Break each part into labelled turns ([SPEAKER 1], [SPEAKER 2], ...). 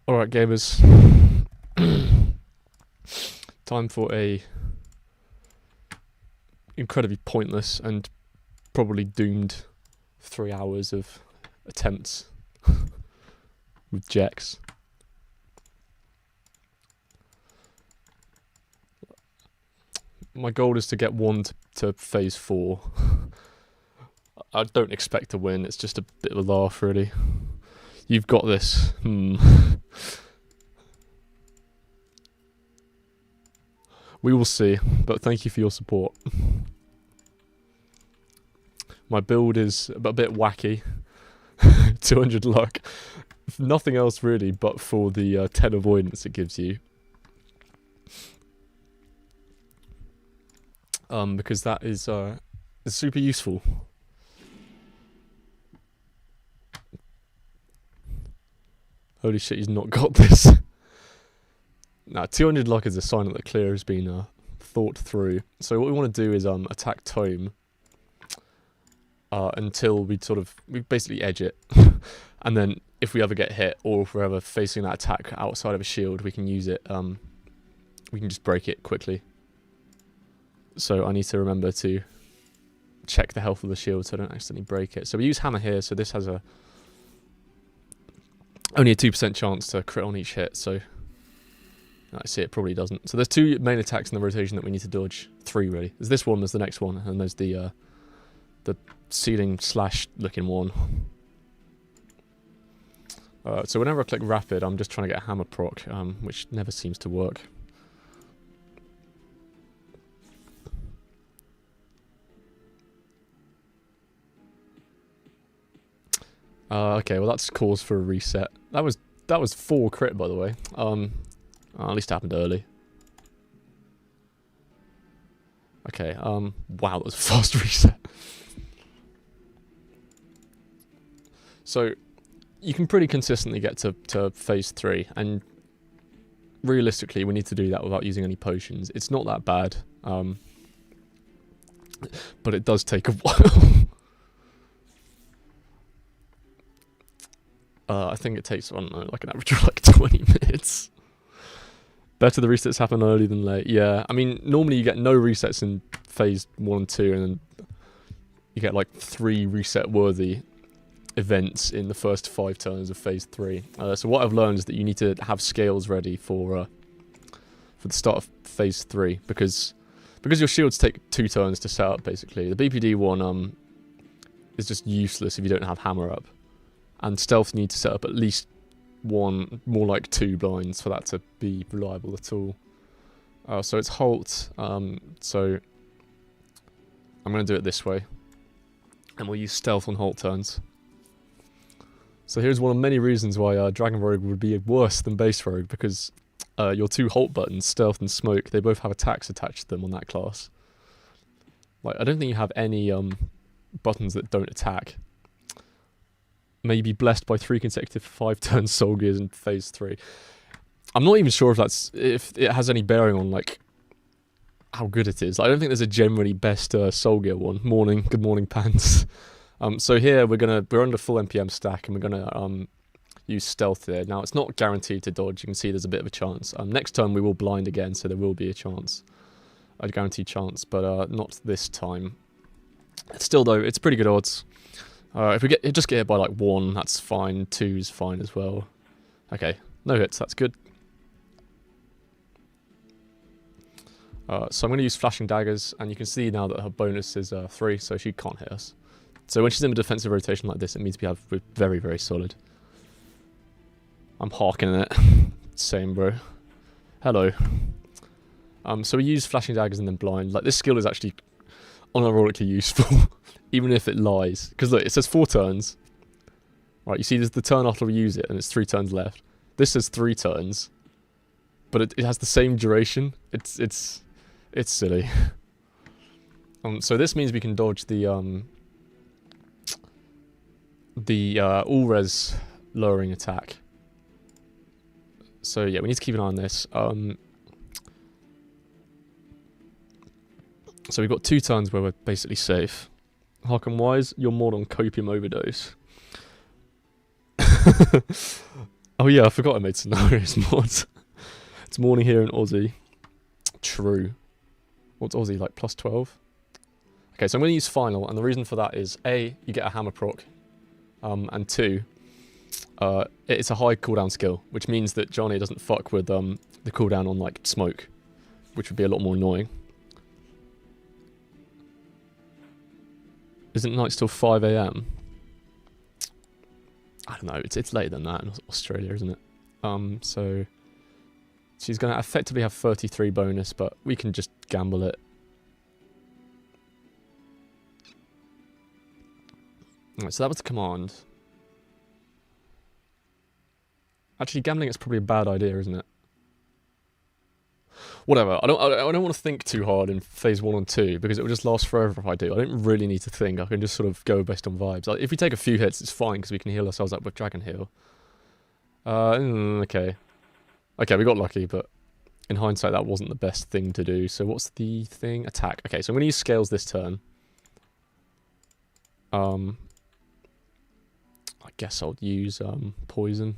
[SPEAKER 1] Alright, gamers. Time for a incredibly pointless and probably doomed 3 hours of attempts with Jex. My goal is to get one to phase 4. I don't expect to win, it's just a bit of a laugh, really. You've got this. We will see, but thank you for your support. My build is a bit wacky. 200 luck. Nothing else really, but for the 10 avoidance it gives you. Because that is super useful. Holy shit, he's not got this. Now, 200 luck is a sign that the clear has been thought through. So what we want to do is attack Tome until we basically edge it. And then if we ever get hit, or if we're ever facing that attack outside of a shield, we can use it. We can just break it quickly. So I need to remember to check the health of the shield so I don't accidentally break it. So we use hammer here, so this has only a 2% chance to crit on each hit, so I see it probably doesn't. So there's 2 main attacks in the rotation that we need to dodge. 3 really. There's this one, there's the next one, and there's the ceiling slash looking one. So whenever I click rapid, I'm just trying to get a hammer proc, which never seems to work. Okay, well that's cause for a reset. That was 4 crit, by the way. At least it happened early. Okay, wow, that was a fast reset. So, you can pretty consistently get to phase 3, and realistically we need to do that without using any potions. It's not that bad, but it does take a while. I think it takes, I don't know, like an average of like 20 minutes. Better the resets happen early than late. Yeah, I mean, normally you get no resets in phase 1 and 2, and then you get like 3 reset-worthy events in the first 5 turns of phase 3. So what I've learned is that you need to have scales ready for the start of phase 3, because your shields take 2 turns to set up, basically. The BPD one is just useless if you don't have hammer up. And stealth need to set up at least 1, more like 2 blinds for that to be reliable at all. So it's halt, so I'm going to do it this way. And we'll use stealth on halt turns. So here's one of many reasons why Dragon Rogue would be worse than Base Rogue, because your 2 halt buttons, stealth and smoke, they both have attacks attached to them on that class. Like, I don't think you have any buttons that don't attack. Maybe blessed by 3 consecutive 5-turn soul gears in phase 3. I'm not even sure if it has any bearing on like how good it is. I don't think there's a generally best soul gear one. Good morning, pants. So here we're under full NPM stack, and we're gonna use stealth here. Now it's not guaranteed to dodge. You can see there's a bit of a chance. Next turn we will blind again, so there will be a chance, a guaranteed chance, but not this time. Still though, it's pretty good odds. If we just get hit by like 1, that's fine. 2 is fine as well. Okay, no hits, that's good. So I'm going to use flashing daggers, and you can see now that her bonus is 3, so she can't hit us. So when she's in a defensive rotation like this, it means we're very, very solid. I'm harking it. Same, bro. Hello. So we use flashing daggers and then blind. Like, this skill is actually unironically useful. Even if it lies. Because look, it says 4 turns. Right, you see there's the turn after we use it, and it's 3 turns left. This says 3 turns. But it has the same duration. It's silly. So this means we can dodge the all-res lowering attack. So yeah, we need to keep an eye on this. So we've got 2 turns where we're basically safe. Harken Wise, your mod on Copium Overdose. Oh yeah, I forgot I made scenarios mods. It's morning here in Aussie. True. What's Aussie, like plus 12? Okay, so I'm going to use Final, and the reason for that is, A, you get a hammer proc, and 2, it's a high cooldown skill, which means that Johnny doesn't fuck with the cooldown on, like, smoke, which would be a lot more annoying. Isn't night till 5 AM? I don't know, it's later than that in Australia, isn't it? So she's going to effectively have 33 bonus, but we can just gamble it. Alright, so that was the command. Actually, gambling is probably a bad idea, isn't it? Whatever. I don't want to think too hard in phase 1 and 2 because it will just last forever if I do. I don't really need to think. I can just sort of go based on vibes. Like, if we take a few hits, it's fine because we can heal ourselves up with Dragon Heal. Okay. Okay, we got lucky, but in hindsight, that wasn't the best thing to do. So what's the thing? Attack. Okay, so I'm going to use Scales this turn. I guess I'll use Poison.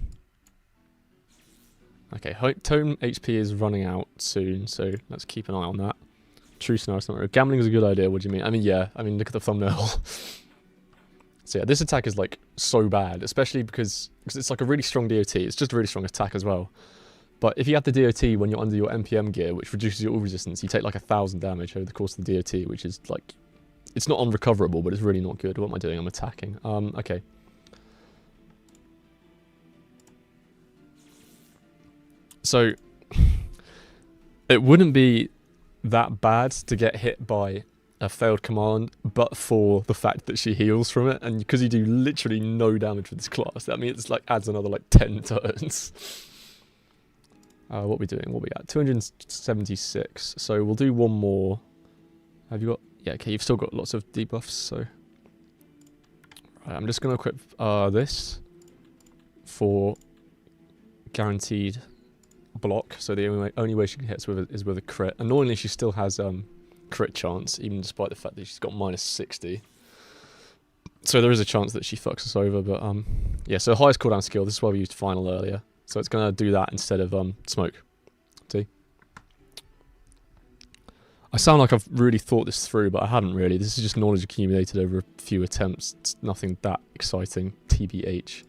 [SPEAKER 1] Okay, Tome HP is running out soon, so let's keep an eye on that. True scenario. Gambling is a good idea, what do you mean? I mean, yeah, look at the thumbnail. So yeah, this attack is like so bad, especially because it's like a really strong DOT. It's just a really strong attack as well. But if you have the DOT when you're under your NPM gear, which reduces your all resistance, you take like 1,000 damage over the course of the DOT, which is like, it's not unrecoverable, but it's really not good. What am I doing? I'm attacking. Okay. So, it wouldn't be that bad to get hit by a failed command, but for the fact that she heals from it, and because you do literally no damage with this class, that means it's like adds another like 10 turns. What are we doing? What are we at? 276. So we'll do one more. Have you got? Yeah, okay, you've still got lots of debuffs, so... Right, I'm just going to equip this for guaranteed block, so the only way she can hit us with is with a crit. Annoyingly, she still has crit chance, even despite the fact that she's got minus 60. So there is a chance that she fucks us over, but yeah, so highest cooldown skill, this is why we used Final earlier. So it's going to do that instead of Smoke. See? I sound like I've really thought this through, but I haven't really. This is just knowledge accumulated over a few attempts. It's nothing that exciting, TBH.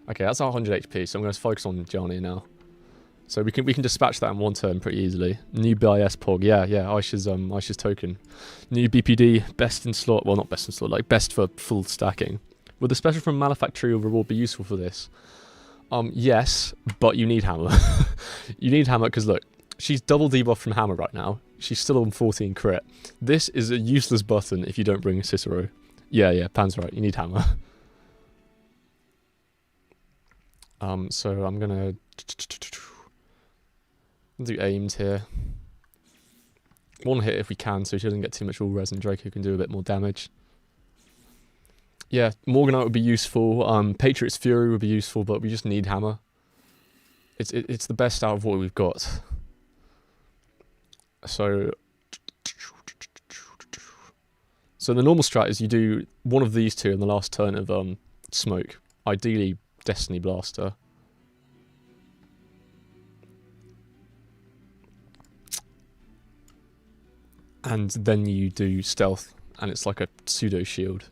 [SPEAKER 1] Okay, that's our 100 HP, so I'm going to focus on Johnny now. So we can dispatch that in one turn pretty easily. New BIS Pog, yeah, Aisha's token. New BPD, best in slot, well not best in slot, like best for full stacking. Would the special from Malefactorial reward be useful for this? Yes, but you need Hammer. You need Hammer because look, she's double debuff from Hammer right now. She's still on 14 crit. This is a useless button if you don't bring Cicero. Yeah, Pan's right, you need Hammer. So I'm gonna do aimed here. One hit if we can, so she doesn't get too much all res and Draco can do a bit more damage. Yeah, Morganite would be useful. Patriot's Fury would be useful, but we just need Hammer. It's the best out of what we've got. So the normal strat is you do one of these two in the last turn of Smoke. Ideally, Destiny Blaster. And then you do Stealth, and it's like a pseudo shield.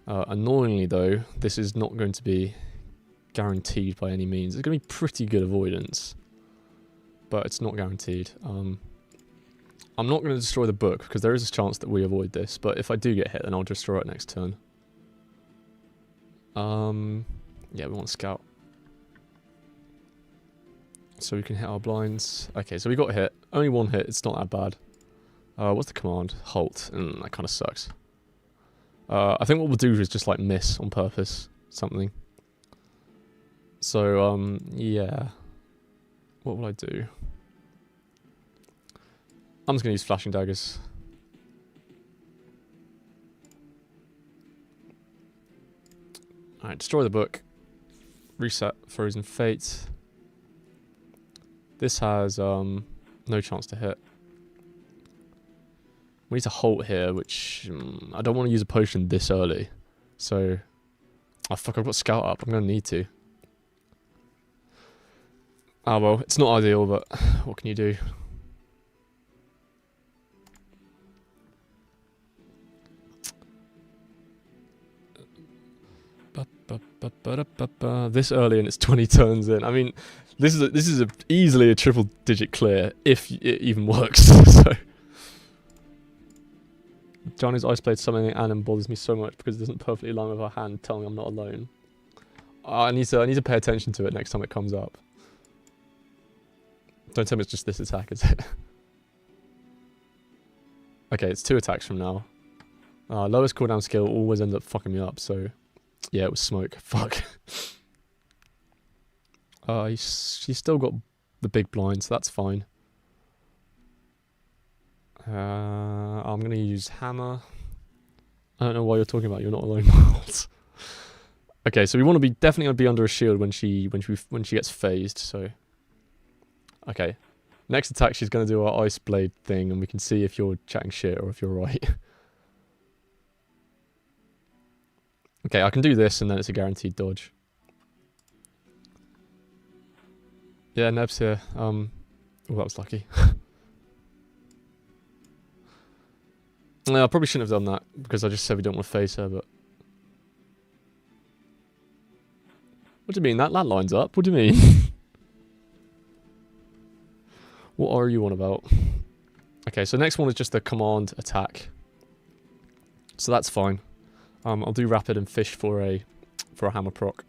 [SPEAKER 1] Annoyingly though, this is not going to be guaranteed by any means. It's going to be pretty good avoidance, but it's not guaranteed. I'm not going to destroy the book, because there is a chance that we avoid this, but if I do get hit, then I'll destroy it next turn. Yeah, we want to scout. So we can hit our blinds. Okay, so we got hit. Only one hit, it's not that bad. What's the command? Halt. That kind of sucks. I think what we'll do is just like miss on purpose. Something. So, yeah. What will I do? I'm just going to use flashing daggers. Alright, destroy the book. Reset Frozen Fate. This has no chance to hit. We need to halt here, which I don't want to use a potion this early. So, oh fuck, I've got scout up. I'm gonna need to. Ah well, it's not ideal, but what can you do? This early and it's 20 turns in. I mean, this is easily a triple digit clear if it even works. So Johnny's ice blade summoning Annan bothers me so much because it doesn't perfectly align with her hand, telling me I'm not alone. I need to pay attention to it next time it comes up. Don't tell me it's just this attack, is it? Okay, it's 2 attacks from now. Lowest cooldown skill always ends up fucking me up, so yeah, it was smoke. Fuck. She's still got the big blind, so that's fine. I'm gonna use hammer. I don't know why you're talking about. You're not alone, Miles. Okay, so we want to be definitely gonna be under a shield when she gets phased. So, okay, next attack she's gonna do our ice blade thing, and we can see if you're chatting shit or if you're right. Okay, I can do this, and then it's a guaranteed dodge. Yeah, Neb's here. Oh, that was lucky. No, I probably shouldn't have done that, because I just said we don't want to face her, but... What do you mean? That lines up? What do you mean? What are you on about? Okay, so next one is just the command attack. So that's fine. I'll do rapid and fish for a hammer proc.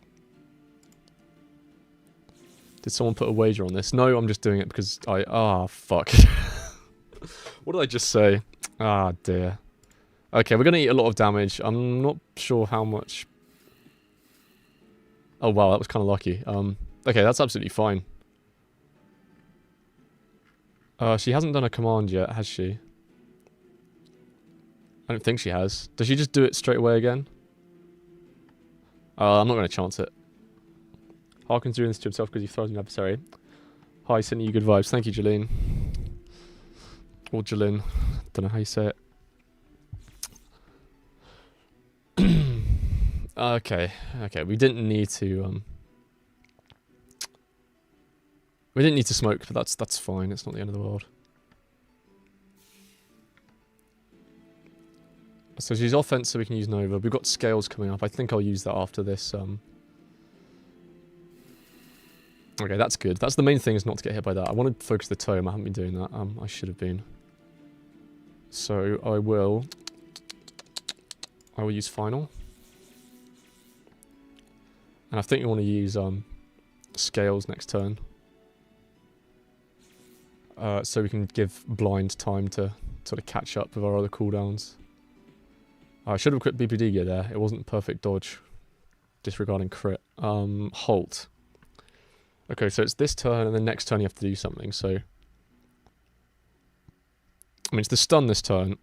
[SPEAKER 1] Did someone put a wager on this? No, I'm just doing it because fuck. What did I just say? Ah, dear. Okay, we're going to eat a lot of damage. I'm not sure how much. Oh, wow, that was kind of lucky. Okay, that's absolutely fine. She hasn't done a command yet, has she? I don't think she has. Does she just do it straight away again? I'm not going to chance it. Harkin's doing this to himself because he throws an adversary. Hi, sending you good vibes. Thank you, Jeline. Or Jeline. Don't know how you say it. Okay. We didn't need to. We didn't need to smoke, but that's fine. It's not the end of the world. So she's offense, so we can use Nova. We've got scales coming up. I think I'll use that after this. Okay, that's good. That's the main thing, is not to get hit by that. I want to focus the tome. I haven't been doing that. I should have been. So I will use final. And I think you want to use scales next turn. So we can give blind time to sort of catch up with our other cooldowns. I should have equipped BPD gear there. It wasn't perfect dodge. Disregarding crit. Halt. Okay, so it's this turn, and then next turn you have to do something, so... I mean, it's the stun this turn.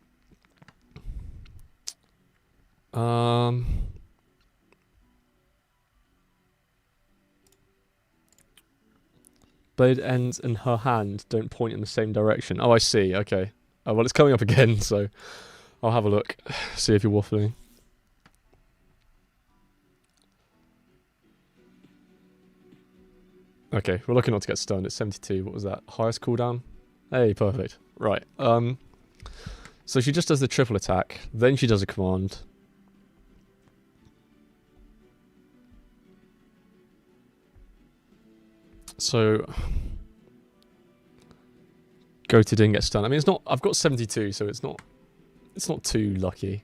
[SPEAKER 1] Blade ends in her hand don't point in the same direction. Oh, I see, okay. Oh, well, it's coming up again, so... I'll have a look, see if you're waffling. Okay, we're looking not to get stunned. It's 72. What was that? Highest cooldown? Hey, perfect. Right. So she just does the triple attack. Then she does a command. So... Goated didn't get stunned. I mean, it's not... I've got 72, so it's not too lucky.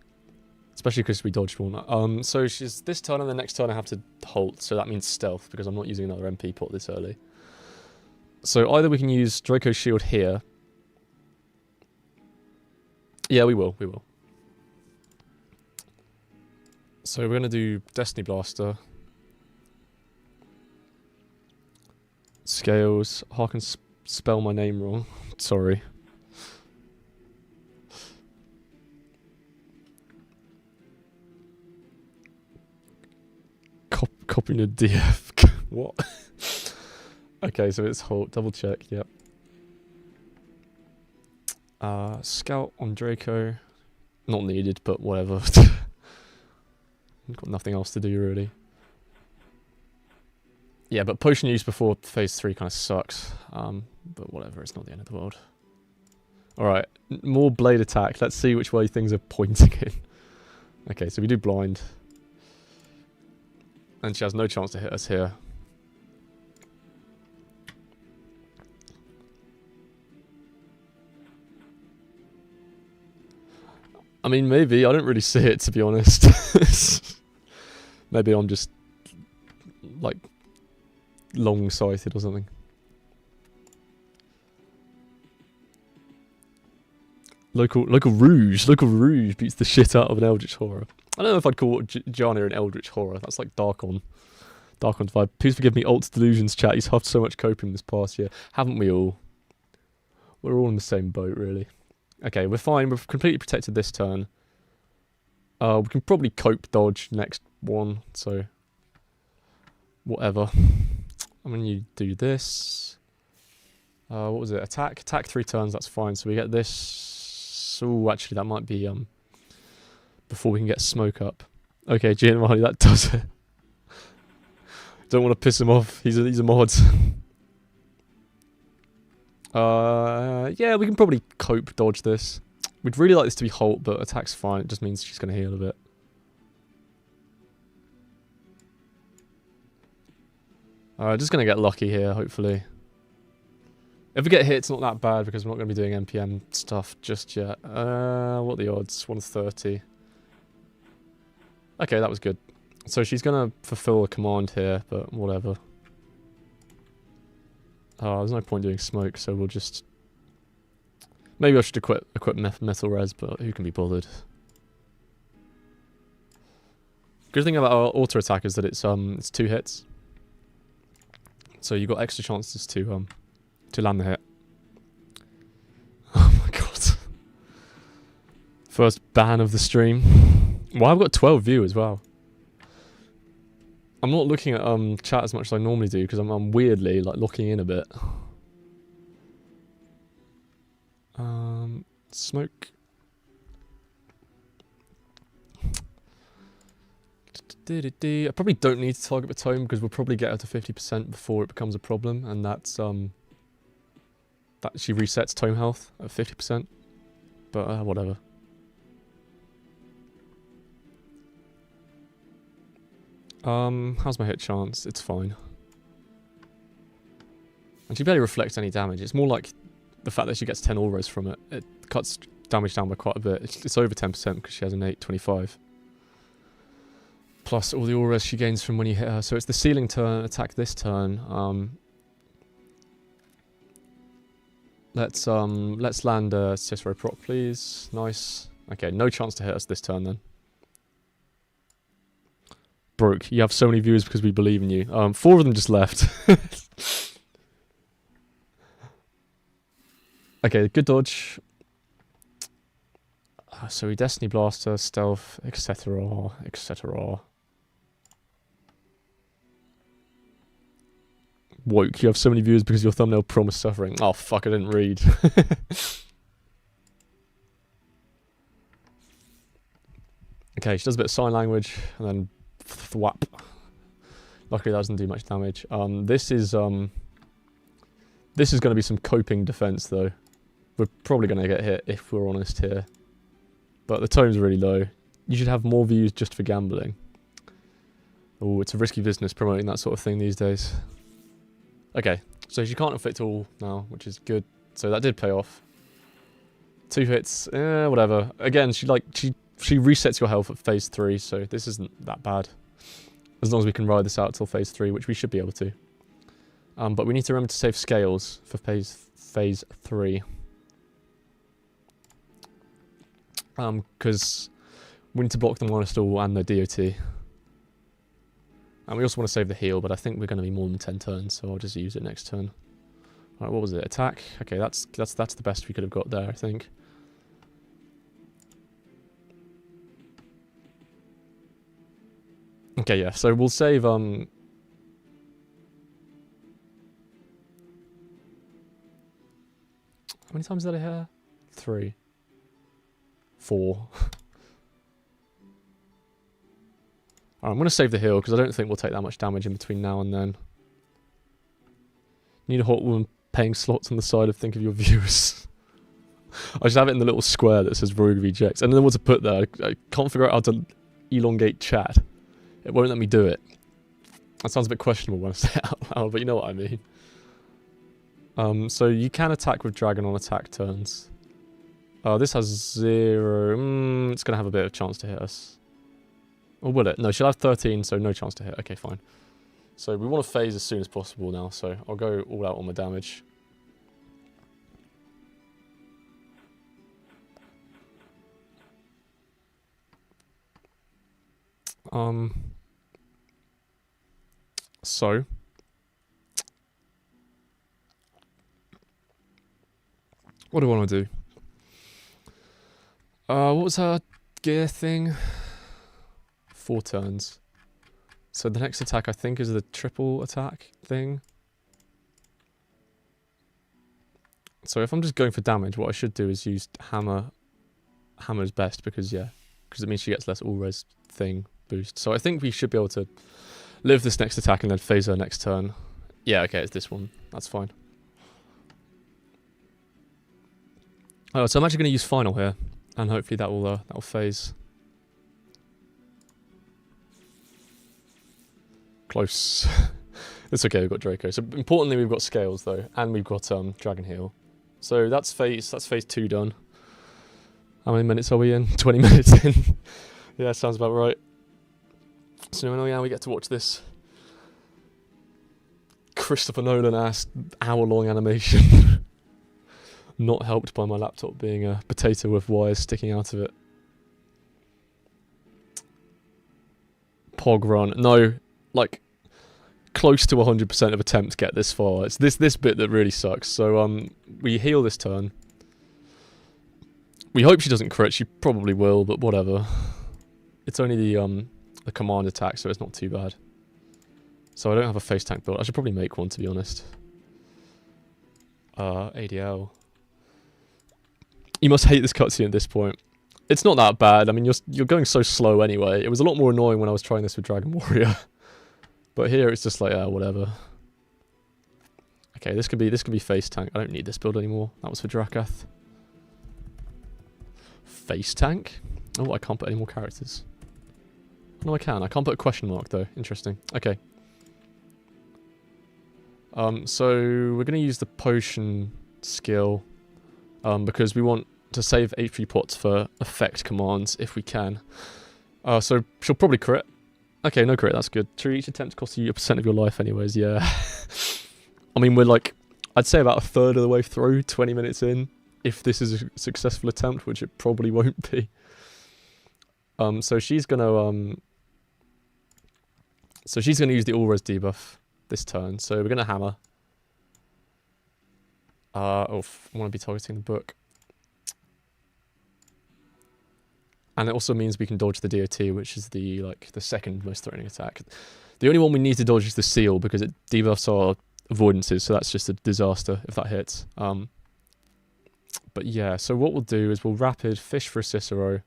[SPEAKER 1] Especially because we dodged one. So she's this turn, and the next turn I have to halt. So that means stealth, because I'm not using another MP pot this early. So either we can use Draco's shield here. Yeah, we will. So we're going to do Destiny Blaster. Scales. Harkin spell my name wrong. Sorry. Copying a DF. What? Okay, so it's halt. Double check. Yep. Scout on Draco. Not needed, but whatever. Got nothing else to do, really. Yeah, but potion use before phase 3 kind of sucks. But whatever, it's not the end of the world. Alright, more blade attack. Let's see which way things are pointing in. Okay, so we do blind. And she has no chance to hit us here. I mean, maybe. I don't really see it, to be honest. Maybe I'm just, like, long-sighted or something. Local Rouge beats the shit out of an Eldritch Horror. I don't know if I'd call Gianna an Eldritch Horror. That's like Darkon's vibe. Please forgive me, Alt Delusions chat. He's huffed so much copium this past year. Haven't we all? We're all in the same boat, really. Okay, we're fine. We've completely protected this turn. We can probably cope dodge next one, so whatever. I'm going to do this. What was it? Attack 3 turns, that's fine. So we get this. Oh, actually, that might be before we can get smoke up. Okay, Gianmarley, that does it. Don't want to piss him off. He's a mod. Yeah, we can probably cope dodge this. We'd really like this to be halt, but attack's fine. It just means she's going to heal a bit. Just going to get lucky here, hopefully. If we get hit, it's not that bad because we're not going to be doing NPM stuff just yet. What are the odds? 130. Okay, that was good. So she's going to fulfill a command here, but whatever. There's no point doing smoke, so we'll just... Maybe I should equip metal res, but who can be bothered? Good thing about our auto attack is that it's 2 hits. So you've got extra chances to land the hit. Oh my god. First ban of the stream. Well, I've got 12 view as well. I'm not looking at chat as much as I normally do because I'm weirdly like locking in a bit. Smoke. I probably don't need to target the tome because we'll probably get her to 50% before it becomes a problem, and that's that she resets tome health at 50%. But whatever. How's my hit chance? It's fine. And she barely reflects any damage. It's more like the fact that she gets 10 auras from it. It cuts damage down by quite a bit. It's over 10% because she has an 825. Plus all the auras she gains from when you hit her. So it's the ceiling turn, attack this turn. Let's land Cicero proc, please. Nice. Okay, no chance to hit us this turn then. Broke. You have so many viewers because we believe in you. 4 of them just left. Okay, good dodge. So we Destiny Blaster, Stealth, etc., etc. Woke. You have so many viewers because your thumbnail promised suffering. Oh fuck! I didn't read. Okay, she does a bit of sign language and then thwap. Luckily, that doesn't do much damage. This is going to be some coping defense though. We're probably going to get hit if we're honest here. But the tone's really low. You should have more views just for gambling. Oh, it's a risky business promoting that sort of thing these days. Okay, so she can't inflict all now, which is good. So that did pay off. 2 hits, whatever. Again, she resets your health at phase 3, so this isn't that bad. As long as we can ride this out till phase 3, which we should be able to. But we need to remember to save scales for phase 3. Because we need to block the Monostall and the DOT. And we also want to save the heal, but I think we're going to be more than 10 turns, so I'll just use it next turn. Alright, what was it? Attack? Okay, that's the best we could have got there, I think. Okay, yeah, so we'll save, How many times did I hit her? 3. 4. Alright, I'm going to save the heal because I don't think we'll take that much damage in between now and then. Need a hot woman paying slots on the side of think of your viewers. I just have it in the little square that says Rogue Rejects. And then what to put there. I can't figure out how to elongate chat. It won't let me do it. That sounds a bit questionable when I say it out loud, but you know what I mean. So you can attack with dragon on attack turns. This has 0. It's going to have a bit of a chance to hit us. Or will it? No, she'll have 13, so no chance to hit. Okay, fine. So we want to phase as soon as possible now, so I'll go all out on my damage. So what do I want to do? What was her gear thing? 4 turns. So the next attack I think is the triple attack thing. So if I'm just going for damage, what I should do is use hammer. Hammer's best because it means she gets less all-res thing boost. So I think we should be able to live this next attack and then phase her next turn. Yeah, okay, it's this one. That's fine. Oh, so I'm actually going to use final here, and hopefully that will phase. Close. It's okay, we've got Draco. So importantly, we've got scales though, and we've got Dragon Heal. So that's phase 2 done. How many minutes are we in? 20 minutes in. Yeah, sounds about right. So now we get to watch this Christopher Nolan-ass hour-long animation. Not helped by my laptop being a potato with wires sticking out of it. Pog run. No, like close to 100% of attempt to get this far. It's this bit that really sucks. So we heal this turn. We hope she doesn't crit. She probably will, but whatever. It's only the command attack, so it's not too bad. So I don't have a face tank build. I should probably make one, to be honest. ADL. You must hate this cutscene at this point. It's not that bad. I mean, you're going so slow anyway. It was a lot more annoying when I was trying this with Dragon Warrior. But here it's just like, whatever. Okay, this could be face tank. I don't need this build anymore. That was for Drakath. Face tank? Oh, I can't put any more characters. No, I can. I can't put a question mark though. Interesting. Okay. So we're going to use the potion skill because we want to save HP pots for effect commands if we can. So she'll probably crit. Okay, no crit, that's good. True, each attempt costs you a % of your life anyways, yeah. I mean, we're like, I'd say about a third of the way through, 20 minutes in, if this is a successful attempt, which it probably won't be. So she's gonna use the all-res debuff this turn. So we're gonna hammer. I want to be targeting the book. And it also means we can dodge the DOT, which is the second most threatening attack. The only one we need to dodge is the seal because it debuffs our avoidances, so that's just a disaster if that hits. But yeah, so what we'll do is we'll rapid fish for a Cicero.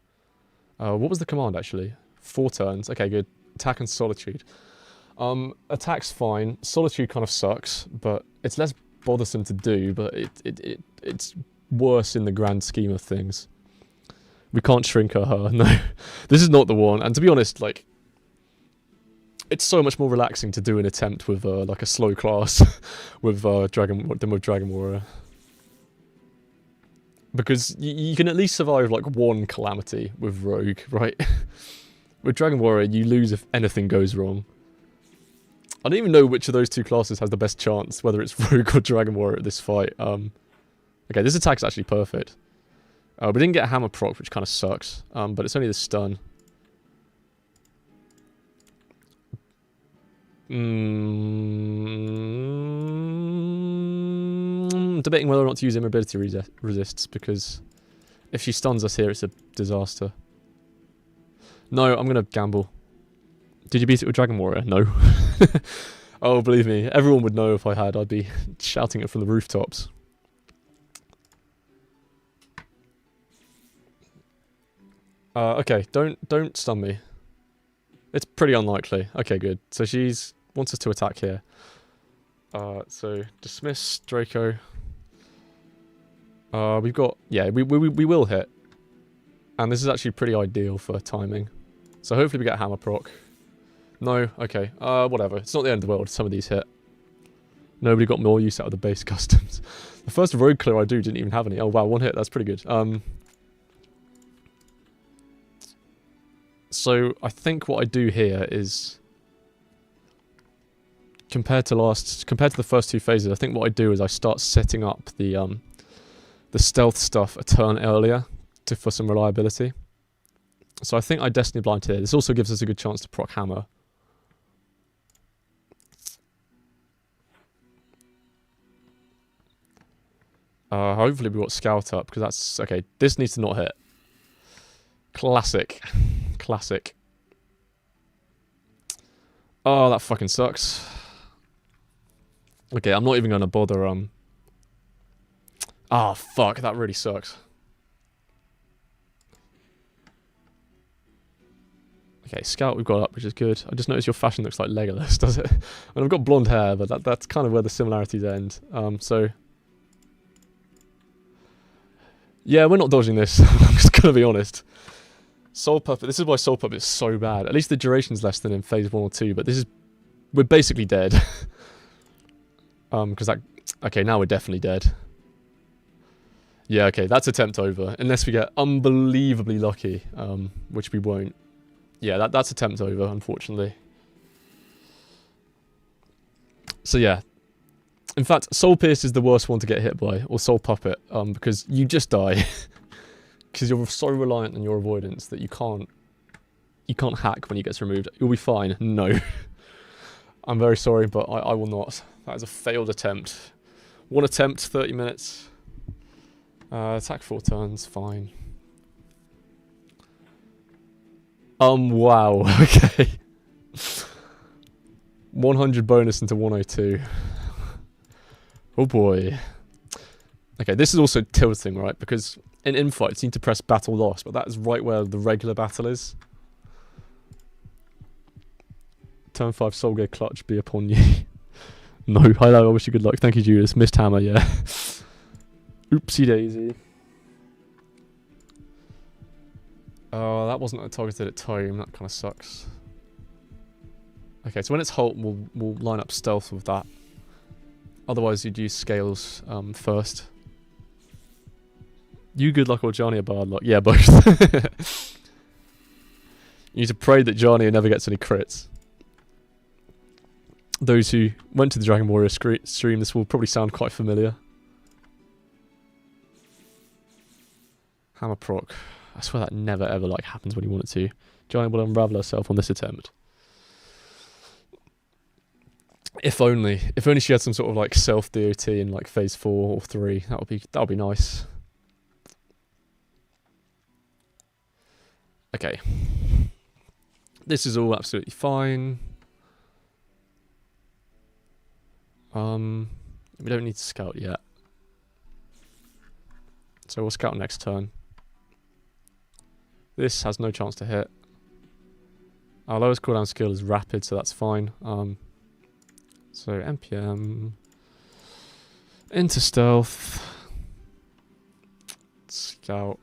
[SPEAKER 1] What was the command actually? 4 turns. Okay, good. Attack and Solitude. Attack's fine. Solitude kind of sucks, but it's less bothersome to do, but it's worse in the grand scheme of things. We can't shrink her, no. This is not the one. And to be honest, like, it's so much more relaxing to do an attempt with, like, a slow class with Dragon Warrior. Because you can at least survive, like, one calamity with Rogue, right? With Dragon Warrior, you lose if anything goes wrong. I don't even know which of those two classes has the best chance, whether it's Rogue or Dragon Warrior at this fight. Okay, this attack's actually perfect. We didn't get a hammer proc, which kind of sucks, but it's only the stun. Debating whether or not to use immobility resists, because if she stuns us here, it's a disaster. No, I'm going to gamble. Did you beat it with Dragon Warrior? No. Oh, believe me, everyone would know if I had. I'd be shouting it from the rooftops. Okay, don't stun me. It's pretty unlikely. Okay, good. So she's wants us to attack here. So dismiss Draco. We've got we will hit, and this is actually pretty ideal for timing. So hopefully we get hammer proc. No, okay. Whatever. It's not the end of the world. Some of these hit. Nobody got more use out of the base customs. The first road clear I do didn't even have any. Oh wow, one hit. That's pretty good. So I think what I do here is compared to the first two phases, I think what I do is I start setting up the stealth stuff a turn earlier for some reliability. So I think I Destiny Blind here. This also gives us a good chance to proc hammer. Hopefully we got Scout up, because that's... Okay, this needs to not hit. Classic. Classic. Oh, that fucking sucks. Okay, I'm not even going to bother, Ah, fuck, that really sucks. Okay, Scout we've got up, which is good. I just noticed your fashion looks like Legolas, does it? And I've got blonde hair, but that's kind of where the similarities end. So... Yeah, we're not dodging this. I'm just going to be honest. Soul Puppet. This is why Soul Puppet is so bad. At least the duration's less than in phase 1 or 2, but this is... We're basically dead. Because that... Okay, now we're definitely dead. Yeah, okay, that's attempt over. Unless we get unbelievably lucky, which we won't. Yeah, that's attempt over, unfortunately. So yeah. In fact, Soul Pierce is the worst one to get hit by, or Soul Puppet, because you just die. Because you're so reliant on your avoidance that you can't hack when he gets removed. You'll be fine. No. I'm very sorry, but I will not. That is a failed attempt. One attempt, 30 minutes. Attack 4 turns, fine. Wow, okay. 100 bonus into 102. Oh boy. Okay, this is also tilting, right? Because in infights you need to press battle lost, but that is right where the regular battle is. Turn 5 Soul Gear Clutch be upon you. No, hello, I wish you good luck. Thank you, Judas. Missed hammer, yeah. Oopsie daisy. Oh, that wasn't a targeted at time. That kind of sucks. Okay, so when it's halt, we'll line up stealth with that. Otherwise, you'd use scales first. You good luck or Johnny a bad luck? Yeah, both. You need to pray that Johnny never gets any crits. Those who went to the Dragon Warrior stream, this will probably sound quite familiar. Hammer proc. I swear that never ever like happens when you want it to. Johnny will unravel herself on this attempt. If only she had some sort of like self DOT in like phase 4 or 3. That would be nice. Okay. This is all absolutely fine. We don't need to scout yet. So we'll scout next turn. This has no chance to hit. Our lowest cooldown skill is rapid, so that's fine. So NPM into stealth. Scout.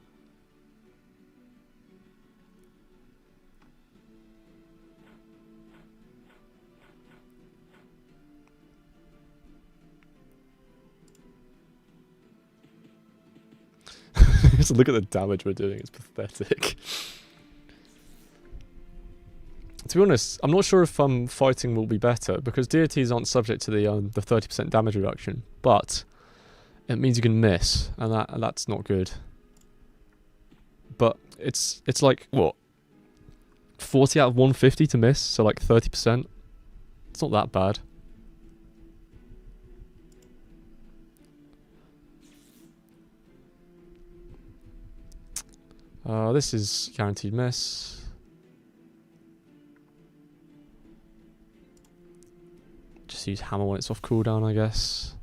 [SPEAKER 1] Just look at the damage we're doing, it's pathetic. To be honest, I'm not sure if fighting will be better, because DOTs aren't subject to the 30% damage reduction, but it means you can miss, and that's not good. But it's like, what? 40 out of 150 to miss, so like 30%. It's not that bad. This is guaranteed miss. Just use hammer when it's off cooldown, I guess.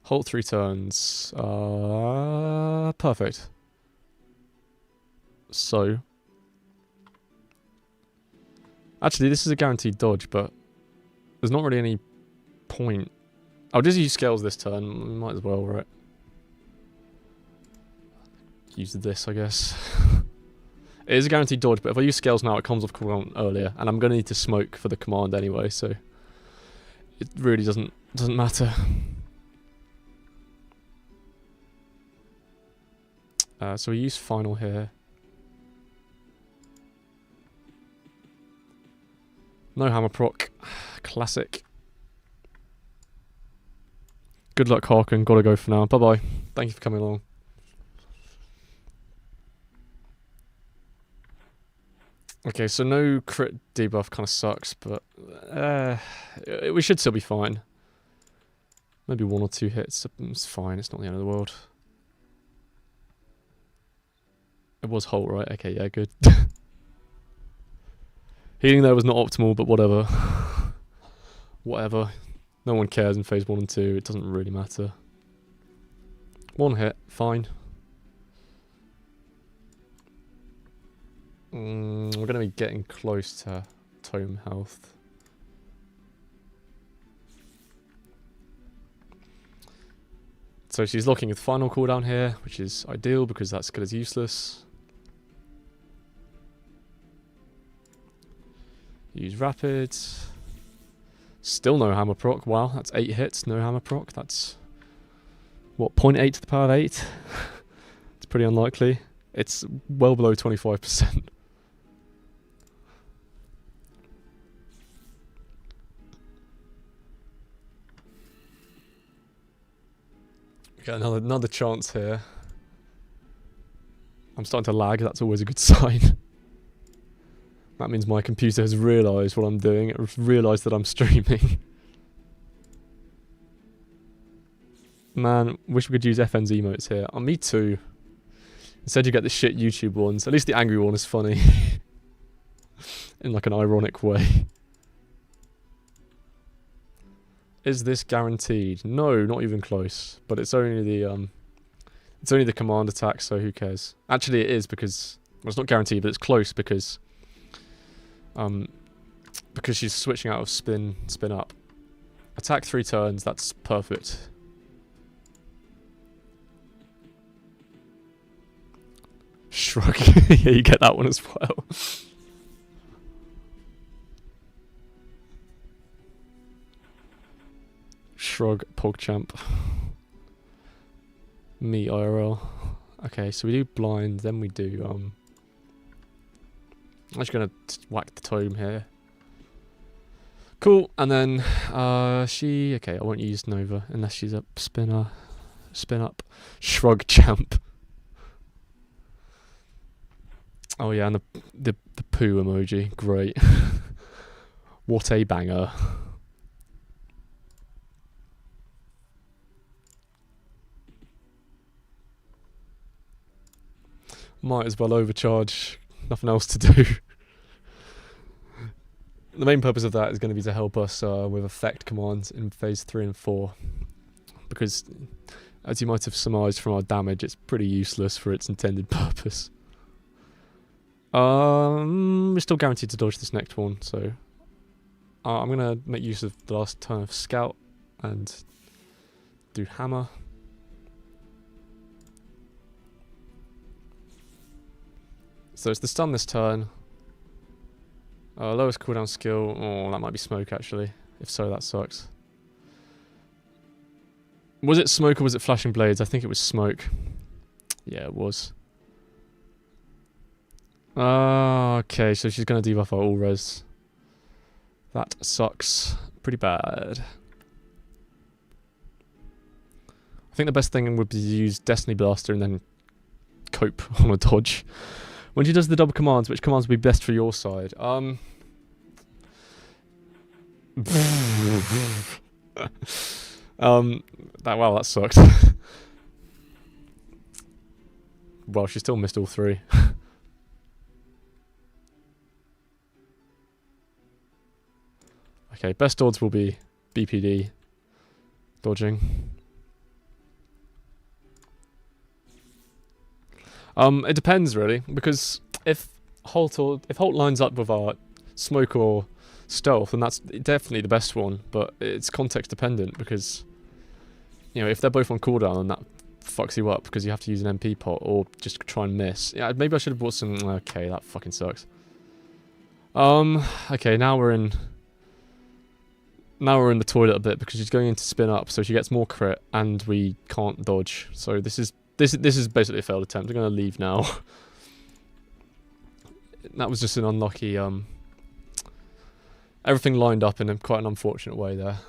[SPEAKER 1] Hold 3 turns. Perfect. So. Actually, this is a guaranteed dodge, but there's not really any point. I'll just use scales this turn. Might as well, right? Use this, I guess. It is a guaranteed dodge, but if I use scales now, it comes off cooldown earlier, and I'm going to need to smoke for the command anyway, so it really doesn't matter. So we use final here. No hammer proc. Classic. Good luck, Harkin. Gotta go for now. Bye-bye. Thank you for coming along. Okay, so no crit debuff kind of sucks, but we should still be fine. Maybe 1 or 2 hits. It's fine. It's not the end of the world. It was Holt, right? Okay, yeah, good. Healing there was not optimal, but whatever. Whatever. No one cares in phase 1 and 2. It doesn't really matter. 1 hit, fine. We're going to be getting close to tome health. So she's locking with final cooldown here, which is ideal because that skill is useless. Use rapid. Still no hammer proc. Wow, that's 8 hits, no hammer proc. That's, what, 0.8 to the power of 8? It's pretty unlikely. It's well below 25%. Get another chance here. I'm starting to lag, that's always a good sign. That means my computer has realised what I'm doing. It's realised that I'm streaming. Man, wish we could use FN's emotes here. Oh, me too. Instead you get the shit YouTube ones. At least the angry one is funny. In like an ironic way. Is this guaranteed? No, not even close. But it's only the command attack, so who cares? Actually it is because, well, it's not guaranteed, but it's close because she's switching out of spin up. Attack 3 turns, that's perfect. Shrug. Yeah, you get that one as well. Shrug, PogChamp. Me, IRL. Okay, so we do blind, then we do, I'm just gonna whack the tome here. Cool, and then, okay, I won't use Nova unless she's a spin up. Shrug champ. Oh yeah, and the poo emoji, great. What a banger. Might as well overcharge, nothing else to do. The main purpose of that is going to be to help us with effect commands in phase 3 and 4. Because, as you might have surmised from our damage, it's pretty useless for its intended purpose. We're still guaranteed to dodge this next one, so I'm going to make use of the last turn of Scout and do Hammer. So it's the stun this turn. Lowest cooldown skill. Oh, that might be Smoke actually. If so, that sucks. Was it Smoke or was it Flashing Blades? I think it was Smoke. Yeah, it was. Okay, so she's going to debuff our all res. That sucks. Pretty bad. I think the best thing would be to use Destiny Blaster and then cope on a dodge. When she does the double commands, which commands would be best for your side? Wow, that sucked. Well, she still missed all 3. Okay, best odds will be BPD dodging. It depends really, because if Holt lines up with our smoke or stealth, then that's definitely the best one. But it's context dependent, because you know if they're both on cooldown, then that fucks you up because you have to use an MP pot or just try and miss. Yeah, maybe I should have bought some. Okay, that fucking sucks. Okay, now we're in the toilet a bit because she's going into spin up, so she gets more crit and we can't dodge. So this is basically a failed attempt. I'm gonna leave now. That was just an unlucky. Everything lined up in quite an unfortunate way there.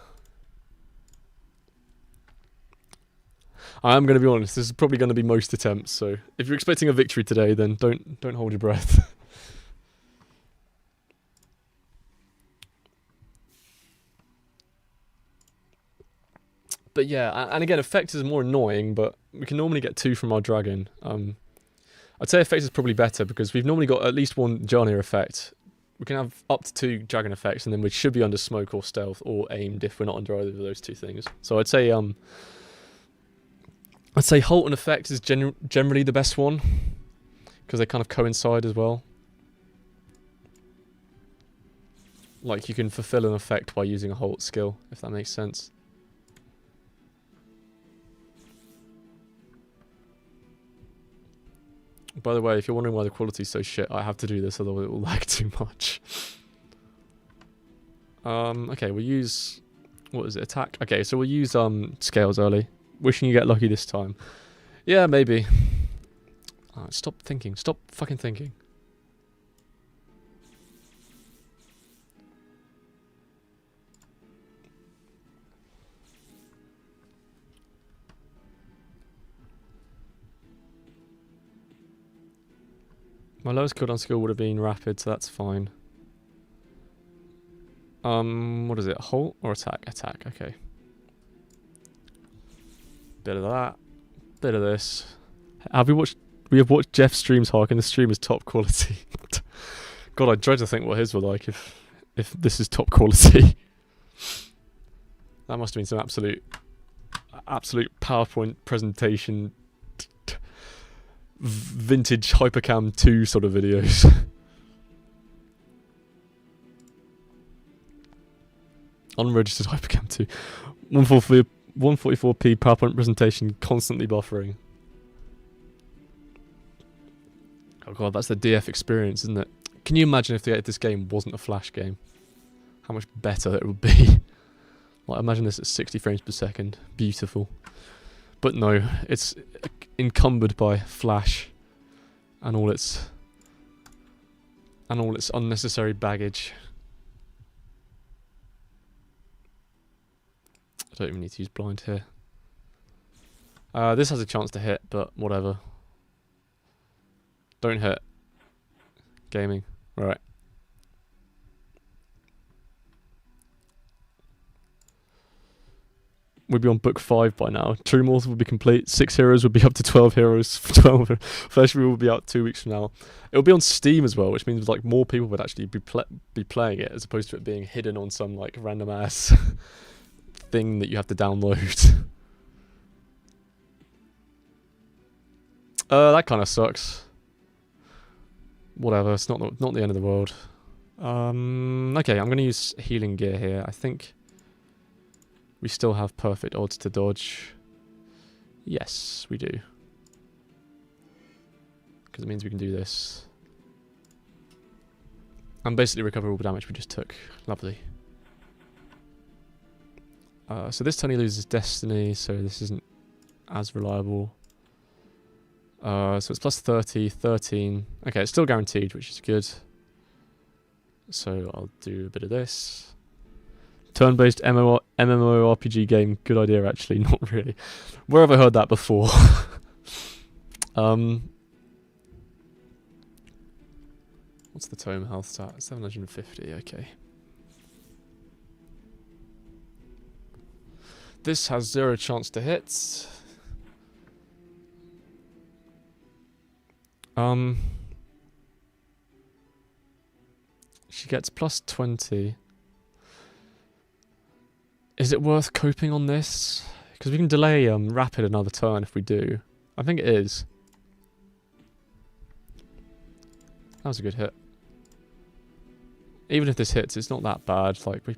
[SPEAKER 1] I'm going to be honest, this is probably going to be most attempts, so if you're expecting a victory today, then don't hold your breath. But yeah, and again, effect is more annoying, but we can normally get 2 from our dragon. I'd say effect is probably better because we've normally got at least 1 Jarnier effect. We can have up to 2 dragon effects, and then we should be under smoke or stealth or aimed if we're not under either of those 2 things. So I'd say Holt and effect is generally the best one because they kind of coincide as well. Like you can fulfill an effect by using a Holt skill, if that makes sense. By the way, if you're wondering why the quality's so shit, I have to do this, otherwise it will lag too much. Okay, we'll use... What is it? Attack? Okay, so we'll use scales early. Wishing you get lucky this time. Yeah, maybe. Stop thinking. Stop fucking thinking. My lowest cooldown skill would have been rapid, so that's fine. What is it? Halt or attack? Attack, okay. Bit of that. Bit of this. We have watched Jeff's streams, Hark, and the stream is top quality. God, I dread to think what his were like if this is top quality. That must have been some absolute PowerPoint presentation, vintage Hypercam 2 sort of videos. Unregistered Hypercam 2. 144p PowerPoint presentation constantly buffering. Oh god, that's the DF experience, isn't it? Can you imagine if this game wasn't a Flash game? How much better it would be. Like, imagine this at 60 frames per second. Beautiful. But no, it's encumbered by Flash and all its unnecessary baggage. I don't even need to use blind here. This has a chance to hit, but whatever. Don't hit. Gaming. Right. We'd be on book 5 by now. True Mortal would be complete. 6 heroes would be up to 12 heroes. 12. Flash will be out 2 weeks from now. It'll be on Steam as well, which means like more people would actually be playing it as opposed to it being hidden on some like random ass thing that you have to download. That kind of sucks. Whatever, it's not the end of the world. Okay, I'm going to use healing gear here. I think we still have perfect odds to dodge. Yes, we do. Because it means we can do this. And basically recover all the damage we just took. Lovely. So this turn he loses Destiny, so this isn't as reliable. So it's plus 30, 13. Okay, it's still guaranteed, which is good. So I'll do a bit of this. Turn-based MMORPG game, good idea actually, not really. Where have I heard that before? What's the tome health stat? 750, okay. This has 0 chance to hit. She gets plus 20. Is it worth coping on this? Because we can delay rapid another turn if we do. I think it is. That was a good hit. Even if this hits, it's not that bad. Like, we...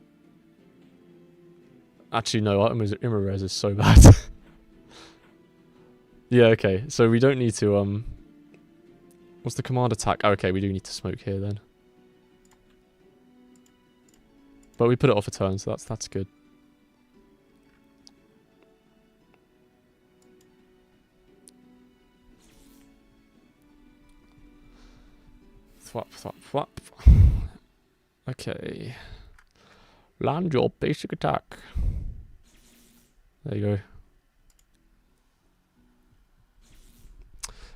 [SPEAKER 1] Actually, no, Immerez is so bad. Yeah, okay. So we don't need to, What's the command attack? Oh, okay, we do need to smoke here then. But we put it off a turn, so that's good. Thwap, thwap, thwap. Okay. Land your basic attack. There you go.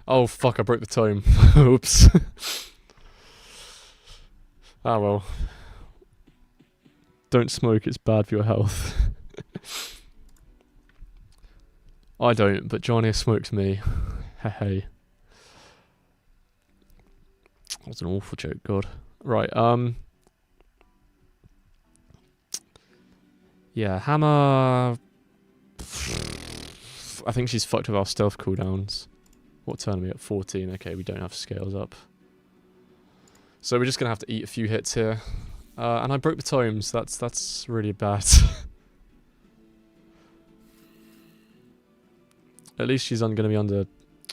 [SPEAKER 1] Oh fuck, I broke the tome. Oops. Ah well. Don't smoke, it's bad for your health. I don't, but Johnny smokes me. Hey. That was an awful joke, God. Right, yeah, Hammer... I think she's fucked with our stealth cooldowns. What turn are we at? 14. Okay, we don't have scales up. So we're just going to have to eat a few hits here. And I broke the tomes. That's really bad. At least she's going to be under...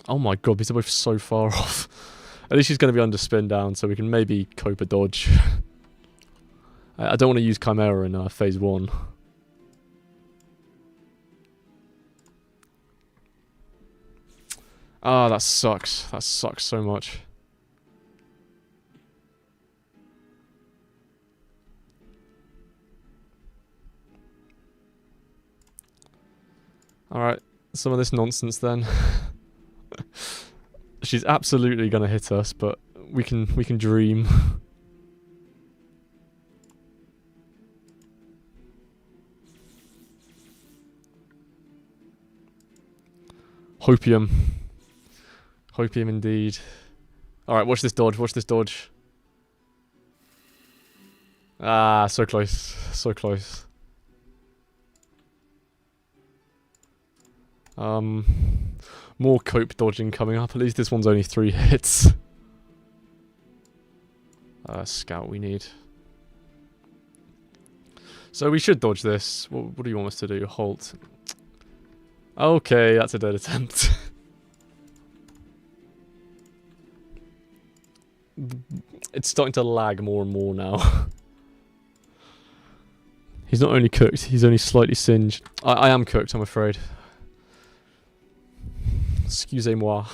[SPEAKER 1] Oh my god, these are both so far off. At least she's going to be under spin down, so we can maybe cope a dodge. I don't want to use Chimera in phase 1. Ah, that sucks. That sucks so much. Alright, some of this nonsense then. She's absolutely gonna hit us, but we can dream. Hopium. Hopium indeed. Alright, watch this dodge, watch this dodge. Ah, so close. So close. More cope dodging coming up. At least this one's only 3 hits. Scout we need. So we should dodge this. What do you want us to do? Halt. Okay, that's a dead attempt. It's starting to lag more and more now. He's not only cooked, he's only slightly singed. I am cooked, I'm afraid. Excusez-moi.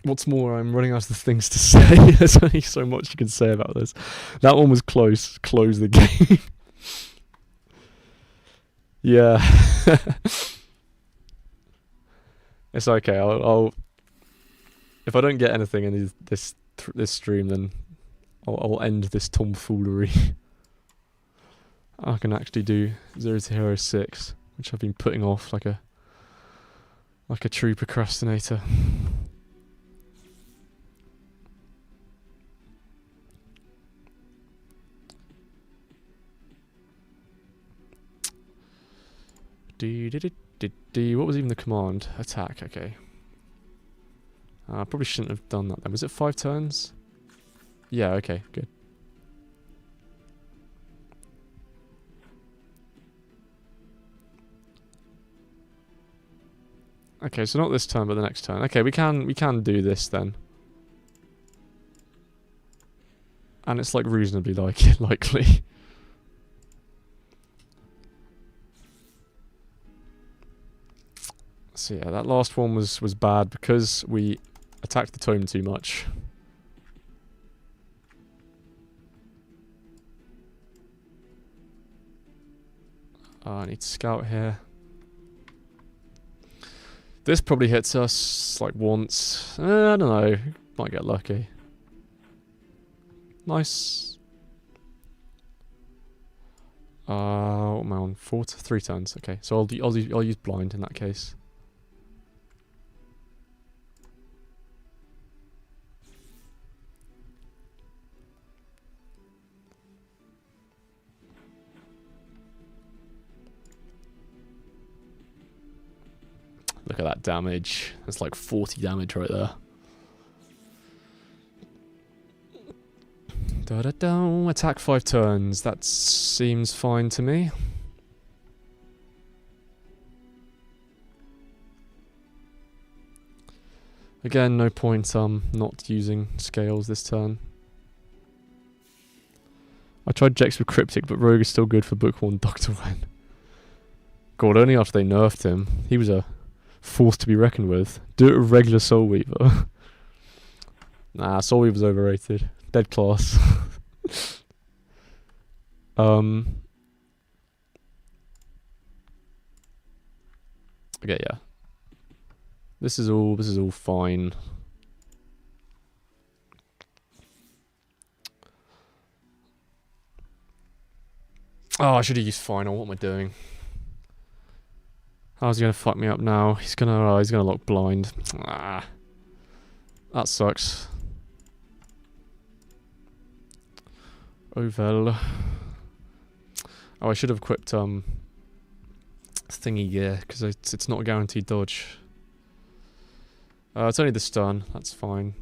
[SPEAKER 1] What's more, I'm running out of things to say. There's only so much you can say about this. That one was close. Close the game. Yeah. It's okay. I'll if I don't get anything in this stream, then I'll end this tomfoolery. I can actually do 0 to Hero 6, which I've been putting off like a true procrastinator. What was even the command? Attack, okay. I probably shouldn't have done that then. Was it 5 turns? Yeah, okay, good. Okay, so not this turn, but the next turn. Okay, we can do this then. And it's like reasonably likely. So yeah, that last one was bad because we attacked the tome too much. I need to scout here. This probably hits us like once. I don't know. Might get lucky. Nice. What am I on? 3 turns. Okay, so I'll use blind in that case. Look at that damage. That's like 40 damage right there. Da-da-da. Attack 5 turns. That seems fine to me. Again, no point not using scales this turn. I tried Jex with Cryptic, but Rogue is still good for Book 1 Dr. Wen. God, only after they nerfed him. He was a force to be reckoned with. Do it with regular Soul Weaver. Nah, Soul Weaver's overrated. Dead class. Okay, yeah. This is all fine. Oh, I should have used final. What am I doing? How's he gonna fuck me up now? He's gonna lock blind. Ah, that sucks. Oh well. Oh, I should have equipped thingy gear because it's not a guaranteed dodge. It's only the stun. That's fine.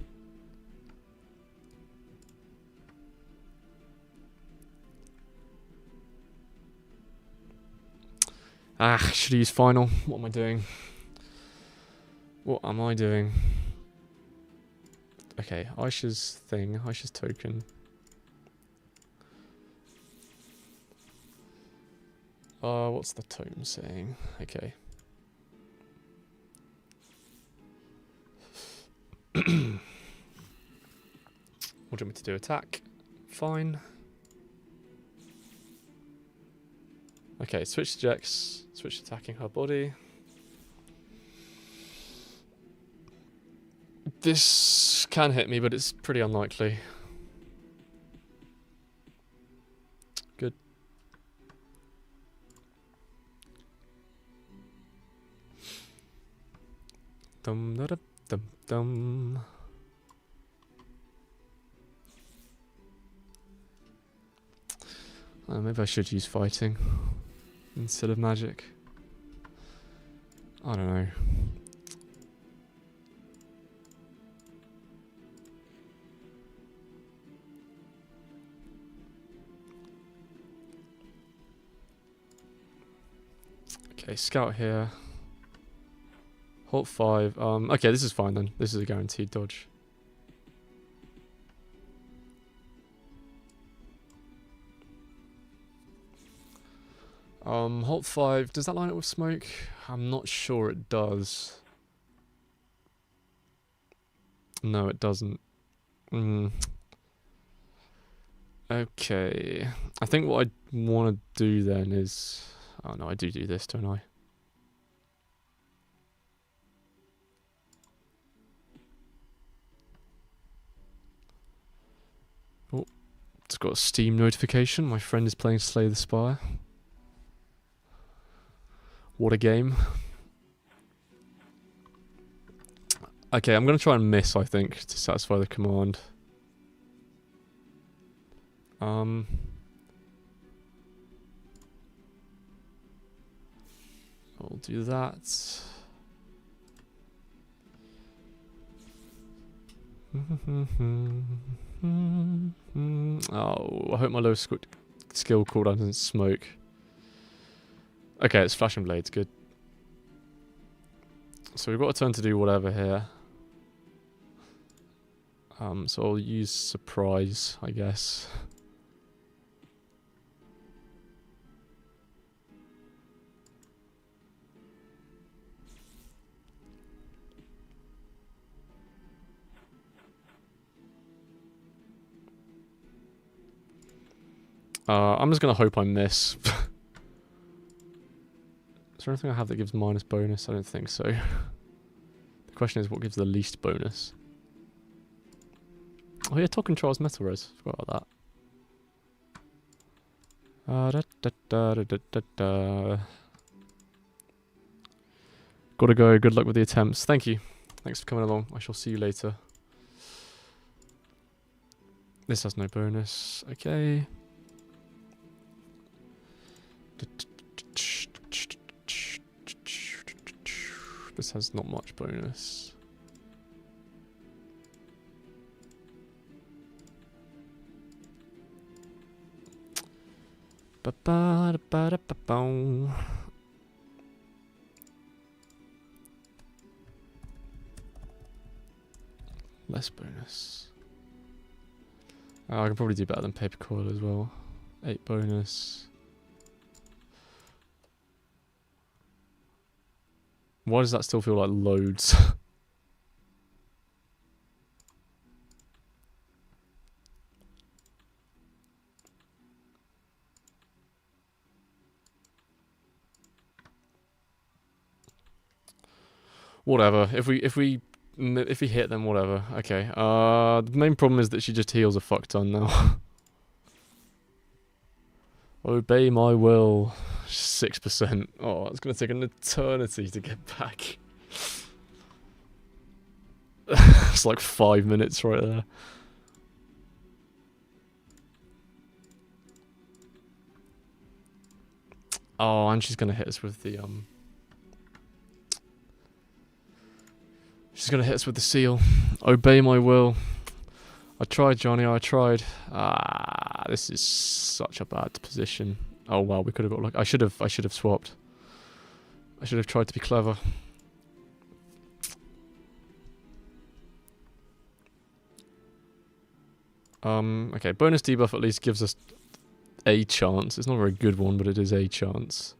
[SPEAKER 1] Ah, should have used final. What am I doing? What am I doing? Okay, Aisha's thing. Aisha's token. What's the tome saying? Okay. What do you want me to do? Attack? Fine. Okay, switch to Jex. Switch attacking her body. This can hit me, but it's pretty unlikely. Good. Dum da da dum dum. Maybe I should use fighting instead of magic. I don't know. Okay, scout here. Halt 5. Okay, this is fine then. This is a guaranteed dodge. Halt 5. Does that line up with smoke? I'm not sure it does. No, it doesn't. Okay. I think what I want to do then is... Oh no, I do this, don't I? Oh, it's got a Steam notification. My friend is playing Slay the Spire. What a game. Okay, I'm going to try and miss, I think, to satisfy the command. I'll do that. Oh, I hope my lowest skill cooldown doesn't smoke. Okay, it's Flashing Blades, good. So we've got a turn to do whatever here. So I'll use Surprise, I guess. I'm just going to hope I miss. Is there anything I have that gives minus bonus? I don't think so. The question is, what gives the least bonus? Oh yeah, Talking Trials Metal Res. Forgot about that. Gotta go. Good luck with the attempts. Thank you. Thanks for coming along. I shall see you later. This has no bonus. Okay. This has not much bonus. Ba-ba-da-ba-da-ba-boom. Less bonus. Oh, I can probably do better than paper coil as well. 8 bonus. Why does that still feel like loads? Whatever. If we hit, then whatever. Okay. The main problem is that she just heals a fuck ton now. Obey my will. 6%. Oh, it's gonna take an eternity to get back. It's like 5 minutes right there. Oh, and she's gonna hit us with the She's gonna hit us with the seal. Obey my will. I tried, Johnny. I tried. Ah, this is such a bad position. Oh wow, we could have got like I should have swapped. I should have tried to be clever. Okay, bonus debuff at least gives us a chance. It's not a very good one, but it is a chance.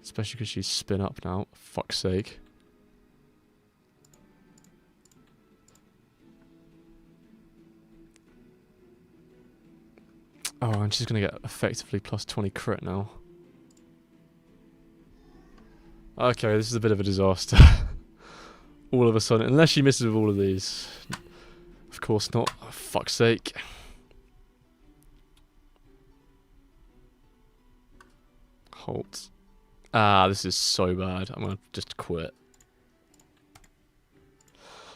[SPEAKER 1] Especially because she's spin up now. Fuck's sake. Oh, and she's going to get effectively plus 20 crit now. Okay, this is a bit of a disaster. All of a sudden, unless she misses with all of these. Of course not. Oh, fuck's sake. Halt. Ah, this is so bad. I'm going to just quit.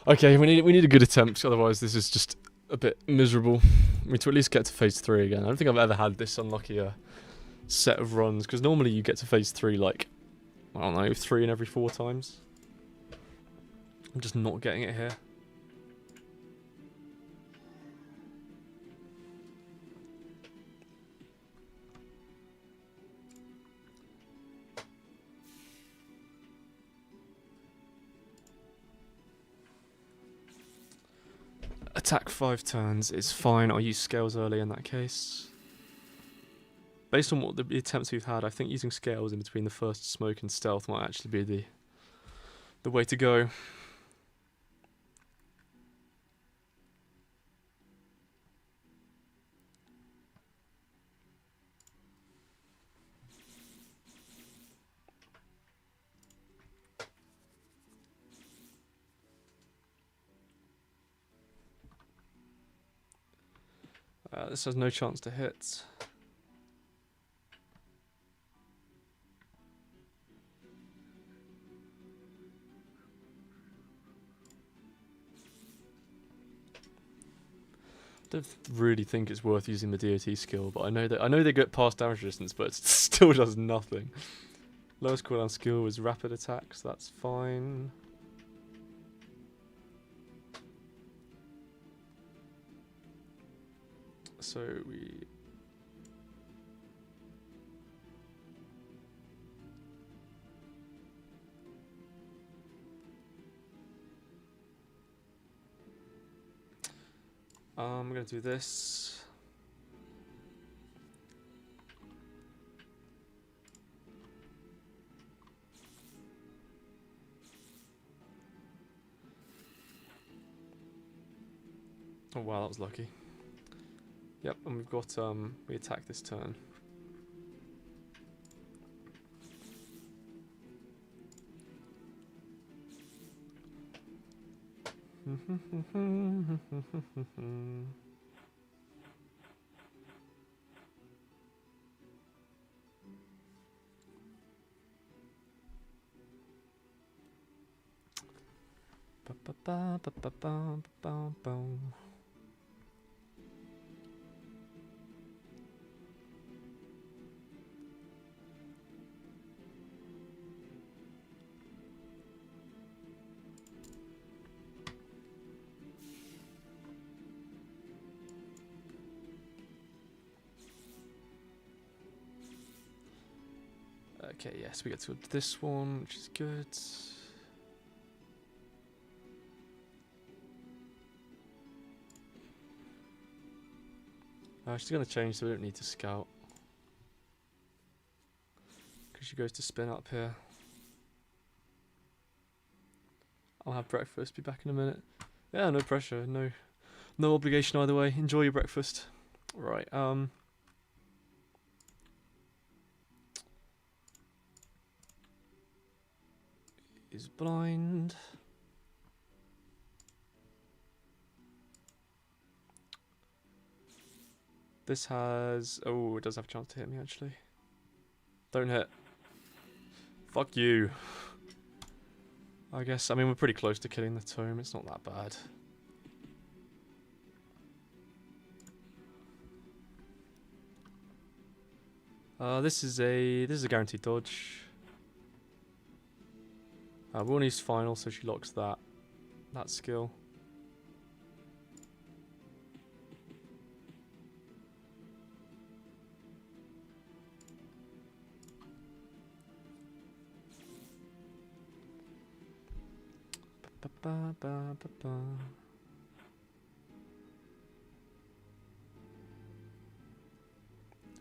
[SPEAKER 1] Okay, we need a good attempt, otherwise this is just a bit miserable. We need to at least get to phase 3 again. I don't think I've ever had this unlucky a set of runs, because normally you get to phase 3 like, I don't know, 3 in every 4 times. I'm just not getting it here. Attack 5 turns is fine. I'll use scales early in that case. Based on what the attempts we've had, I think using scales in between the first smoke and stealth might actually be the way to go. This has no chance to hit. I don't really think it's worth using the DOT skill, but I know they get past damage resistance, but it still does nothing. Lowest cooldown skill is rapid attack, so that's fine. So I'm gonna do this. Oh wow, that was lucky. Yep, and we've got we attack this turn. Okay, yes, we get to this one, which is good. She's going to change, so we don't need to scout. Because she goes to spin up here. I'll have breakfast, be back in a minute. Yeah, no pressure, no obligation either way. Enjoy your breakfast. Right, is blind. This has... Oh, it does have a chance to hit me, actually. Don't hit. Fuck you. I guess, I mean, we're pretty close to killing the tome. It's not that bad. This is a guaranteed dodge. We want to use final, so she locks that skill.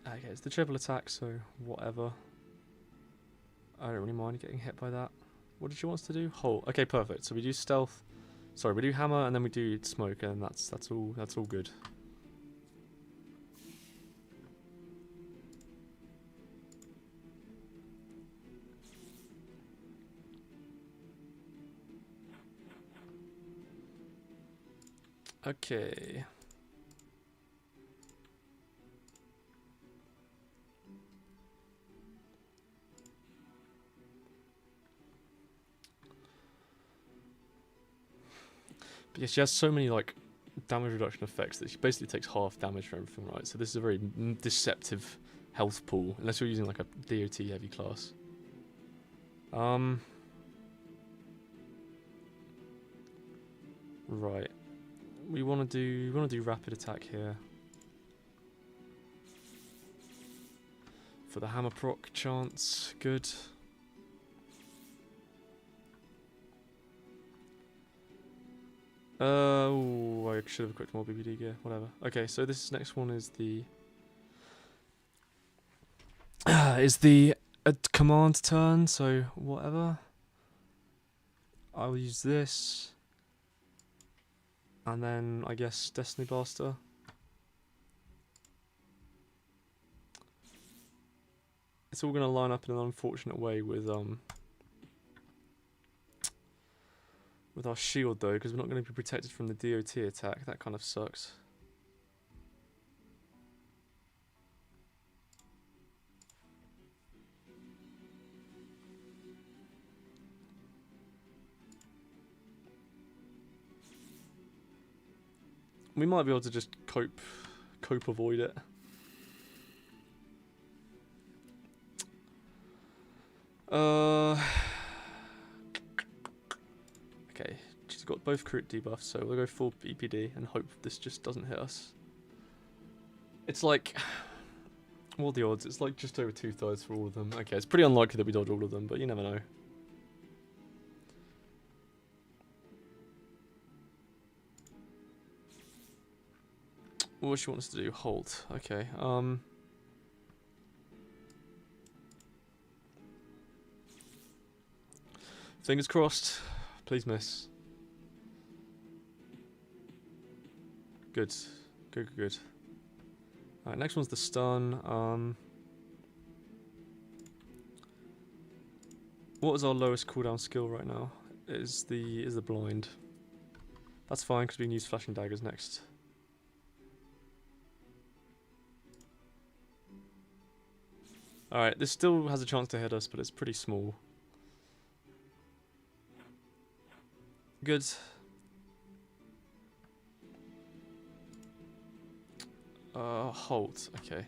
[SPEAKER 1] Okay, it's the triple attack, so whatever. I don't really mind getting hit by that. What did she want us to do? Halt. Okay, perfect. So we do stealth. Sorry, we do hammer, and then we do smoke, and that's all good. Okay. But yeah, she has so many like damage reduction effects that she basically takes half damage for everything, right? So this is a very deceptive health pool, unless you're using like a DOT heavy class. Right. We want to do rapid attack here. For the hammer proc chance, good. Oh, I should have equipped more BBD gear, whatever. Okay, so this next one is the command turn, so whatever. I'll use this. And then I guess Destiny Blaster. It's all gonna line up in an unfortunate way with our shield though, because we're not going to be protected from the DOT attack. That kind of sucks. We might be able to just cope avoid it. Okay, she's got both crit debuffs, so we'll go full BPD and hope this just doesn't hit us. It's like, what are the odds? It's like just over 2/3 for all of them. Okay, it's pretty unlikely that we dodge all of them, but you never know. What does she want us to do? Halt. Okay. Fingers crossed. Please miss. Good. Good. Alright, next one's the stun. What is our lowest cooldown skill right now? Is the blind. That's fine because we can use flashing daggers next. Alright, this still has a chance to hit us, but it's pretty small. Good. Halt. Okay.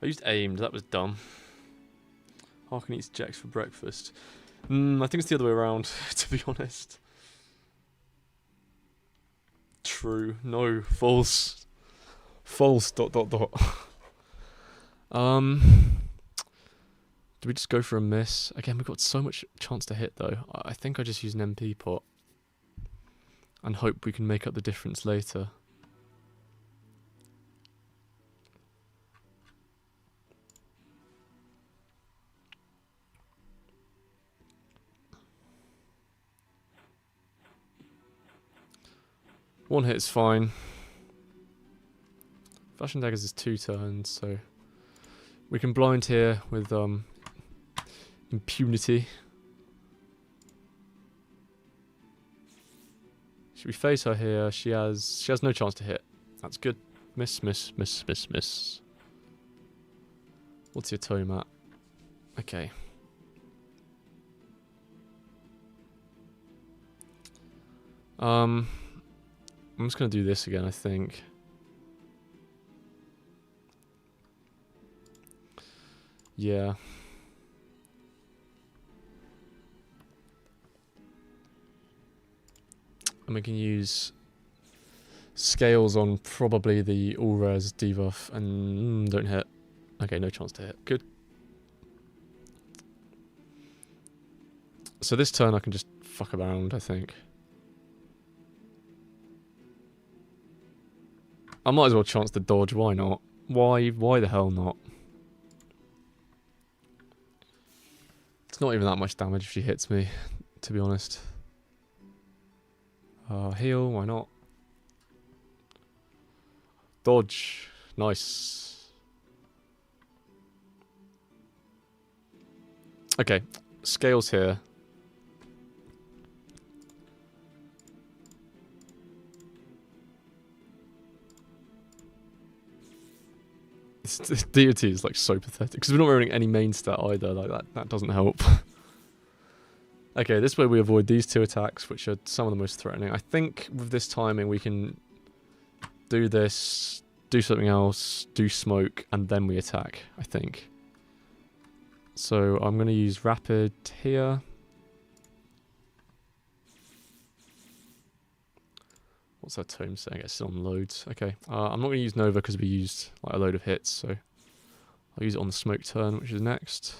[SPEAKER 1] I used aimed, that was dumb. Harkin eats Jex for breakfast. I think it's the other way around, to be honest. True. No. False. False. ... Do we just go for a miss? Again, we've got so much chance to hit, though. I think I just use an MP pot. And hope we can make up the difference later. One hit is fine. Fashion Daggers is 2 turns, so we can blind here with impunity. Should we face her here? She has no chance to hit. That's good. Miss, miss, miss, miss, miss. What's your tome at? Okay. I'm just gonna do this again, I think. Yeah. And we can use scales on probably the all-res debuff and don't hit. Okay, no chance to hit. Good. So this turn I can just fuck around, I think. I might as well chance to dodge, why not? Why the hell not? It's not even that much damage if she hits me, to be honest. Heal, why not? Dodge, nice. Okay, scales here. This deity is like so pathetic because we're not wearing any main stat either. Like that doesn't help. Okay, this way we avoid these 2 attacks, which are some of the most threatening. I think with this timing we can do this, do something else, do smoke, and then we attack, I think. So I'm going to use rapid here. What's that tome saying? It's still on loads. Okay, I'm not going to use Nova because we used like a load of hits, so I'll use it on the smoke turn, which is next.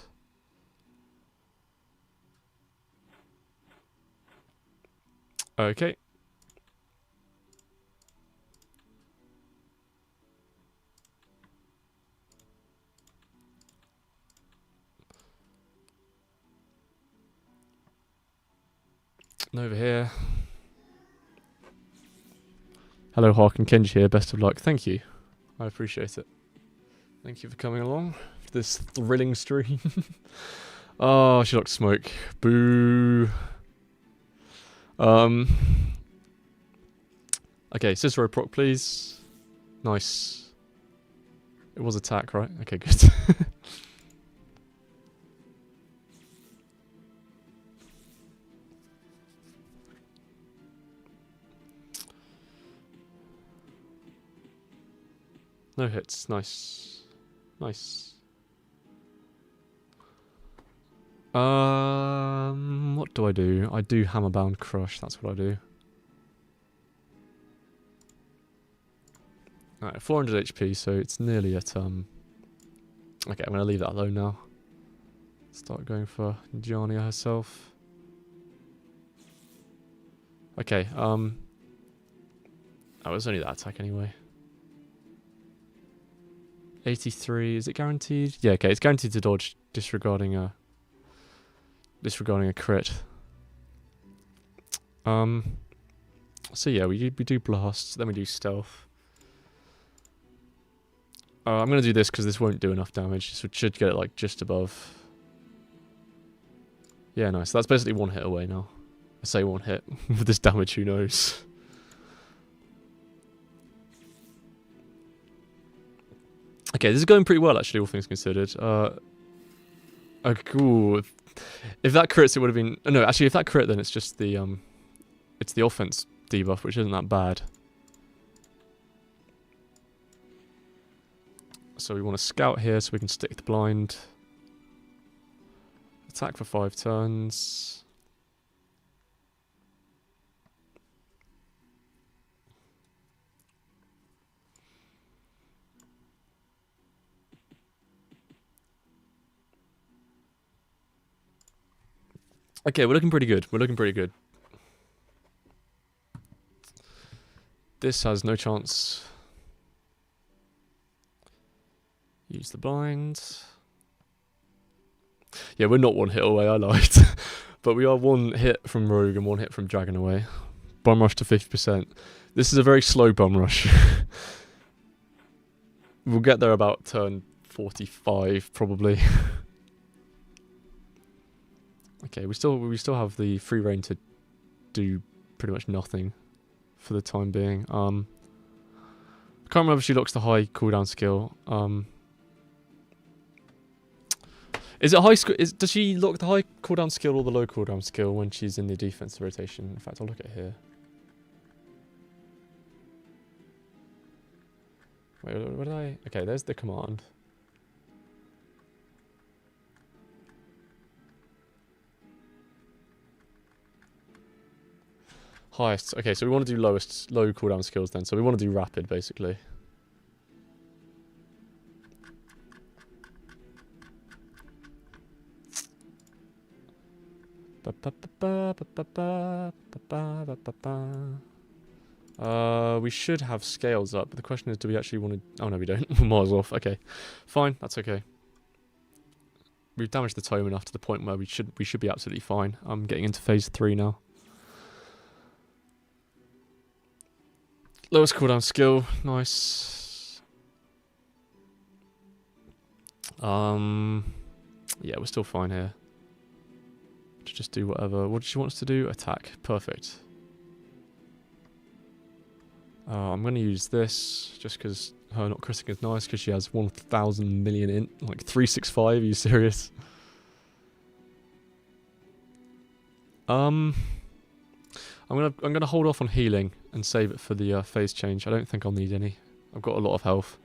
[SPEAKER 1] Okay. Nova here. Hello, Harkin Kenji here. Best of luck. Thank you. I appreciate it. Thank you for coming along for this thrilling stream. Oh, she locked smoke. Boo. Okay, Cicero proc, please. Nice. It was attack, right? Okay, good. No hits. Nice. Nice. What do? I do Hammerbound Crush, that's what I do. Alright, 400 HP, so it's nearly at, Okay, I'm gonna leave that alone now. Start going for Giannia herself. Okay, oh, it was only that attack anyway. 83, is it guaranteed? Yeah, okay, it's guaranteed to dodge, disregarding a crit. So yeah, we do blast, then we do stealth. I'm gonna do this because this won't do enough damage, so it should get it like just above. Yeah, nice. So that's basically 1 hit away now. I say 1 hit. With this damage, who knows? Okay, this is going pretty well actually, all things considered. Okay, cool. If that crits, it would have been... Oh, no, actually, if that crit, then it's just the it's the offense debuff, which isn't that bad. So we want to scout here so we can stick the blind. Attack for 5 turns. Okay, we're looking pretty good. We're looking pretty good. This has no chance. Use the blind. Yeah, we're not 1 hit away, I lied. But we are 1 hit from Rogue and 1 hit from Dragon away. Bum rush to 50%. This is a very slow bum rush. We'll get there about turn 45, probably. Okay, we still have the free reign to do pretty much nothing for the time being. I can't remember if she locks the high cooldown skill. Is it high? Does she lock the high cooldown skill or the low cooldown skill when she's in the defensive rotation? In fact, I'll look at here. Wait, what did I? Okay, there's the command. Highest. Okay, so we want to do low cooldown skills then. So we want to do rapid, basically. We should have scales up, but the question is, do we actually want to... Oh, no, we don't. Miles off. Okay, fine. That's okay. We've damaged the tome enough to the point where we should be absolutely fine. I'm getting into phase 3 now. Lowest cooldown skill. Nice. Yeah, we're still fine here. Just do whatever. What does she want us to do? Attack. Perfect. I'm going to use this just because her not critting is nice because she has 1,000 million in, like 365. Are you serious? I'm gonna hold off on healing and save it for the phase change. I don't think I'll need any. I've got a lot of health.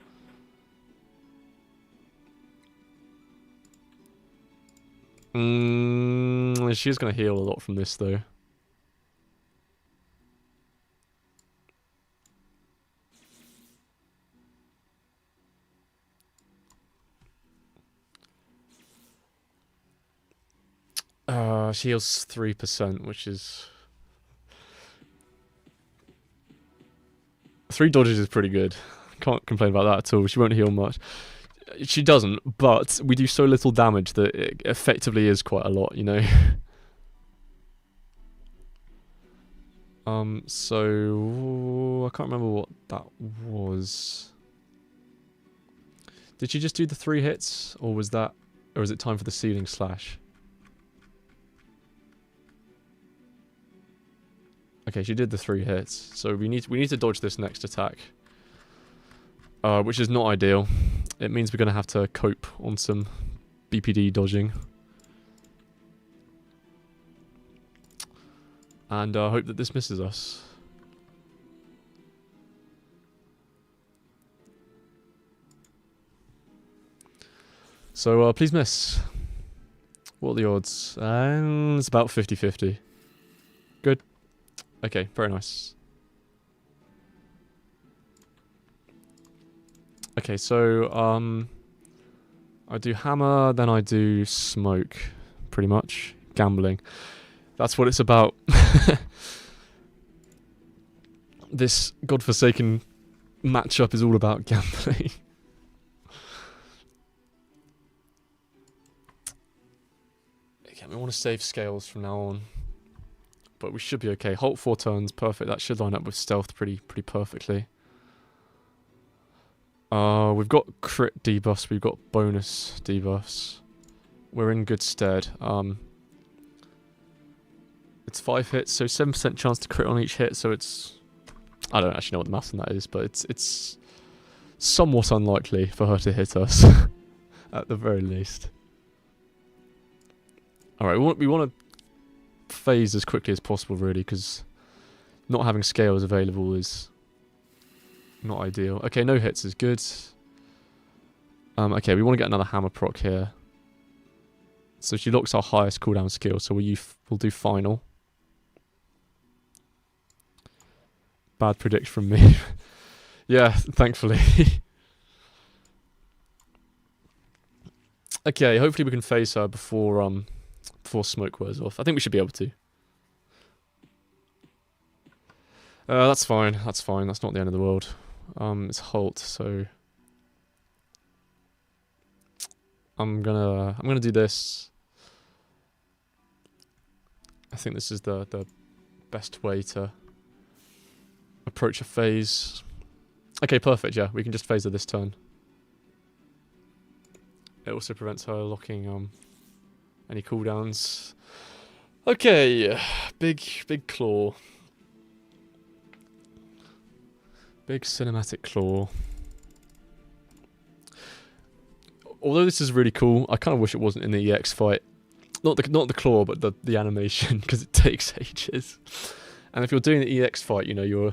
[SPEAKER 1] She's gonna heal a lot from this though. She heals 3%, which is... 3 dodges is pretty good. Can't complain about that at all. She won't heal much. She doesn't, but we do so little damage that it effectively is quite a lot, you know? So... I can't remember what that was. Did she just do the 3 hits? Or was that... Or is it time for the ceiling slash? Okay, she did the 3 hits, so we need to dodge this next attack, which is not ideal. It means we're going to have to cope on some BPD dodging, and hope that this misses us. So please miss. What are the odds? It's about 50-50. Good. Okay, very nice. Okay, so I do hammer, then I do smoke, pretty much. Gambling. That's what it's about. This godforsaken matchup is all about gambling. Okay, we want to save scales from now on. But we should be okay. Halt 4 turns, perfect. That should line up with stealth pretty perfectly. We've got crit debuffs, we've got bonus debuffs. We're in good stead. It's 5 hits, so 7% chance to crit on each hit, so it's... I don't actually know what the maths on that is, but it's somewhat unlikely for her to hit us. At the very least. Alright, we want to phase as quickly as possible, really, because not having scales available is not ideal. Okay, no hits is good. Okay, we want to get another hammer proc here. So she looks our highest cooldown skill, so we'll do final. Bad predict from me. Yeah, thankfully. Okay, hopefully we can phase her before smoke wears off. I think we should be able to. That's fine. That's fine. That's not the end of the world. It's Holt, so I'm gonna do this. I think this is the best way to approach a phase. Okay, perfect. Yeah, we can just phase her this turn. It also prevents her locking any cooldowns. Okay, big claw. Big cinematic claw. Although this is really cool, I kind of wish it wasn't in the EX fight. Not the claw, but the animation, because it takes ages. And if you're doing the EX fight, you know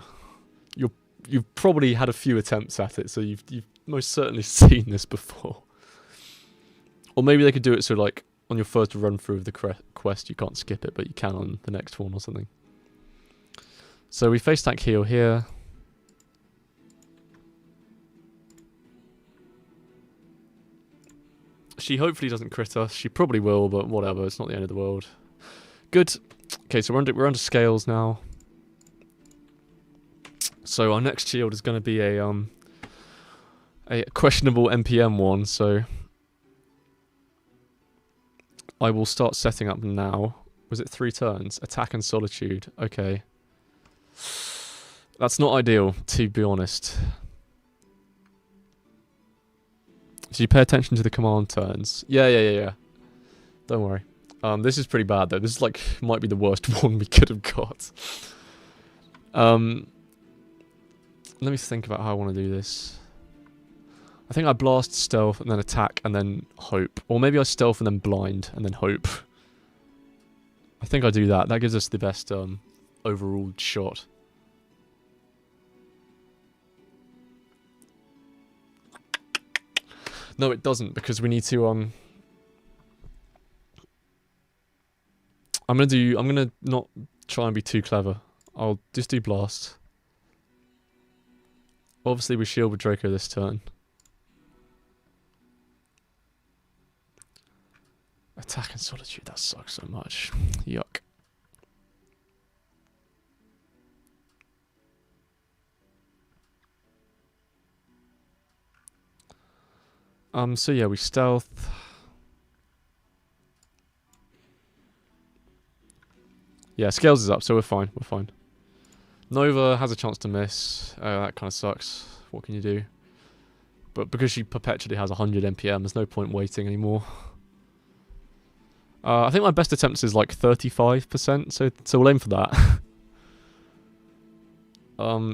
[SPEAKER 1] you've probably had a few attempts at it, so you've most certainly seen this before. Or maybe they could do it so like on your first run through of the quest you can't skip it, but you can on the next one or something. So we face tank heal here. She hopefully doesn't crit us. She probably will, but whatever. It's not the end of the world. Good. Okay, so we're under scales now. So our next shield is going to be a questionable NPM one. So I will start setting up now. Was it 3 turns? Attack and Solitude. Okay. That's not ideal, to be honest. So you pay attention to the command turns. Yeah. Don't worry. This is pretty bad though. This is like might be the worst one we could have got. Let me think about how I want to do this. I think I blast, stealth, and then attack, and then hope. Or maybe I stealth and then blind, and then hope. I think I do that. That gives us the best overall shot. No, it doesn't, because we need to I'm gonna not try and be too clever. I'll just do blast. Obviously we shield with Draco this turn. Attack and Solitude, that sucks so much. Yuck. So yeah, we stealth. Yeah, scales is up, so we're fine. Nova has a chance to miss. That kind of sucks. What can you do? But because she perpetually has 100 NPM, there's no point waiting anymore. I think my best attempts is like 35%, so we'll aim for that.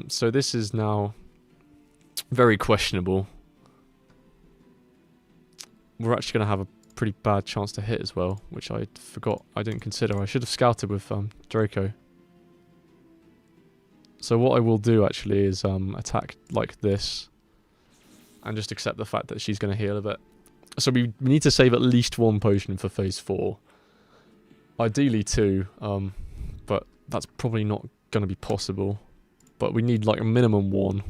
[SPEAKER 1] So this is now very questionable. We're actually going to have a pretty bad chance to hit as well, which I forgot I didn't consider. I should have scouted with Draco. So what I will do actually is attack like this and just accept the fact that she's going to heal a bit. So we need to save at least 1 potion for phase 4. Ideally 2, but that's probably not going to be possible. But we need like a minimum 1.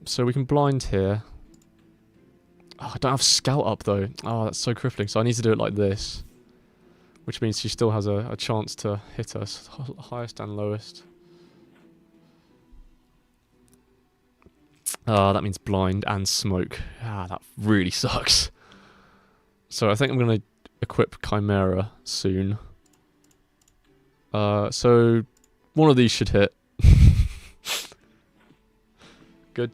[SPEAKER 1] So we can blind here. Oh, I don't have scout up though. Oh, that's so crippling. So I need to do it like this. Which means she still has a chance to hit us. Highest and lowest. That means blind and smoke. That really sucks. So I think I'm going to equip Chimera soon. So one of these should hit. Good.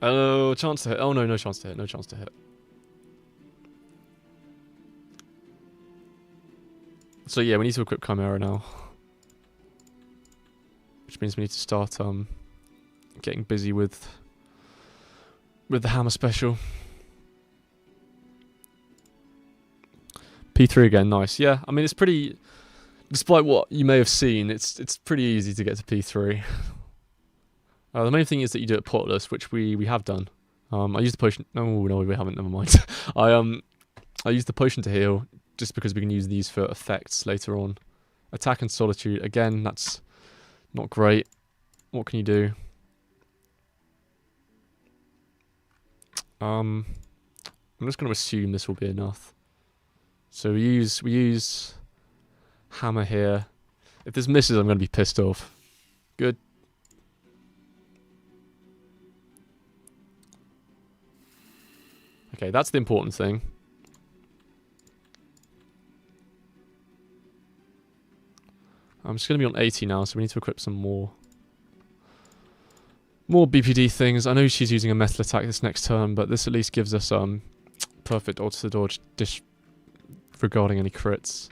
[SPEAKER 1] Oh, chance to hit. Oh no, no chance to hit. No chance to hit. So yeah, we need to equip Chimera now. Which means we need to start getting busy with the hammer special. P3 again, nice. Yeah, I mean, it's pretty... Despite what you may have seen, it's pretty easy to get to P3. The main thing is that you do it potless, which we have done. I used the potion... No, we haven't, never mind. I used the potion to heal, just because we can use these for effects later on. Attack and Solitude, again, that's not great. What can you do? I'm just going to assume this will be enough. So we use hammer here. If this misses, I'm going to be pissed off. Good. Okay, that's the important thing. I'm just going to be on 80 now, so we need to equip some more BPD things. I know she's using a metal attack this next turn, but this at least gives us perfect auto dodge disregarding any crits.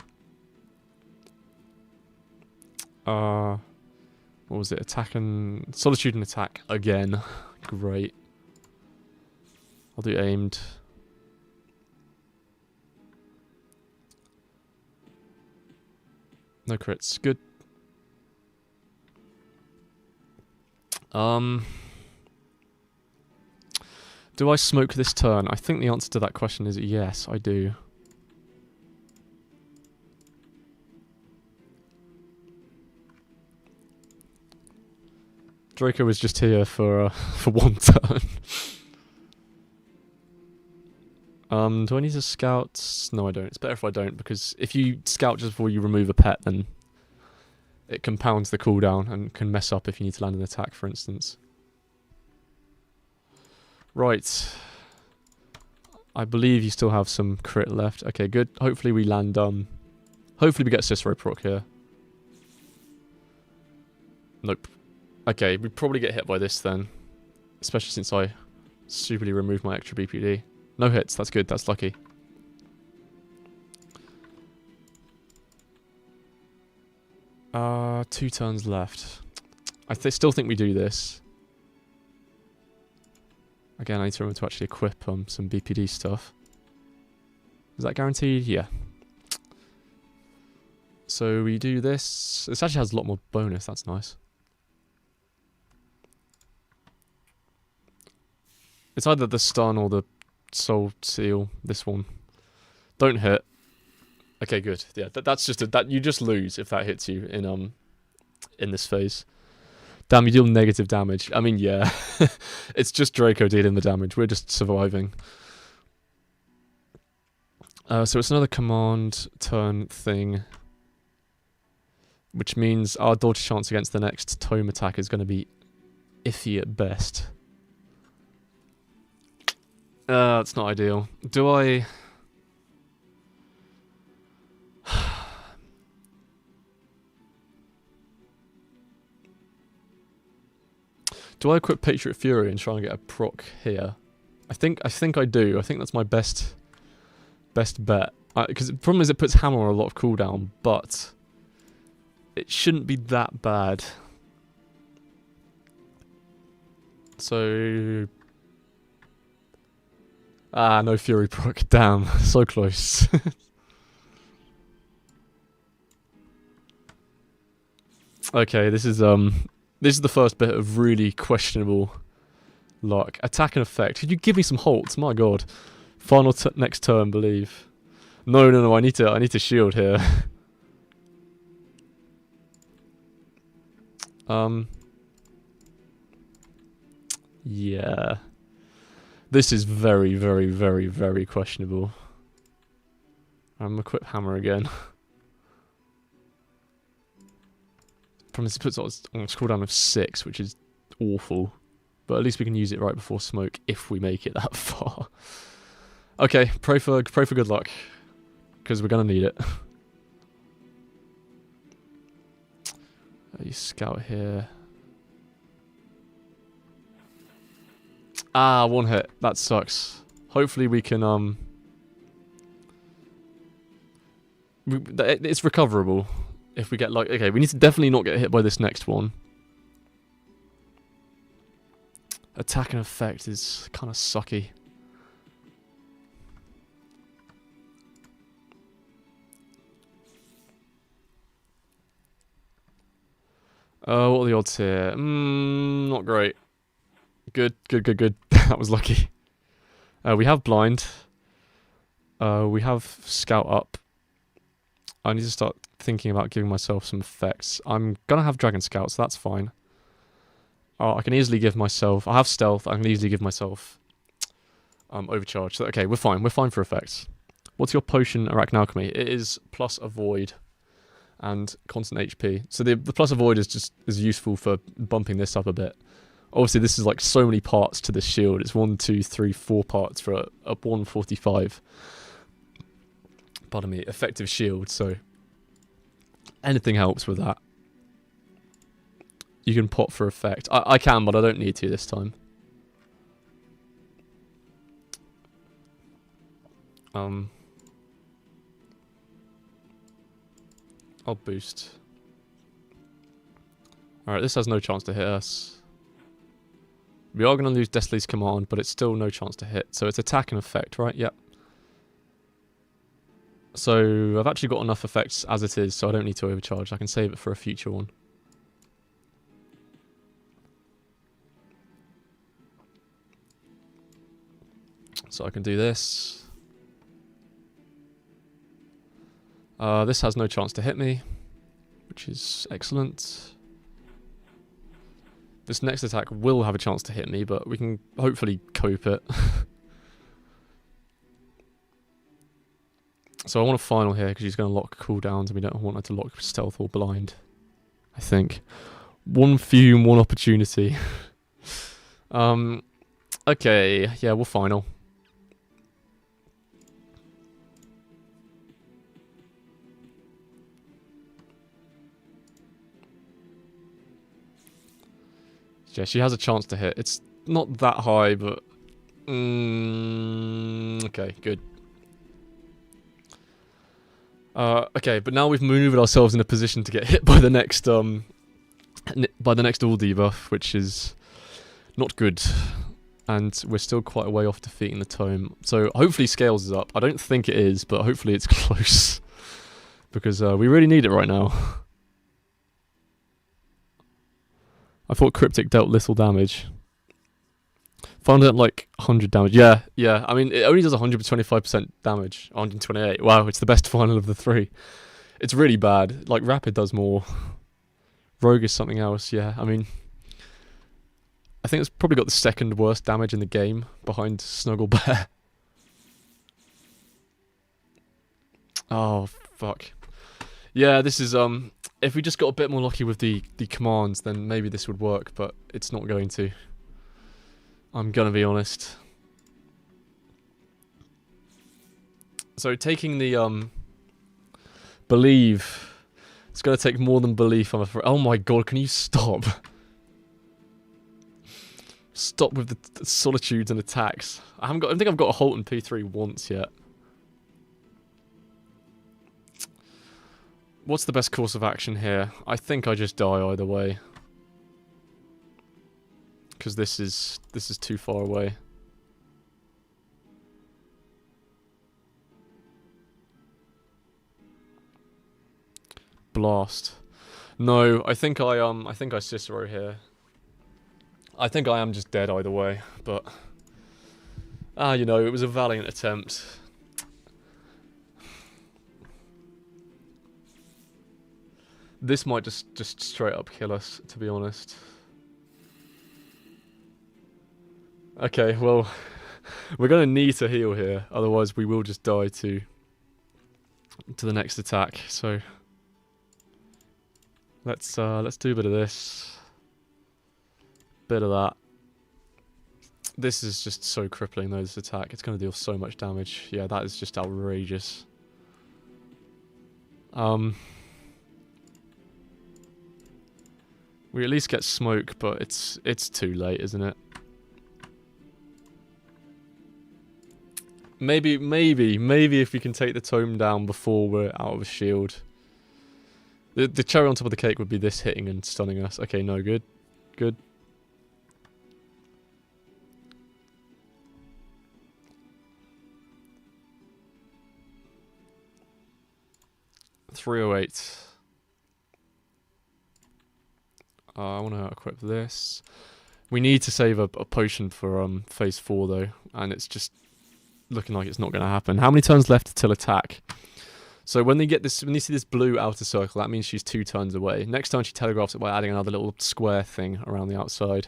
[SPEAKER 1] What was it? Attack and... Solitude and attack again. Great. I'll do aimed. No crits. Good. Do I smoke this turn? I think the answer to that question is yes, I do. Draco was just here for one turn. Do I need to scout? No, I don't. It's better if I don't, because if you scout just before you remove a pet, then it compounds the cooldown and can mess up if you need to land an attack, for instance. Right. I believe you still have some crit left. Okay, good. Hopefully we land, hopefully we get Cicero proc here. Nope. Okay, we probably get hit by this then. Especially since I superly removed my extra BPD. No hits, that's good, that's lucky. Two turns left. I still think we do this. Again, I need to remember to actually equip some BPD stuff. Is that guaranteed? Yeah. So we do this. This actually has a lot more bonus, that's nice. It's either the stun or the soul seal, this one. Don't hit. Okay, good. Yeah, that's just that you just lose if that hits you in this phase. Damn, you deal negative damage. I mean, yeah. It's just Draco dealing the damage. We're just surviving. So it's another command turn thing. Which means our dodge chance against the next tome attack is going to be iffy at best. That's not ideal. Do I... Do I equip Patriot Fury and try and get a proc here? I think I do. I think that's my best bet. Because the problem is it puts Hammer on a lot of cooldown, but it shouldn't be that bad. So... no Fury proc. Damn, so close. Okay, this is the first bit of really questionable luck. Attack and effect. Could you give me some halts? My god. Final next turn, believe. No. I need to shield here. Yeah. This is very, very, very, very questionable. Equip Hammer again. Problem is, it puts on a cooldown of 6, which is awful. But at least we can use it right before smoke if we make it that far. Okay, pray for good luck, because we're gonna need it. You scout here. One hit. That sucks. Hopefully we can it's recoverable. If we get like... Okay, we need to definitely not get hit by this next one. Attack and effect is kind of sucky. What are the odds here? Not great. Good. That was lucky. We have blind. We have scout up. I need to start thinking about giving myself some effects. I'm gonna have dragon scout, so that's fine. I can easily give myself... I have stealth. I can easily give myself overcharge. So, okay, we're fine. We're fine for effects. What's your potion arachnalchemy? It is plus avoid and constant HP. So the plus avoid is useful for bumping this up a bit. Obviously, this is like so many parts to this shield. It's 1, 2, 3, 4 parts for a 145. Pardon me, effective shield. So anything helps with that. You can pot for effect. I can, but I don't need to this time. I'll boost. Alright, this has no chance to hit us. We are going to lose Deathly's command, but it's still no chance to hit. So it's attack and effect, right? Yep. So I've actually got enough effects as it is, so I don't need to overcharge. I can save it for a future one. So I can do this. This has no chance to hit me, which is excellent. This next attack will have a chance to hit me, but we can hopefully cope it. So I want a final here, because she's going to lock cooldowns, and we don't want her to lock stealth or blind, I think. One fume, one opportunity. Okay, yeah, we'll final. Yeah, she has a chance to hit. It's not that high, but... okay, good. Okay, but now we've maneuvered ourselves in a position to get hit by the next all debuff, which is not good. And we're still quite a way off defeating the tome. So hopefully Scales is up. I don't think it is, but hopefully it's close. Because we really need it right now. I thought Cryptic dealt little damage. Found it like 100 damage. Yeah. I mean, it only does 125% damage. 128. Wow, it's the best final of the three. It's really bad. Like, Rapid does more. Rogue is something else, yeah. I mean, I think it's probably got the second worst damage in the game behind Snuggle Bear. Oh, fuck. Yeah, this is, if we just got a bit more lucky with the commands, then maybe this would work, but it's not going to. I'm gonna be honest. So taking the, believe, it's gonna take more than belief, I'm afraid. Oh my god, can you stop? Stop with the solitudes and attacks. I don't think I've got a halt in P3 once yet. What's the best course of action here? I think I just die either way. Because this is too far away. Blast. No, I think I Cicero here. I think I am just dead either way, but you know, it was a valiant attempt. This might just straight up kill us, to be honest. Okay, well, we're gonna need to heal here, otherwise we will just die to the next attack. So let's do a bit of this, bit of that. This is just so crippling though, this attack. It's gonna deal so much damage. Yeah, that is just outrageous. We at least get smoke, but it's too late, isn't it? Maybe if we can take the tome down before we're out of a shield. The cherry on top of the cake would be this hitting and stunning us. Okay, no, good. 308. I want to equip this. We need to save a potion for phase 4 though, and it's just looking like it's not going to happen. How many turns left till attack? So when they get this, when you see this blue outer circle, that means she's 2 turns away. Next turn she telegraphs it by adding another little square thing around the outside.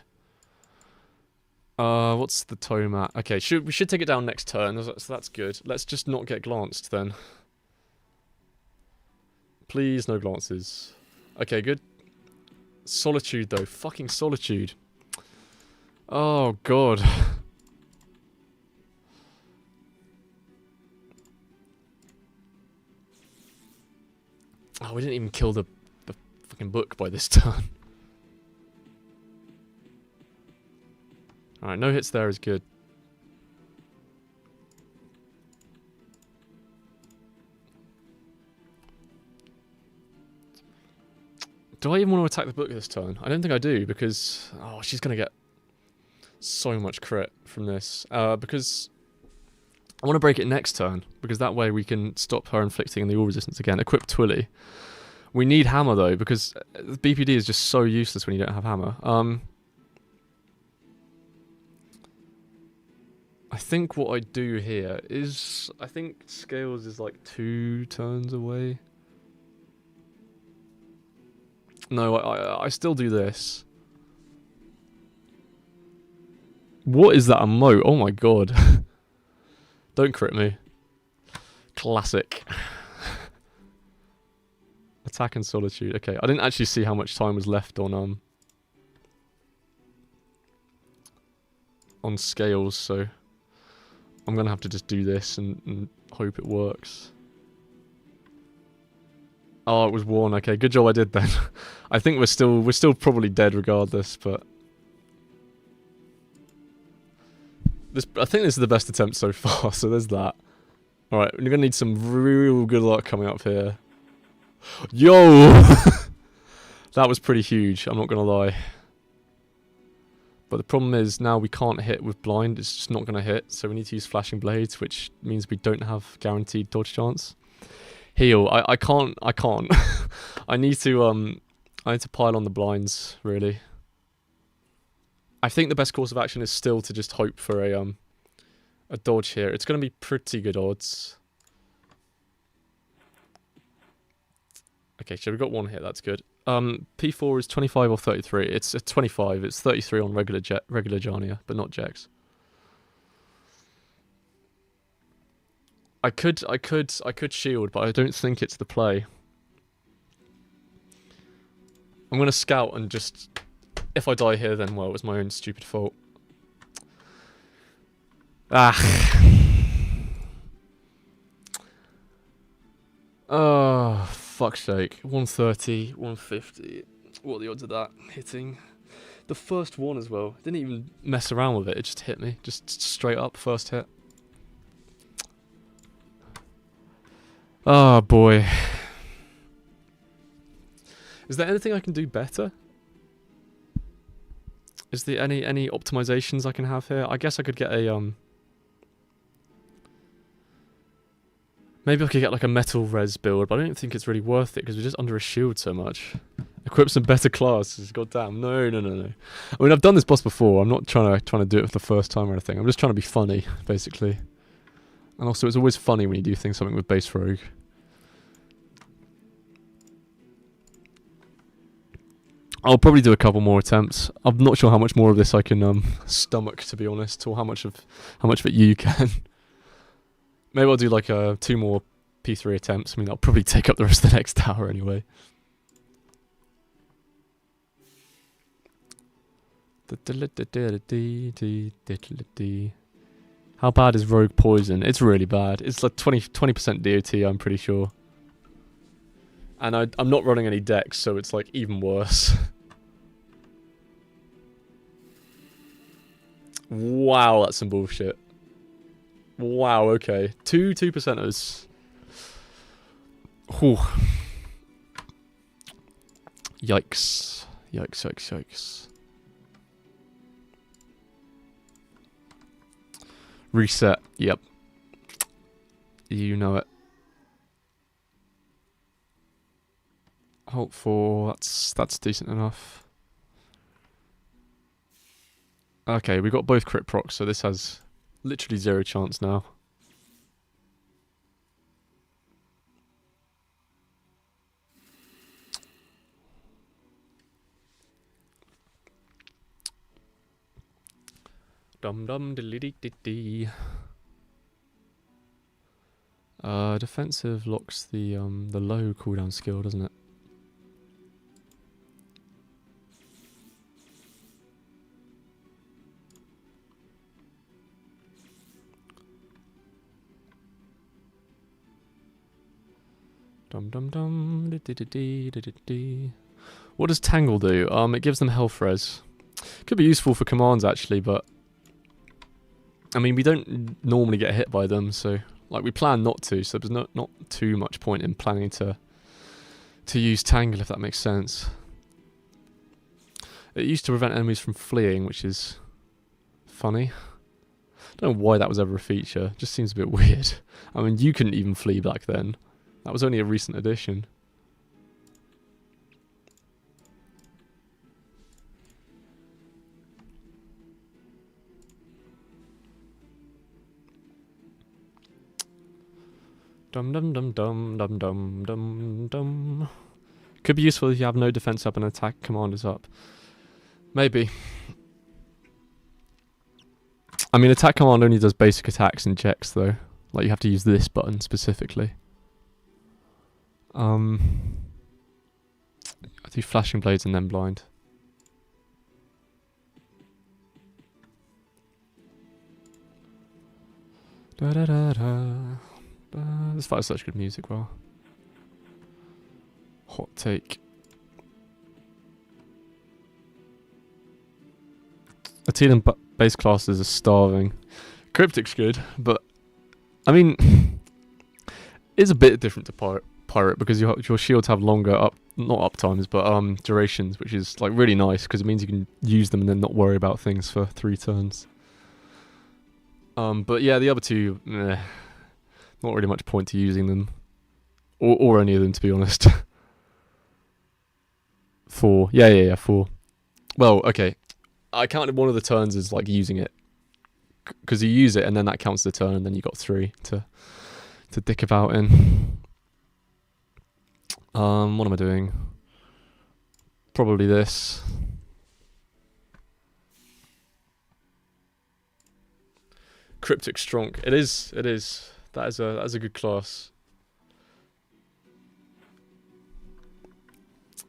[SPEAKER 1] What's the tome at? Okay, we should take it down next turn, so that's good. Let's just not get glanced then. Please, no glances. Okay, good. Solitude though, fucking solitude. Oh god. Oh, we didn't even kill the fucking book by this turn. Alright, no hits there is good. Do I even want to attack the book this turn? I don't think I do, because... Oh, she's going to get so much crit from this. Because I want to break it next turn, because that way we can stop her inflicting the all resistance again. Equip Twilly. We need hammer, though, because BPD is just so useless when you don't have hammer. I think what I do here is... I think Scales is like 2 turns away. No, I still do this. What is that emote? Oh my god. Don't crit me. Classic. Attack and Solitude. Okay, I didn't actually see how much time was left on Scales, so I'm gonna have to just do this and hope it works. Oh, it was 1. Okay, good job I did then. I think we're still probably dead regardless, but I think this is the best attempt so far. So there's that. All right, we're gonna need some real good luck coming up here. Yo, that was pretty huge. I'm not gonna lie. But the problem is now we can't hit with blind. It's just not gonna hit. So we need to use flashing blades, which means we don't have guaranteed dodge chance. Heal. I can't. I need to pile on the blinds, really. I think the best course of action is still to just hope for a dodge here. It's going to be pretty good odds. Okay, so we've got 1 hit. That's good. P4 is 25 or 33. It's a 25. It's 33 on regular Jarnia, but not Jex. I could shield, but I don't think it's the play. I'm gonna scout and just... If I die here, then, well, it was my own stupid fault. Ah. Oh, fuck's sake. 130, 150. What are the odds of that hitting? The first one as well. Didn't even mess around with it. It just hit me. Just straight up, first hit. Oh boy. Is there anything I can do better? Is there any optimizations I can have here? I guess I could get a maybe I could get like a metal res build, but I don't think it's really worth it because we're just under a shield so much. Equip some better classes. God damn. No. I mean, I've done this boss before. I'm not trying to do it for the first time or anything. I'm just trying to be funny, basically. And also, it's always funny when you do something with base rogue. I'll probably do a couple more attempts. I'm not sure how much more of this I can stomach, to be honest, or how much of it you can. Maybe I'll do like 2 more P3 attempts. I mean, that'll probably take up the rest of the next hour anyway. How bad is Rogue Poison? It's really bad. It's like 20% DOT, I'm pretty sure. And I'm not running any decks, so it's like even worse. Wow, that's some bullshit. Wow, okay. 2%ers. Whew. Yikes. Yikes. Reset. Yep. You know it. Halt 4. That's decent enough. Okay, we got both crit procs, so this has literally 0 chance now. Dum dum diddly dee dee. Defensive locks the low cooldown skill, doesn't it? Dum dum dum dee dee dee dee dee dee. What does Tangle do? It gives them health res. Could be useful for commands actually, but I mean we don't normally get hit by them, so like we plan not to. So there's not too much point in planning to use Tangle, if that makes sense. It used to prevent enemies from fleeing, which is funny. I don't know why that was ever a feature. It just seems a bit weird. I mean, you couldn't even flee back then. That was only a recent addition. Dum dum dum dum dum dum dum dum. Could be useful if you have no defense up and attack commanders up. Maybe. I mean, attack command only does basic attacks and checks though. Like you have to use this button specifically. I do flashing blades and then blind. Da da da da. This fight is such good music, well. Hot take. Atelan base classes are starving. Cryptic's good, but I mean, it's a bit different to pirate because your shields have longer not uptimes, but durations, which is like really nice because it means you can use them and then not worry about things for 3 turns. But yeah, the other two, not really much point to using them, or any of them to be honest. 4, yeah, 4. Well, okay, I counted one of the turns as like using it, because you use it and then that counts the turn, and then you got 3 to dick about in. What am I doing? Probably this. Cryptic strong. It is. That is a good class.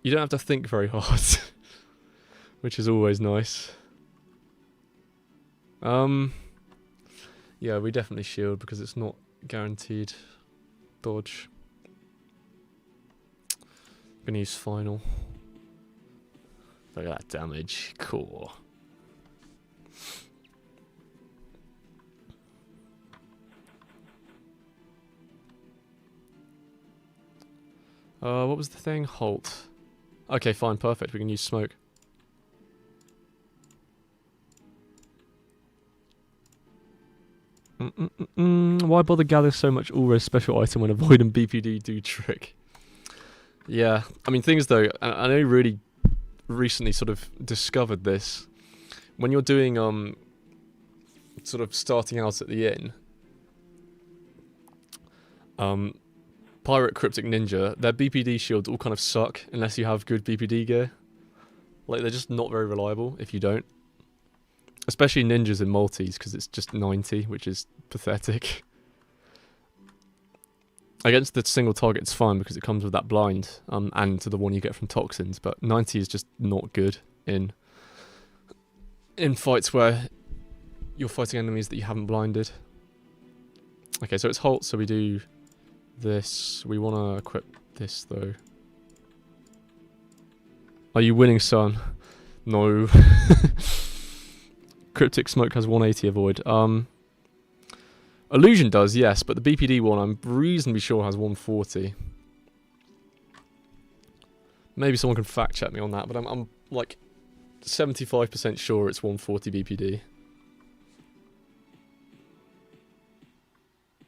[SPEAKER 1] You don't have to think very hard, which is always nice. Yeah, we definitely shield because it's not guaranteed dodge. I'm gonna use final. Look at that damage. Cool. What was the thing? Halt. Okay, fine, perfect. We can use smoke. Why bother gather so much all-res special item when avoid and BPD do trick? Yeah, I mean, things though, I know really recently sort of discovered this. When you're doing, sort of starting out at the inn, Pirate, Cryptic, Ninja, their BPD shields all kind of suck unless you have good BPD gear. Like, they're just not very reliable if you don't. Especially Ninjas in multis, because it's just 90, which is pathetic. Against the single target, it's fine because it comes with that blind, and to the one you get from toxins, but 90 is just not good in fights where you're fighting enemies that you haven't blinded. Okay, so it's halt, so we do this. We want to equip this, though. Are you winning, son? No. Cryptic Smoke has 180 avoid. Illusion does, yes, but the BPD one I'm reasonably sure has 140. Maybe someone can fact check me on that, but I'm like 75% sure it's 140 BPD.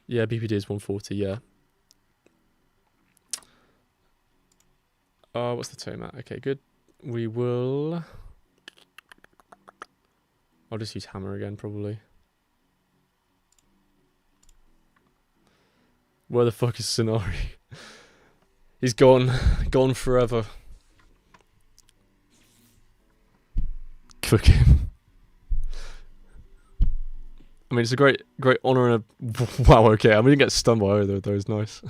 [SPEAKER 1] Yeah, BPD is 140, yeah. What's the tome at? Okay, good. We will... I'll just use hammer again, probably. Where the fuck is Sonari? He's gone. Gone forever. Cook him. I mean, it's a great honor and a... Wow, okay. I mean, we didn't get stunned by either of those. Nice.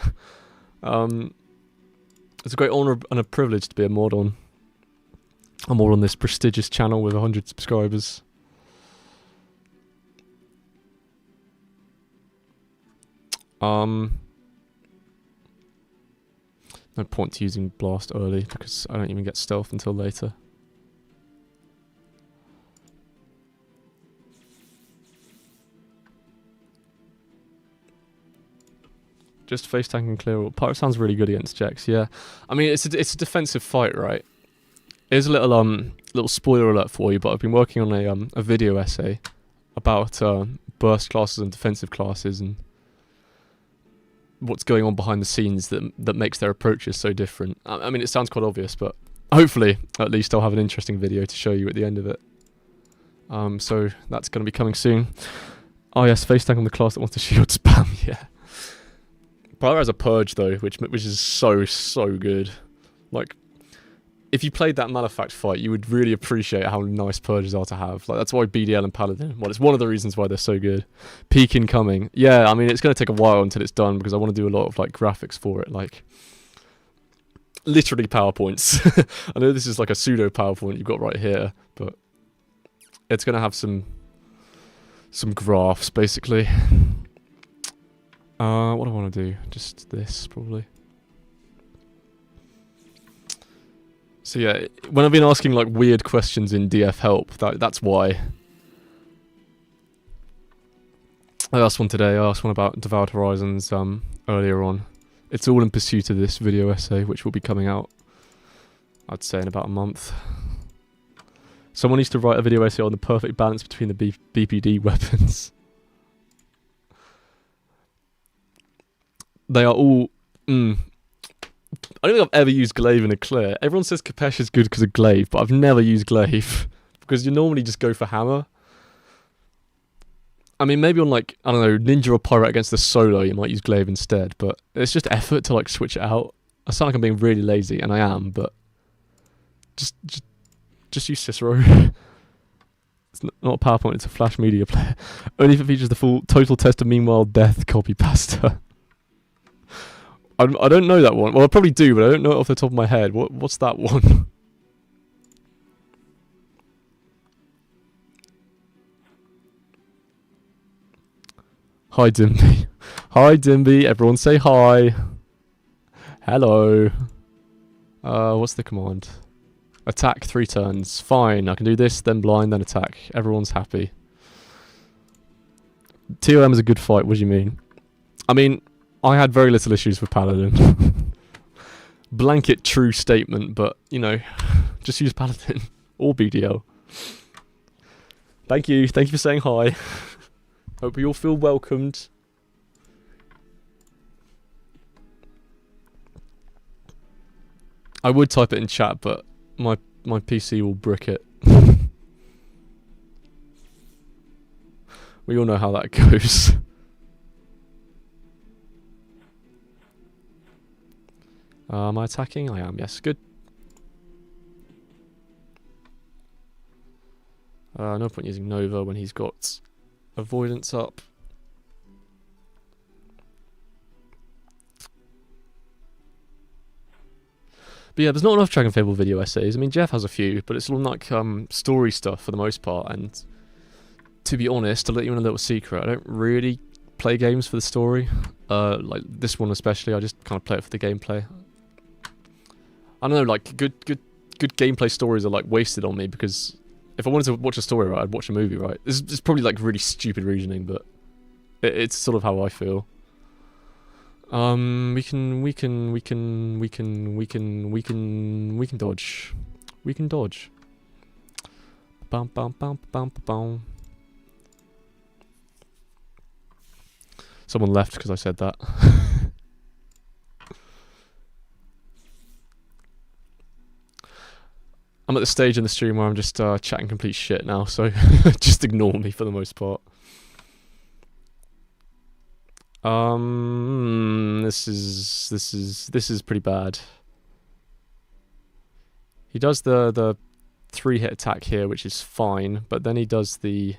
[SPEAKER 1] It's a great honor and a privilege to be a mod on. I'm all on this prestigious channel with 100 subscribers. No point to using blast early because I don't even get stealth until later. Just face tank and clear. Pirate sounds really good against Jax. Yeah, I mean it's a defensive fight, right? Here's a little spoiler alert for you, but I've been working on a video essay about burst classes and defensive classes and what's going on behind the scenes that makes their approaches so different. I mean, it sounds quite obvious, but hopefully, at least I'll have an interesting video to show you at the end of it. So that's going to be coming soon. Oh yes, face tank on the class that wants to shield spam. Yeah. Pyro has a purge though, which is so good. Like, if you played that Malefact fight, you would really appreciate how nice purges are to have. Like, that's why BDL and Paladin. Well, it's one of the reasons why they're so good. Peak incoming. Yeah, I mean, it's going to take a while until it's done because I want to do a lot of like graphics for it. Like, literally PowerPoints. I know this is like a pseudo PowerPoint you've got right here, but it's going to have some graphs basically. What do I want to do? Just this, probably. So yeah, when I've been asking like weird questions in DF help, that's why. I asked one today. I asked one about Devoured Horizons earlier on. It's all in pursuit of this video essay, which will be coming out, I'd say, in about a month. Someone needs to write a video essay on the perfect balance between the BPD weapons. They are all... I don't think I've ever used glaive in a clear. Everyone says Kapesh is good because of glaive, but I've never used glaive. Because you normally just go for hammer. I mean, maybe on like, I don't know, ninja or pirate against the solo, you might use glaive instead. But it's just effort to like switch it out. I sound like I'm being really lazy, and I am, but... Just use Cicero. It's not a PowerPoint, it's a Flash Media Player. Only if it features the full total test of Meanwhile Death copy pasta. I don't know that one. Well, I probably do, but I don't know it off the top of my head. What's that one? Hi, Dimby. Hi, Dimby. Everyone say hi. Hello. What's the command? Attack 3 turns. Fine, I can do this, then blind, then attack. Everyone's happy. TOM is a good fight, what do you mean? I mean, I had very little issues with Paladin. Blanket true statement, but, you know, just use Paladin. Or BDL. Thank you for saying hi. Hope you all feel welcomed. I would type it in chat, but my PC will brick it. We all know how that goes. Am I attacking? I am, yes. Good. No point using Nova when he's got avoidance up. But yeah, there's not enough DragonFable video essays. I mean, Jeff has a few, but it's all like story stuff for the most part. And to be honest, to let you in a little secret, I don't really play games for the story. Like this one especially, I just kind of play it for the gameplay. I don't know, like good gameplay stories are like wasted on me because if I wanted to watch a story, right, I'd watch a movie, right? It's probably like really stupid reasoning, but it's sort of how I feel. We can dodge. We can dodge. Bum bum bum bum bum. Someone left because I said that. I'm at the stage in the stream where I'm just chatting complete shit now, so just ignore me for the most part. This is pretty bad. He does the 3-hit attack here, which is fine, but then he does the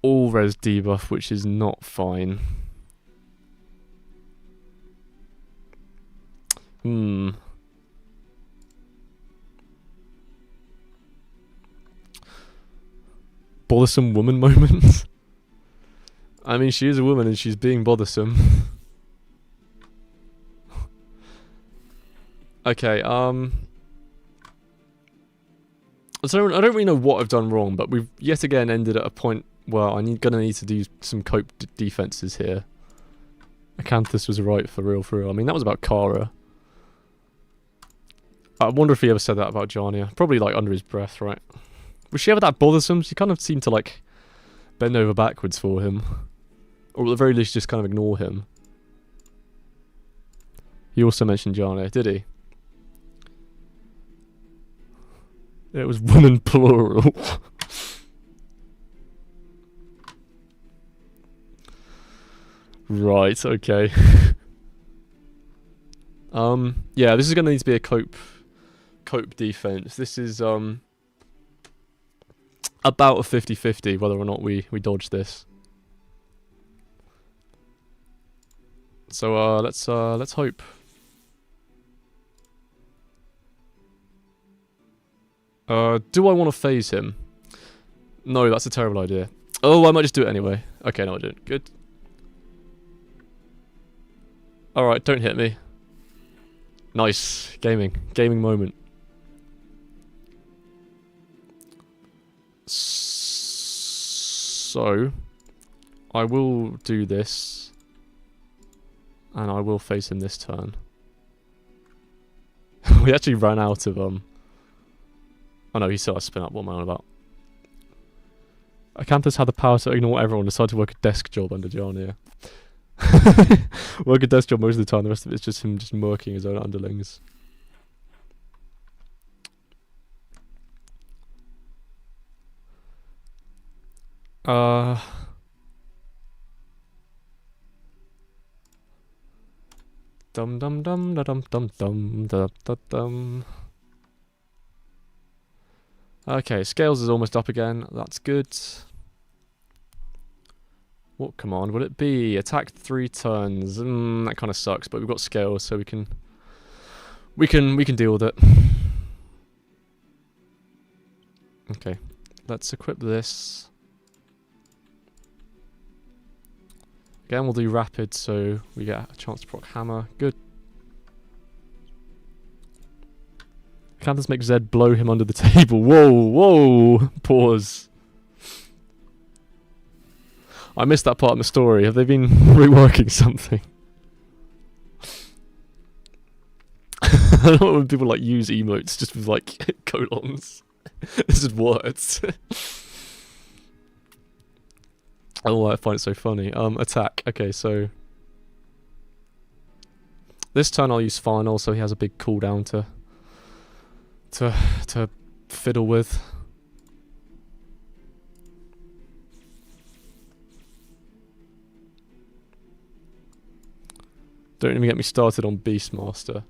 [SPEAKER 1] all-res debuff, which is not fine. Bothersome woman moment. I mean, she is a woman and she's being bothersome. Okay, I don't really know what I've done wrong, but we've yet again ended at a point where I'm gonna need to do some cope defenses here. Acanthus was right for real. I mean, that was about Kara. I wonder if he ever said that about Jarnia. Probably like under his breath, right? Was she ever that bothersome? She kind of seemed to like bend over backwards for him. Or at the very least just kind of ignore him. He also mentioned Jarnia, did he? It was woman plural. Right, okay. Yeah, this is gonna need to be a cope defense. This is about a 50-50 whether or not we dodge this. So let's hope. Do I want to phase him? No, that's a terrible idea. Oh, I might just do it anyway. Okay, no, I didn't. Good. Alright, don't hit me. Nice. Gaming moment. So, I will do this. And I will face him this turn. We actually ran out of, Oh no, he still has spin up. What am I on about? Acanthus had the power to ignore everyone and decided to work a desk job under Jarnia. Work a desk job most of the time, the rest of it's just him just murking his own underlings. Dum dum dum da dum dum dum da da dum. Okay, Scales is almost up again. That's good. What command would it be? Attack 3 turns. That kind of sucks, but we've got Scales, so we can deal with it. Okay, let's equip this. Again, we'll do rapid, so we get a chance to proc hammer. Good. Acanthus makes Zed blow him under the table. Whoa! Pause. I missed that part in the story. Have they been reworking something? I don't know when people like use emotes just with like colons. This is words. Oh, I find it so funny. Attack. Okay, so this turn I'll use final, so he has a big cooldown to fiddle with. Don't even get me started on Beastmaster.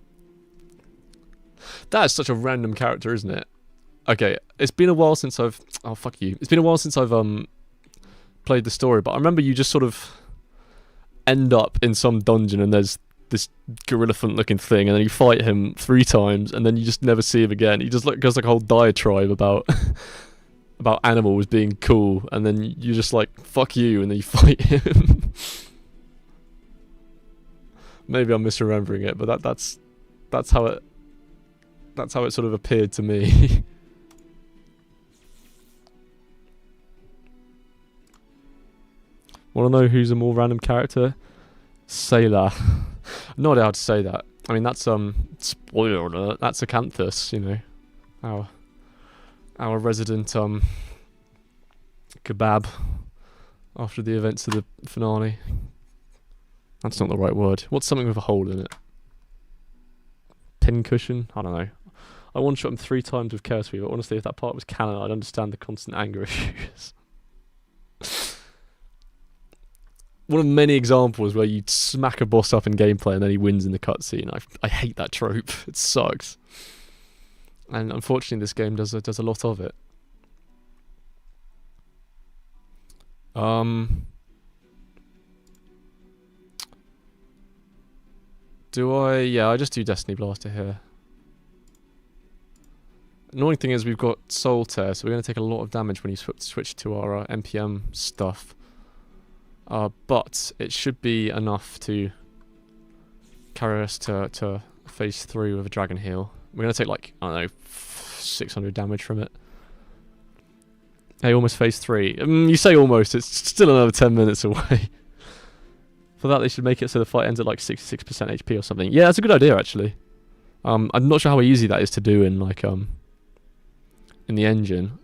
[SPEAKER 1] That is such a random character, isn't it? Okay, it's been a while since I've... Oh, fuck you. It's been a while since I've played the story, but I remember you just sort of end up in some dungeon and there's this gorilla-phant looking thing, and then you fight him 3 times, and then you just never see him again. He just like goes like a whole diatribe about about animals being cool, and then you're just like, fuck you, and then you fight him. Maybe I'm misremembering it, but that's how it sort of appeared to me. Want to know who's a more random character? Sailor. No idea how to say that. I mean, that's spoiler alert. That's Acanthus, you know, our resident kebab after the events of the finale. That's not the right word. What's something with a hole in it? Pincushion? I don't know. I one-shot him 3 times with Chaos Weaver. Honestly, if that part was canon, I'd understand the constant anger issues. One of many examples where you smack a boss up in gameplay and then he wins in the cutscene. I hate that trope. It sucks. And unfortunately, this game does a lot of it. Do I? Yeah, I just do Destiny Blaster here. Annoying thing is we've got Soul Tear, so we're going to take a lot of damage when you switch to our NPM stuff. But it should be enough to carry us to phase 3 with a Dragon Heal. We're going to take like, I don't know, 600 damage from it. Hey, almost phase 3. You say almost, it's still another 10 minutes away. For that, they should make it so the fight ends at like 66% HP or something. Yeah, that's a good idea, actually. I'm not sure how easy that is to do in like in the engine.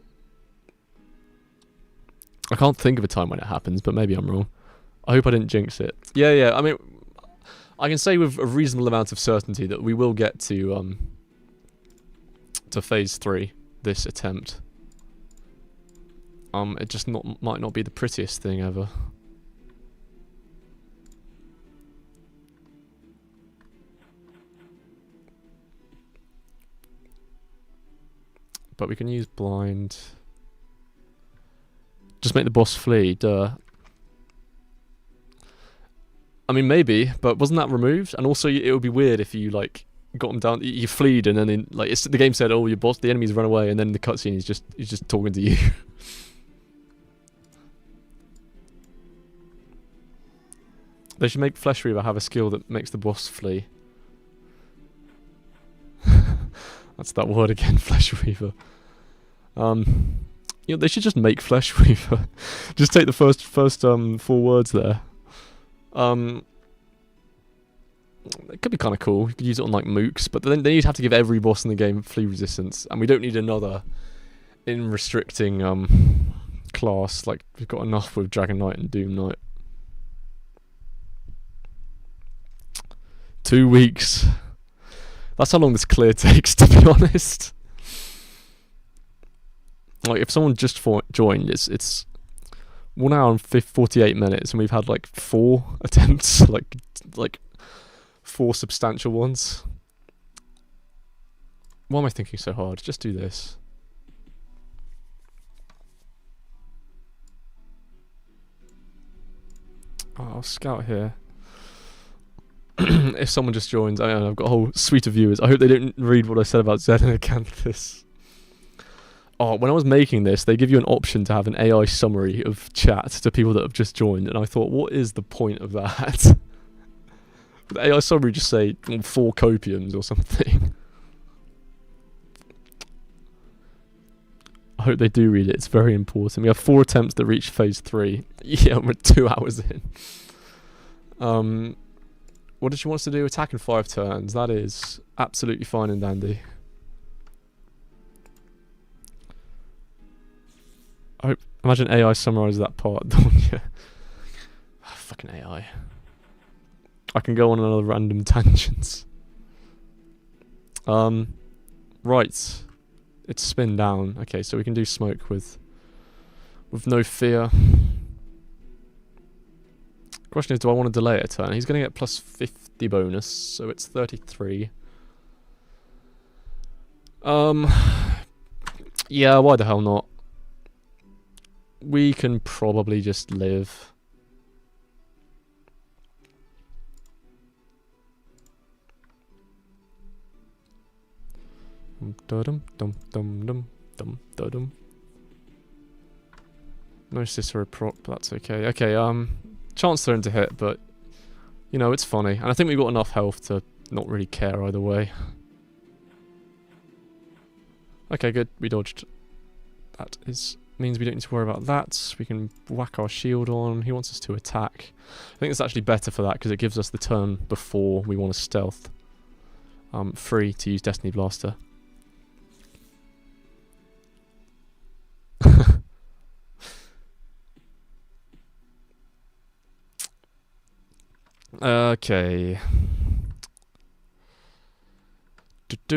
[SPEAKER 1] I can't think of a time when it happens, but maybe I'm wrong. I hope I didn't jinx it. Yeah. I mean, I can say with a reasonable amount of certainty that we will get to phase 3 this attempt. It just might not be the prettiest thing ever. But we can use blind. Just make the boss flee, duh. I mean, maybe, but wasn't that removed? And also, it would be weird if you, like, got him down, you fleed, and then, the game said, oh, your boss, the enemy's run away, and then the cutscene he's just talking to you. They should make Flesh Reaver have a skill that makes the boss flee. That's that word again, Flesh Reaver. You know, they should just make Flesh Reaver. Just take the first 4 words there. It could be kind of cool. You could use it on like mooks, but then you'd have to give every boss in the game flea resistance, and we don't need another in restricting class. Like we've got enough with Dragon Knight and Doom Knight. 2 weeks. That's how long this clear takes, to be honest. Like if someone just joined, it's 1 hour and 48 minutes, and we've had like 4 attempts, like 4 substantial ones. Why am I thinking so hard? Just do this. Oh, I'll scout here. If someone just joins, I've got a whole suite of viewers. I hope they didn't read what I said about Zed and Acanthus. Oh, when I was making this, they give you an option to have an AI summary of chat to people that have just joined, and I thought, what is the point of that? The AI summary just say 4 copiums or something. I hope they do read it. It's very important. We have 4 attempts that reach phase 3. Yeah, we're 2 hours in. What did she want us to do? Attack in 5 turns. That is absolutely fine and dandy. Imagine AI summarises that part, don't you? Oh, fucking AI. I can go on another random tangents. Right. It's spin down. Okay, so we can do smoke with no fear. Question is, do I want to delay a turn? He's going to get plus 50 bonus, so it's 33. Yeah, why the hell not? We can probably just live. No Cicero prop, that's okay. Okay, Chancellor into hit, but you know, it's funny. And I think we've got enough health to not really care either way. Okay, good. We dodged. That means we don't need to worry about that. We can whack our shield on. He wants us to attack. I think it's actually better for that because it gives us the turn before we want to stealth. Free to use Destiny Blaster. Okay. She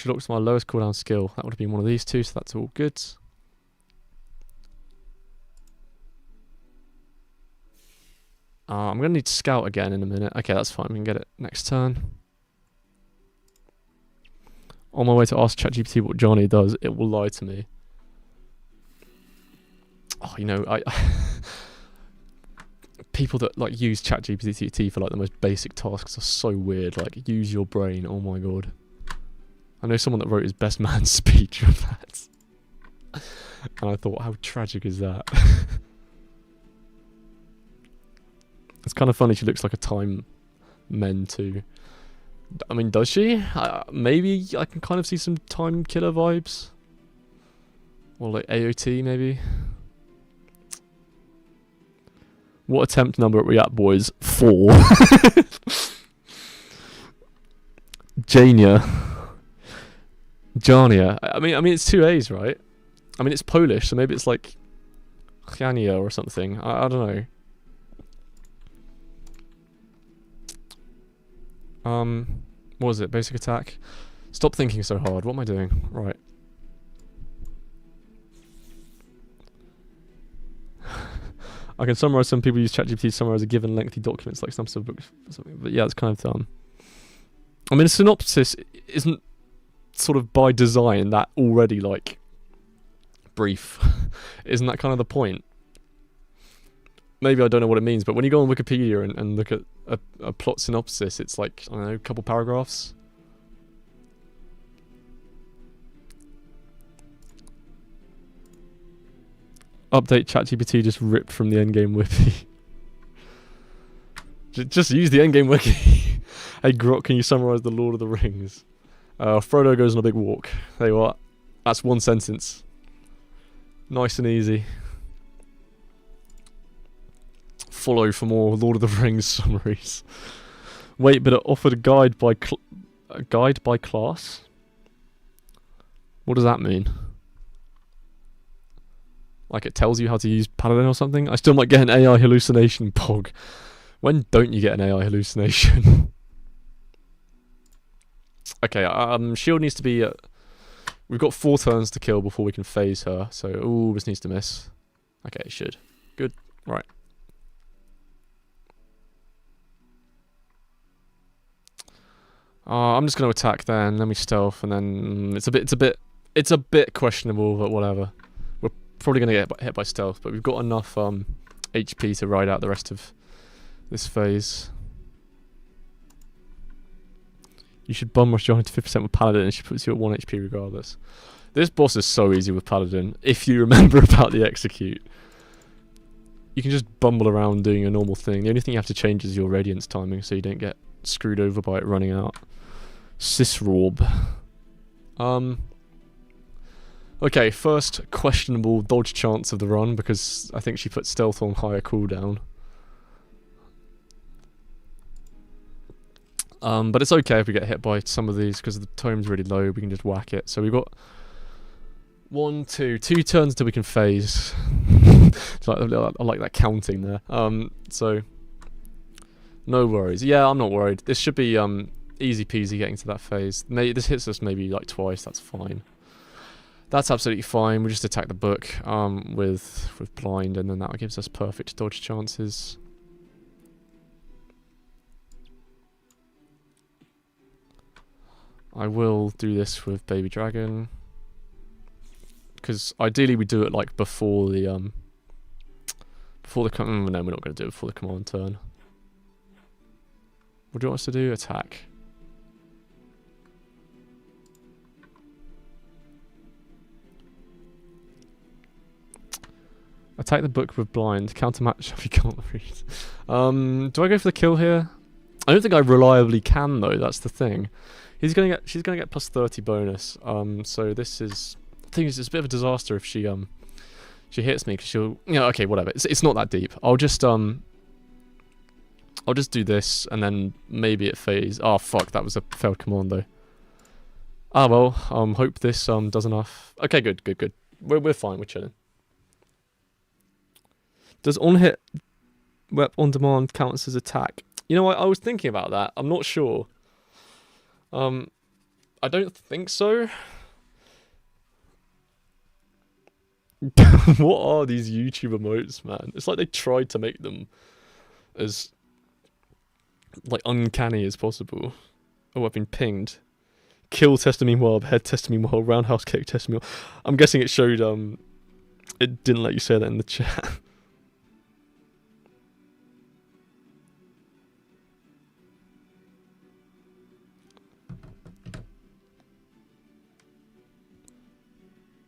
[SPEAKER 1] looks my lowest cooldown skill. That would have been one of these two, so that's all good. I'm going to need to scout again in a minute. Okay, that's fine. We can get it next turn. On my way to ask ChatGPT what Johnny does, it will lie to me. Oh, you know, people that like use ChatGPT for like the most basic tasks are so weird. Like, use your brain. Oh my god. I know someone that wrote his best man speech of that. And I thought, how tragic is that? It's kind of funny, she looks like a time men too. I mean, does she? Maybe I can kind of see some time killer vibes. Or like AOT maybe. What attempt number are we at, boys? 4. Jania. I mean, it's 2 A's, right? I mean, it's Polish, so maybe it's like Jania or something. I don't know. What was it? Basic attack? Stop thinking so hard. What am I doing? Right. I can summarize. Some people use ChatGPT to summarize a given lengthy documents, like some sort of books or something. But yeah, it's kind of dumb. I mean, a synopsis isn't sort of by design that already like brief. Isn't that kind of the point? Maybe I don't know what it means, but when you go on Wikipedia and look at a plot synopsis, it's like, I don't know, a couple paragraphs. Update ChatGPT just ripped from the endgame wiki. Just use the endgame wiki. Hey Grok, can you summarize the Lord of the Rings? Frodo goes on a big walk. There you are. That's one sentence. Nice and easy. Follow for more Lord of the Rings summaries. Wait, but it offered a guide by class? What does that mean? Like it tells you how to use Paladin or something? I still might get an AI hallucination, Pog. When don't you get an AI hallucination? Okay, shield needs to be... we've got 4 turns to kill before we can phase her. So, ooh, this needs to miss. Okay, it should. Good. Right. I'm just going to attack then, then we stealth, and then it's a bit questionable, but whatever. We're probably going to get hit by stealth, but we've got enough HP to ride out the rest of this phase. You should bum rush Johnny to 50% with Paladin, and she puts you at 1 HP regardless. This boss is so easy with Paladin, if you remember about the execute. You can just bumble around doing a normal thing. The only thing you have to change is your radiance timing, so you don't get screwed over by it running out. Sisrorb. Okay, first questionable dodge chance of the run, because I think she put stealth on higher cooldown. But it's okay if we get hit by some of these, because the tome's really low, we can just whack it. So we've got 2 turns until we can phase. I like that counting there. So no worries. Yeah, I'm not worried. This should be easy peasy getting to that phase. This hits us maybe like twice, that's fine. That's absolutely fine. We just attack the book with blind, and then that gives us perfect dodge chances. I will do this with Baby Dragon, because ideally we do it like before the no, we're not going to do it before the command turn. What do you want us to do? Attack. Attack the book with blind. Countermatch if you can't read. Do I go for the kill here? I don't think I reliably can though. That's the thing. She's gonna get plus 30 bonus. So this is. I think it's a bit of a disaster if she hits me, because she'll. Yeah. Okay. Whatever. It's not that deep. I'll just do this, and then maybe it phase. Oh fuck! That was a failed command though. Ah well. Hope this does enough. Okay. Good. We're fine. We're chilling. Does on-hit rep on demand count as attack? You know what? I was thinking about that. I'm not sure. I don't think so. What are these YouTube emotes, man? It's like they tried to make them as like uncanny as possible. Oh, I've been pinged. Kill tested me well, head tested me well, roundhouse kick tested me well. I'm guessing it showed it didn't let you say that in the chat.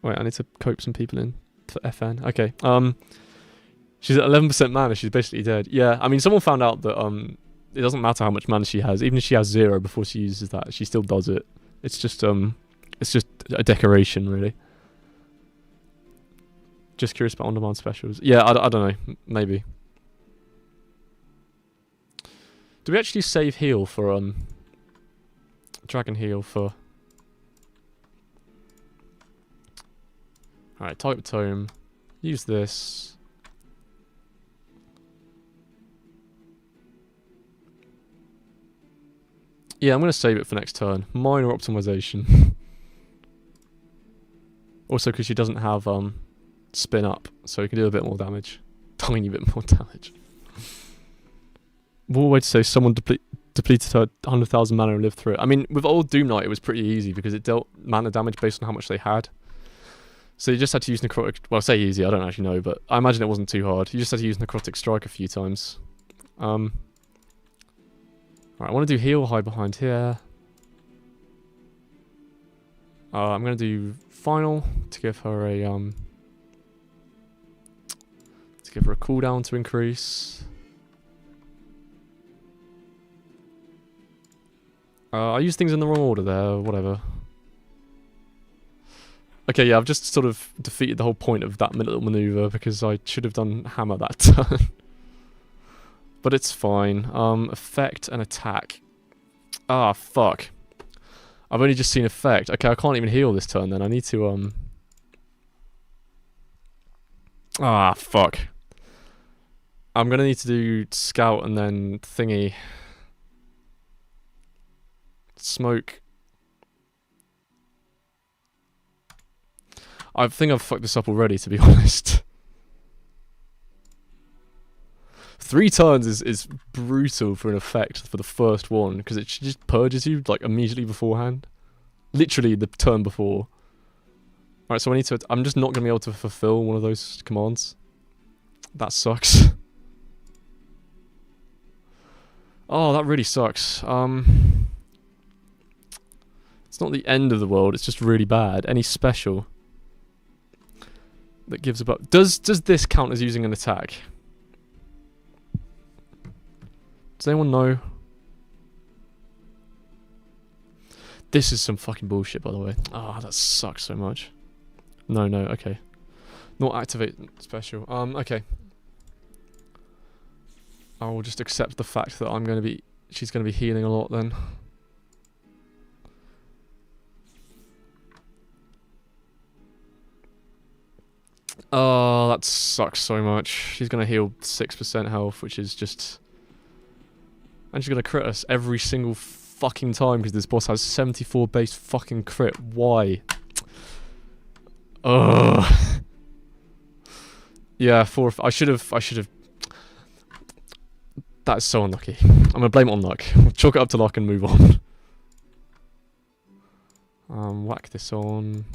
[SPEAKER 1] Wait, I need to cope some people in for FN. Okay. She's at 11% mana. She's basically dead. Yeah. I mean, someone found out that it doesn't matter how much mana she has. Even if she has 0 before she uses that, she still does it. It's just a decoration, really. Just curious about on-demand specials. Yeah, I don't know. Maybe. Do we actually save heal for Dragon heal for? Alright, type tome. Use this. Yeah, I'm going to save it for next turn. Minor optimization. Also, because she doesn't have spin up, so you can do a bit more damage. Tiny bit more damage. What a way to say someone depleted her 100,000 mana and lived through it. I mean, with old Doom Knight, it was pretty easy because it dealt mana damage based on how much they had. So you just had to use Necrotic... Well, I say easy, I don't actually know, but I imagine it wasn't too hard. You just had to use Necrotic Strike a few times. Alright, I want to do heal, hide behind here. I'm going to do Final to give her a... to give her a cooldown to increase. I used things in the wrong order there, whatever. Okay, yeah, I've just sort of defeated the whole point of that little maneuver because I should have done hammer that turn. But it's fine. Effect and attack. Ah, fuck. I've only just seen effect. Okay, I can't even heal this turn then. I need to, Ah, fuck. I'm gonna need to do scout and then thingy. Smoke. I think I've fucked this up already, to be honest. 3 turns is brutal for an effect for the first one, because it just purges you, like, immediately beforehand. Literally the turn before. Alright, so I need to... I'm just not going to be able to fulfill one of those commands. That sucks. Oh, that really sucks. It's not the end of the world, it's just really bad. Any special that gives about... Does this count as using an attack? Does anyone know? This is some fucking bullshit, by the way. Ah, that sucks so much. No, okay. Not activate special. Okay. I will just accept the fact that she's gonna be healing a lot then. Oh, that sucks so much. She's gonna heal 6% health, which is just... And she's gonna crit us every single fucking time because this boss has 74 base fucking crit. Why? Ugh. Yeah, I should have... That's so unlucky. I'm gonna blame it on luck. We'll chalk it up to luck and move on. Whack this on.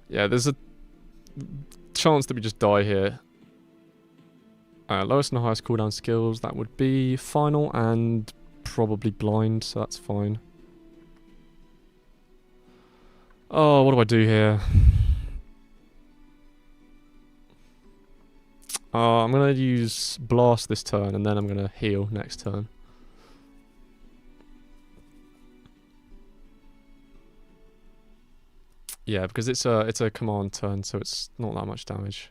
[SPEAKER 1] Yeah, there's a chance that we just die here. Lowest and highest cooldown skills, that would be final and probably blind, so that's fine. Oh, what do I do here? I'm going to use blast this turn and then I'm going to heal next turn. Yeah, because it's a command turn, so it's not that much damage.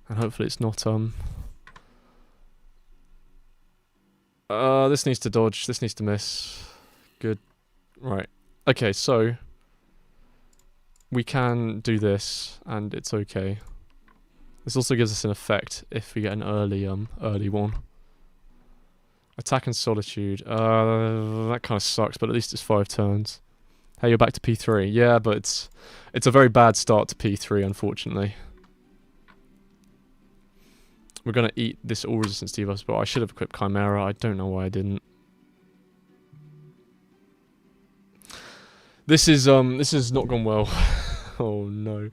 [SPEAKER 1] And hopefully it's not this needs to dodge, this needs to miss. Good. Right. Okay, so we can do this, and it's okay. This also gives us an effect if we get an early one. Attack and Solitude. That kind of sucks, but at least it's 5 turns. Hey, you're back to P3. Yeah, but it's a very bad start to P3, unfortunately. We're gonna eat this all resistance debuff, but I should have equipped Chimera. I don't know why I didn't. This is not gone well. Oh no.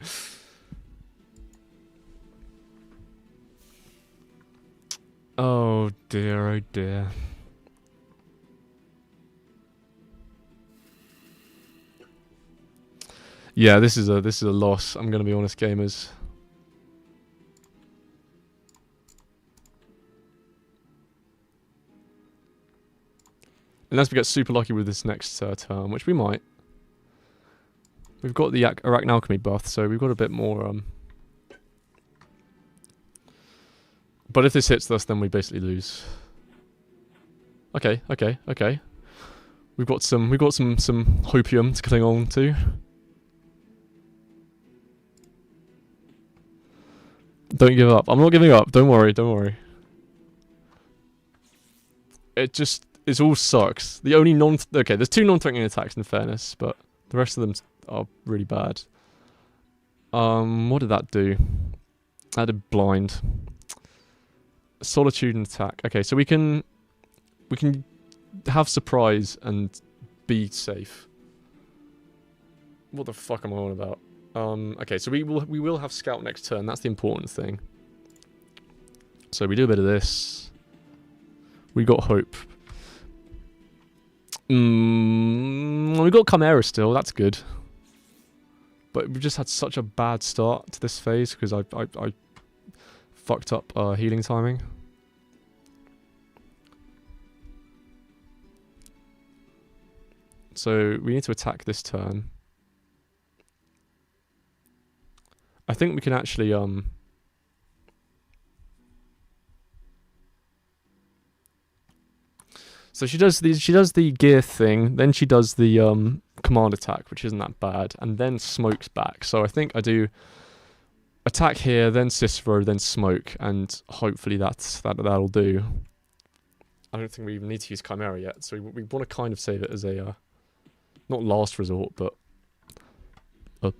[SPEAKER 1] Oh dear, oh dear. Yeah, this is a loss. I'm gonna be honest, gamers. Unless we get super lucky with this next turn, which we might. We've got the Arachnalchemy buff, so we've got a bit more. But if this hits us, then we basically lose. Okay. We've got some hopium to cling on to. Don't give up. I'm not giving up. Don't worry. It all sucks. The only okay, there's 2 non-threatening attacks in fairness, but the rest of them are really bad. What did that do? That did blind. Solitude and attack. Okay, so we can have surprise and be safe. What the fuck am I on about? Okay, so we will have scout next turn. That's the important thing. So we do a bit of this. We got hope. We got Chimera still. That's good. But we just had such a bad start to this phase because I fucked up healing timing. So we need to attack this turn. I think we can actually so she does the gear thing, then she does the command attack, which isn't that bad, and then smokes back. So I think I do attack here, then Cicero, then smoke, and hopefully that'll do. I don't think we even need to use Chimera yet, so we want to kind of save it as a not last resort, but a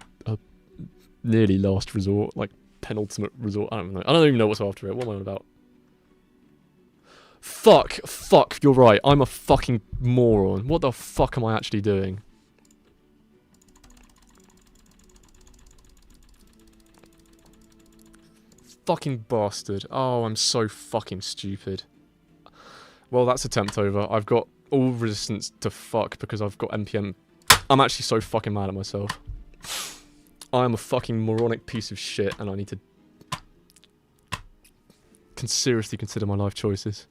[SPEAKER 1] nearly last resort, like penultimate resort. I don't know. I don't even know what's after it. What am I on about? Fuck, you're right. I'm a fucking moron. What the fuck am I actually doing? Fucking bastard. Oh, I'm so fucking stupid. Well, that's attempt over. I've got all resistance to fuck because I've got NPM. I'm actually so fucking mad at myself. I am a fucking moronic piece of shit and I need to seriously consider my life choices.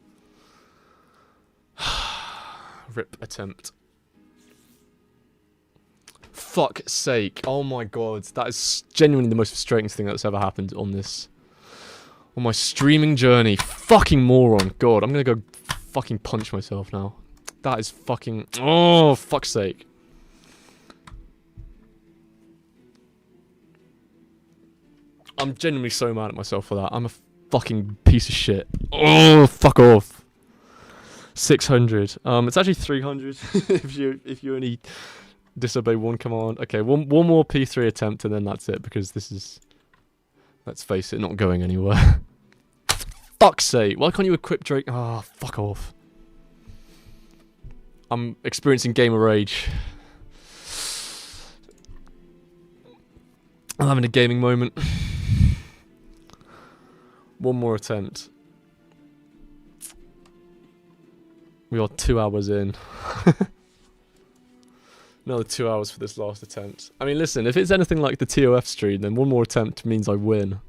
[SPEAKER 1] Rip attempt. Fuck's sake. Oh my god. That is genuinely the most frustrating thing that's ever happened on this. On my streaming journey. Fucking moron. God, I'm gonna go fucking punch myself now. That is fucking... Oh, fuck's sake. I'm genuinely so mad at myself for that. I'm a fucking piece of shit. Oh, fuck off. 600. It's actually 300 if you only disobey one command. Okay, one more P3 attempt and then that's it because this is, let's face it, not going anywhere. Fuck's sake! Why can't you equip Drake? Ah, fuck off. I'm experiencing gamer rage. I'm having a gaming moment. One more attempt. We are 2 hours in. Another 2 hours for this last attempt. I mean, listen, if it's anything like the TOF stream, then one more attempt means I win.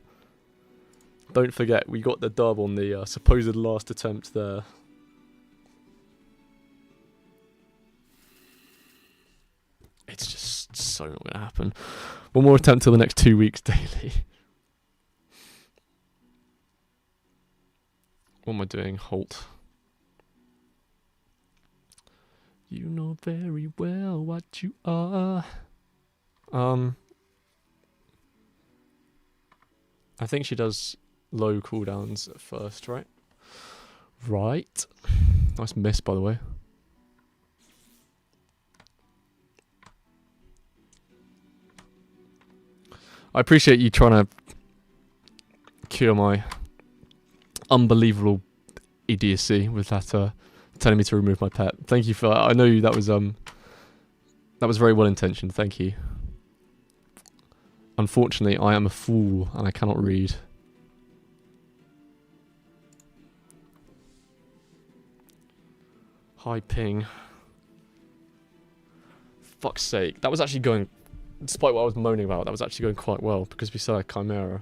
[SPEAKER 1] Don't forget, we got the dub on the supposed last attempt there. It's just so not going to happen. One more attempt till the next 2 weeks daily. What am I doing? Halt. You know very well what you are. I think she does low cooldowns at first, right? Right. Nice miss, by the way. I appreciate you trying to cure my unbelievable idiocy with that telling me to remove my pet. Thank you for that. I know that was very well intentioned. Thank you. Unfortunately, I am a fool and I cannot read. High ping. Fuck's sake. That was actually going, despite what I was moaning about, that was actually going quite well because we saw a Chimera.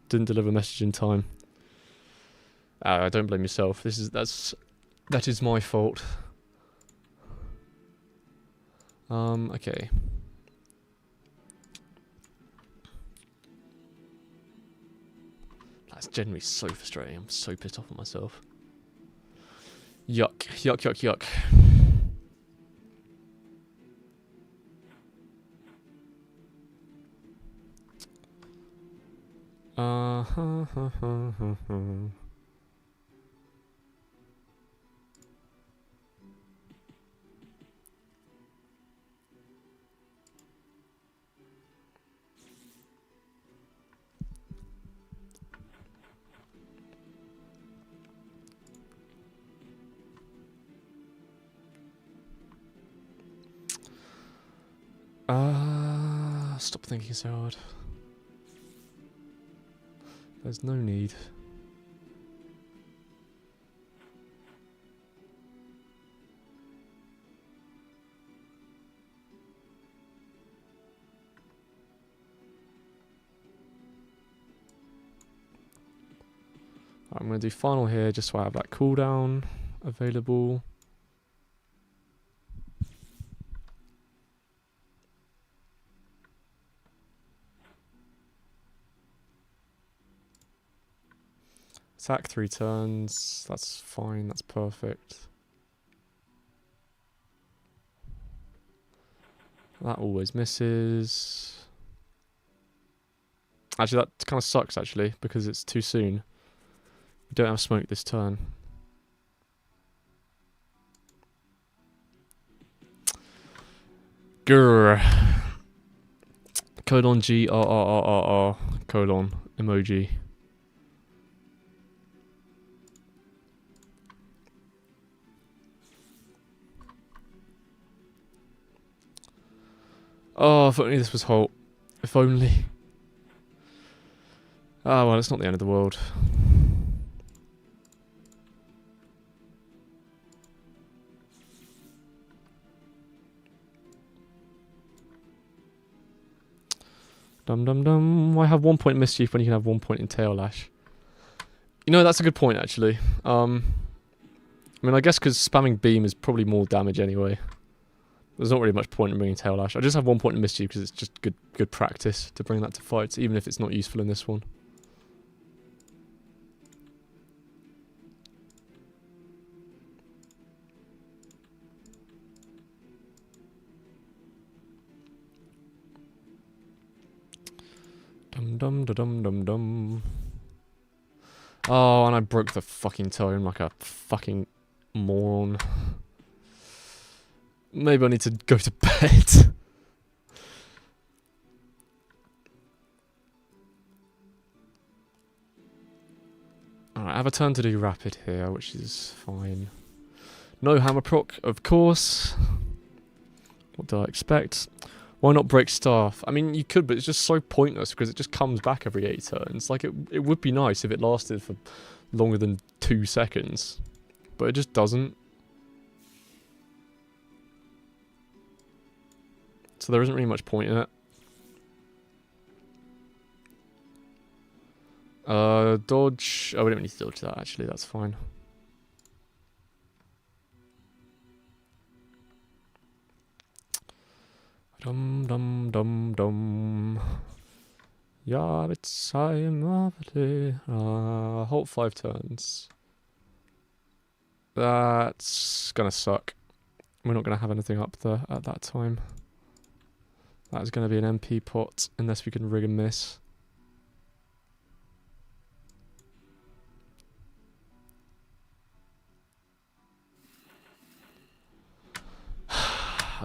[SPEAKER 1] Didn't deliver message in time. Don't blame yourself. That is my fault. Okay. That's generally so frustrating. I'm so pissed off at myself. Yuck. Yuck, yuck, yuck. Stop thinking so hard. There's no need. I'm going to do final here just so I have that cooldown available. Attack 3 turns. That's fine. That's perfect. That always misses. Actually, that kind of sucks, actually, because it's too soon. We don't have smoke this turn. Grr. Colon G R R R R R colon emoji. Oh, if only this was Holt. If only. Ah, well, it's not the end of the world. Dum dum dum. Why have 1 point mischief when you can have 1 point in tail lash? You know, that's a good point, actually. I mean, I guess because spamming beam is probably more damage anyway. There's not really much point in bringing tail lash. I just have 1 point in mischief because it's just good practice to bring that to fights, even if it's not useful in this one. Dum dum da dum dum dum. Oh, and I broke the fucking tone like a fucking moron. Maybe I need to go to bed. Alright, I have a turn to do rapid here, which is fine. No hammer proc, of course. What do I expect? Why not break staff? I mean, you could, but it's just so pointless because it just comes back every 8 turns. Like, it would be nice if it lasted for longer than 2 seconds. But it just doesn't. So there isn't really much point in it. Dodge. Oh, we don't need to dodge that, actually. That's fine. Dum dum dum dum. Ja, it's time of the Halt 5 turns. That's gonna suck. We're not gonna have anything up there at that time. That is gonna be an MP pot unless we can rig and miss.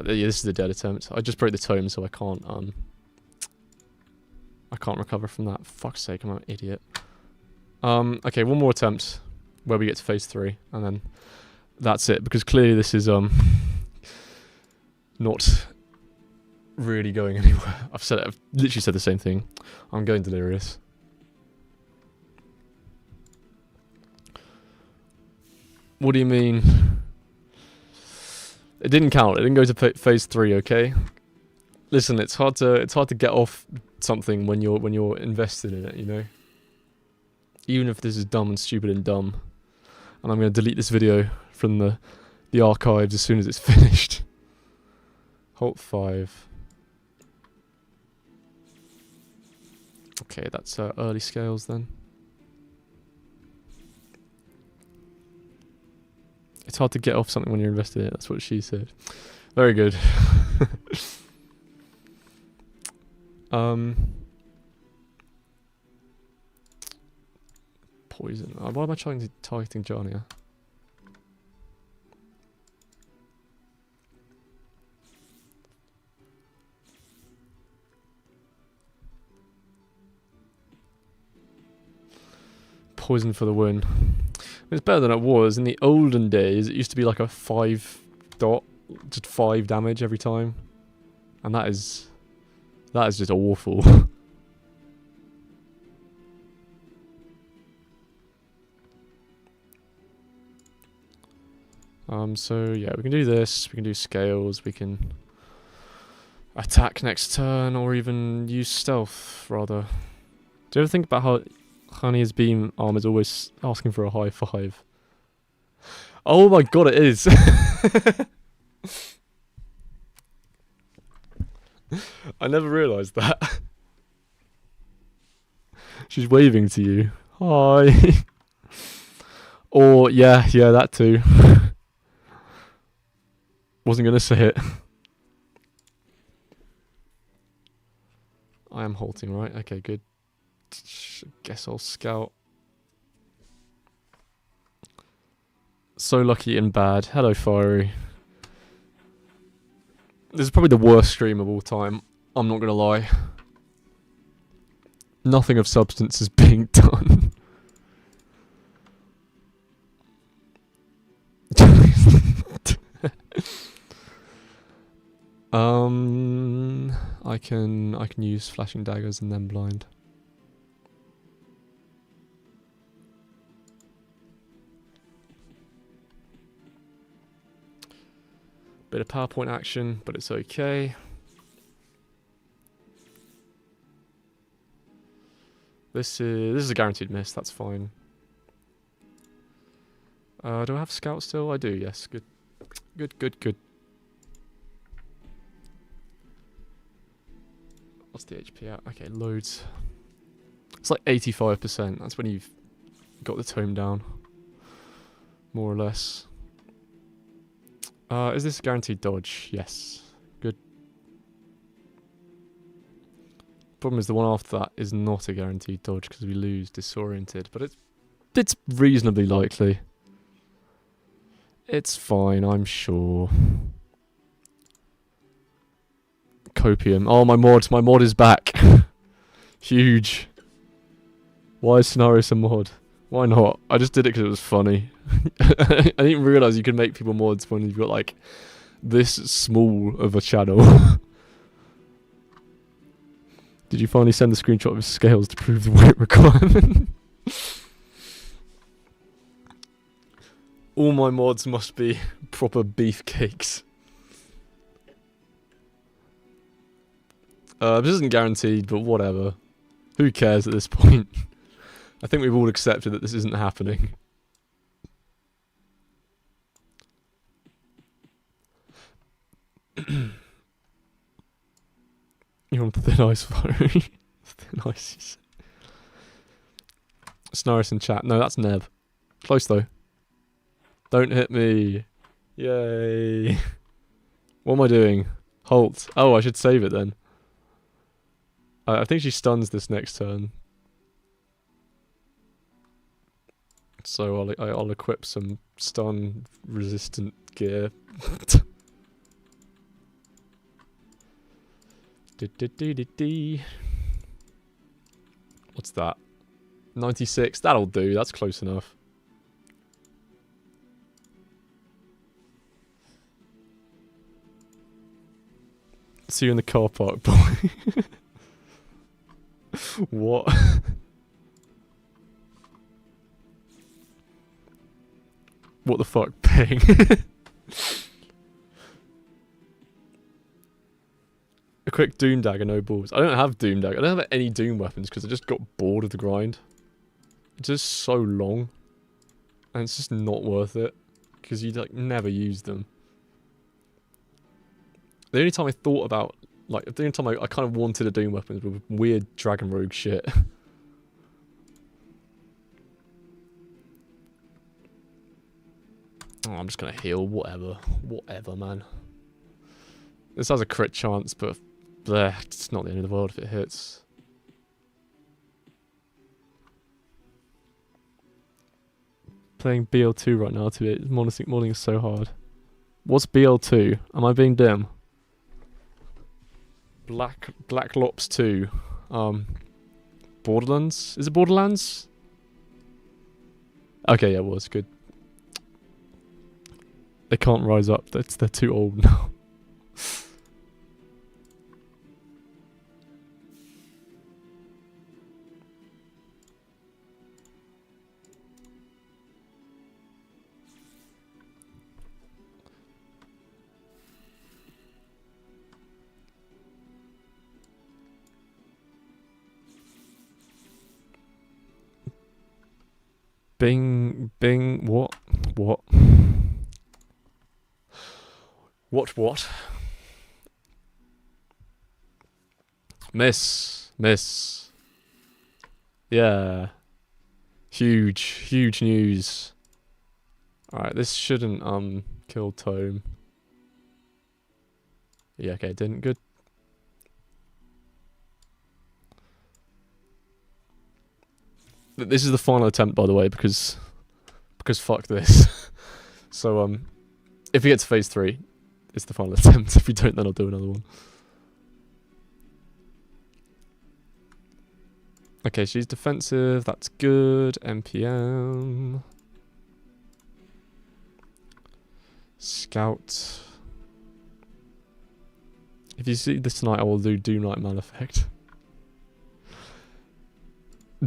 [SPEAKER 1] Yeah, this is a dead attempt. I just broke the tome, so I can't recover from that. Fuck's sake, I'm an idiot. Okay, one more attempt where we get to phase 3, and then that's it, because clearly this is not really going anywhere. I've literally said the same thing. I'm going delirious. What do you mean? It didn't count. It didn't go to phase 3, okay? Listen, it's hard to get off something when you're invested in it, you know? Even if this is dumb and stupid and dumb. And I'm going to delete this video from the archives as soon as it's finished. Halt 5. Okay, that's early scales then. It's hard to get off something when you're invested in it. That's what she said. Very good. Poison. Why am I targeting Jarnia? Poison for the win. It's better than it was. In the olden days, it used to be like a 5 dot, just 5 damage every time. And that is just awful. So yeah, we can do this, we can do scales, we can attack next turn, or even use stealth, rather. Do you ever think about how Honey's beam arm is always asking for a high 5? Oh my god, it is! I never realised that. She's waving to you. Hi! Or, yeah, that too. Wasn't gonna say it. I am halting, right? Okay, good. Guess I'll scout. So lucky and bad. Hello, Fiery. This is probably the worst stream of all time. I'm not gonna lie. Nothing of substance is being done. I can use flashing daggers and then blind. Bit of PowerPoint action, but it's okay. This is a guaranteed miss. That's fine. Do I have scout still? I do. Yes. Good. Good. What's the HP at? Okay, loads. It's like 85%. That's when you've got the tome down, more or less. Is this a guaranteed dodge? Yes. Good. Problem is the one after that is not a guaranteed dodge because we lose disoriented, but it's reasonably likely. It's fine, I'm sure. Copium. Oh, my mod is back. Huge. Why is Scenarios a mod? Why not? I just did it because it was funny. I didn't realise you can make people mods when you've got like this small of a channel. Did you finally send the screenshot of scales to prove the weight requirement? All my mods must be proper beefcakes. This isn't guaranteed, but whatever. Who cares at this point? I think we've all accepted that this isn't happening. You're on thin ice, Fiery. Thin ice, you say. Snaris in chat. No, that's Neb. Close though. Don't hit me. Yay. What am I doing? Halt. Oh, I should save it then. I think she stuns this next turn. So I'll equip some stun resistant gear. What's that? 96. That'll do. That's close enough. See you in the car park, boy. What? What the fuck? Ping. A quick Doom Dagger, no balls. I don't have Doom Dagger. I don't have any Doom weapons because I just got bored of the grind. It's just so long. And it's just not worth it. Because you like never use them. The only time I thought about, like, the only time I kind of wanted a Doom weapon was with weird Dragon Rogue shit. Oh, I'm just gonna heal, whatever. Whatever, man. This has a crit chance, but bleh, it's not the end of the world if it hits. Playing BL2 right now to it. Morning is so hard. What's BL2? Am I being dim? Black Lops 2. Borderlands? Is it Borderlands? Okay, yeah, it was good. They can't rise up. They're too old now. Bing, bing, what? What? What? Miss. Yeah. Huge news. Alright, this shouldn't, kill Tome. Yeah, okay, it didn't. Good. This is the final attempt, by the way, because fuck this. So, if we get to phase 3, it's the final attempt. If we don't, then I'll do another one. Okay, she's defensive. That's good. NPM. Scout. If you see this tonight, I will do Doom Knight Man Effect.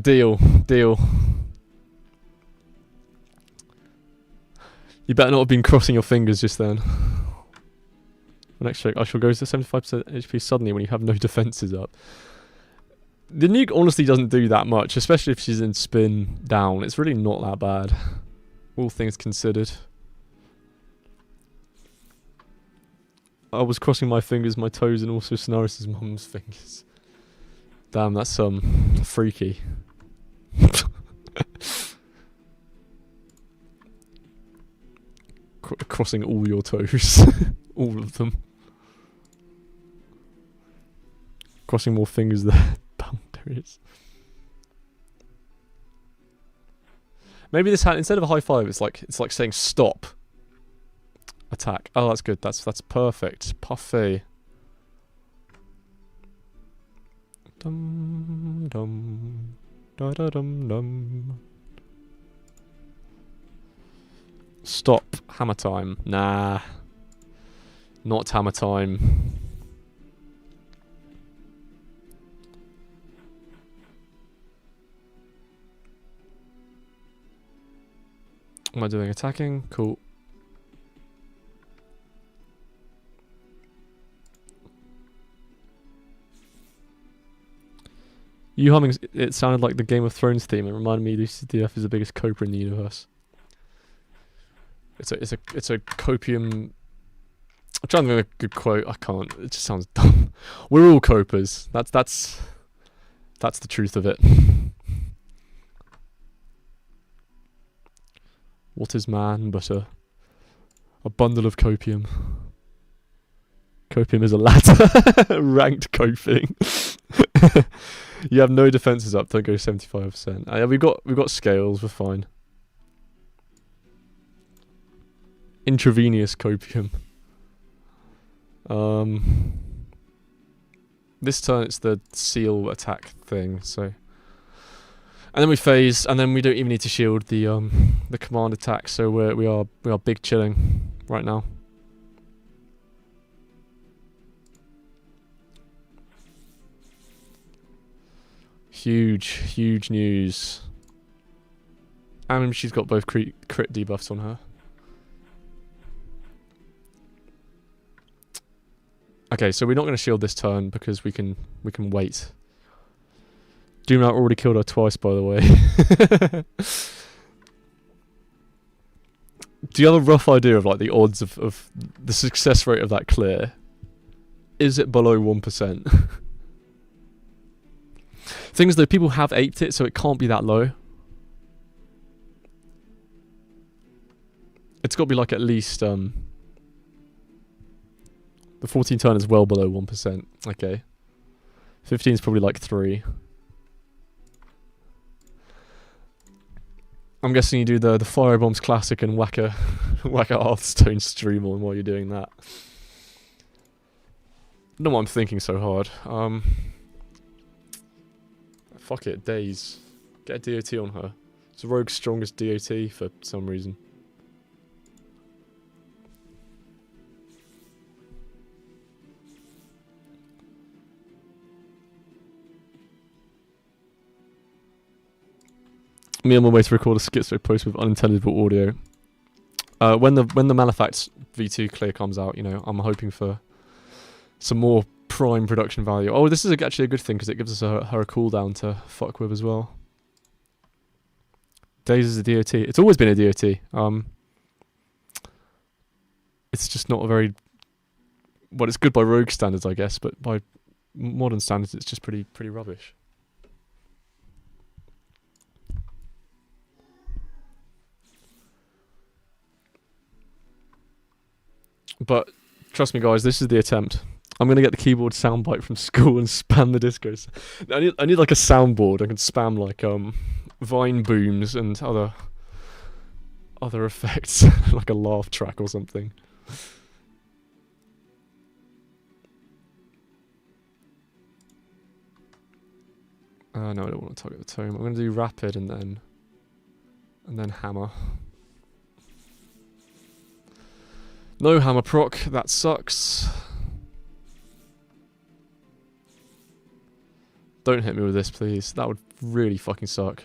[SPEAKER 1] Deal. You better not have been crossing your fingers just then. Next check, I shall go to 75% HP suddenly when you have no defenses up. The nuke honestly doesn't do that much, especially if she's in spin down. It's really not that bad, all things considered. I was crossing my fingers, my toes, and also Sonaris' mum's fingers. Damn, that's freaky. Crossing all your toes. All of them. Crossing more fingers there. Boundaries. Maybe this instead of a high five, it's like saying stop. Attack. Oh, that's good. That's perfect. Puffy. Dum dum da da dum dum. Stop. Hammer time. Nah. Not hammer time. What am I doing? Attacking? Cool. You humming, it sounded like the Game of Thrones theme. It reminded me Lucy DF is the biggest coper in the universe. It's a copium. I'm trying to think of a good quote. I can't. It just sounds dumb. We're all copers. That's the truth of it. What is man but a bundle of copium? Copium is a ladder. Ranked coping. You have no defenses up. Don't go 75%. We've got scales. We're fine. Intravenous copium. This turn it's the seal attack thing. So, and then we phase, and then we don't even need to shield the command attack. So we are big chilling right now. Huge news. And she's got both crit debuffs on her. Okay, so we're not going to shield this turn because we can wait. Doomknight already killed her twice, by the way. Do you have a rough idea of like the odds of the success rate of that clear? Is it below 1%? Thing is though, people have aped it, so it can't be that low. It's got to be like at least the 14 turn is well below 1%. Okay. 15 is probably like 3. I'm guessing you do the Firebombs Classic and whack a Hearthstone stream on while you're doing that. I don't know why I'm thinking so hard. Fuck it, Daze. Get a DOT on her. It's Rogue's strongest DOT for some reason. Me on my way to record a schizo post with unintelligible audio. When the Malefact V2 clear comes out, you know, I'm hoping for some more prime production value. Oh, this is actually a good thing because it gives us her a cooldown to fuck with as well. Daze is a DOT. It's always been a DOT. It's just not a very... Well, it's good by rogue standards, I guess, but by modern standards, it's just pretty rubbish. But trust me, guys, this is the attempt. I'm gonna get the keyboard soundbite from school and spam the discos. I need like a soundboard. I can spam like vine booms and other effects, like a laugh track or something. No, I don't want to target the tome. I'm gonna do rapid and then hammer. No hammer proc, that sucks. Don't hit me with this, please. That would really fucking suck.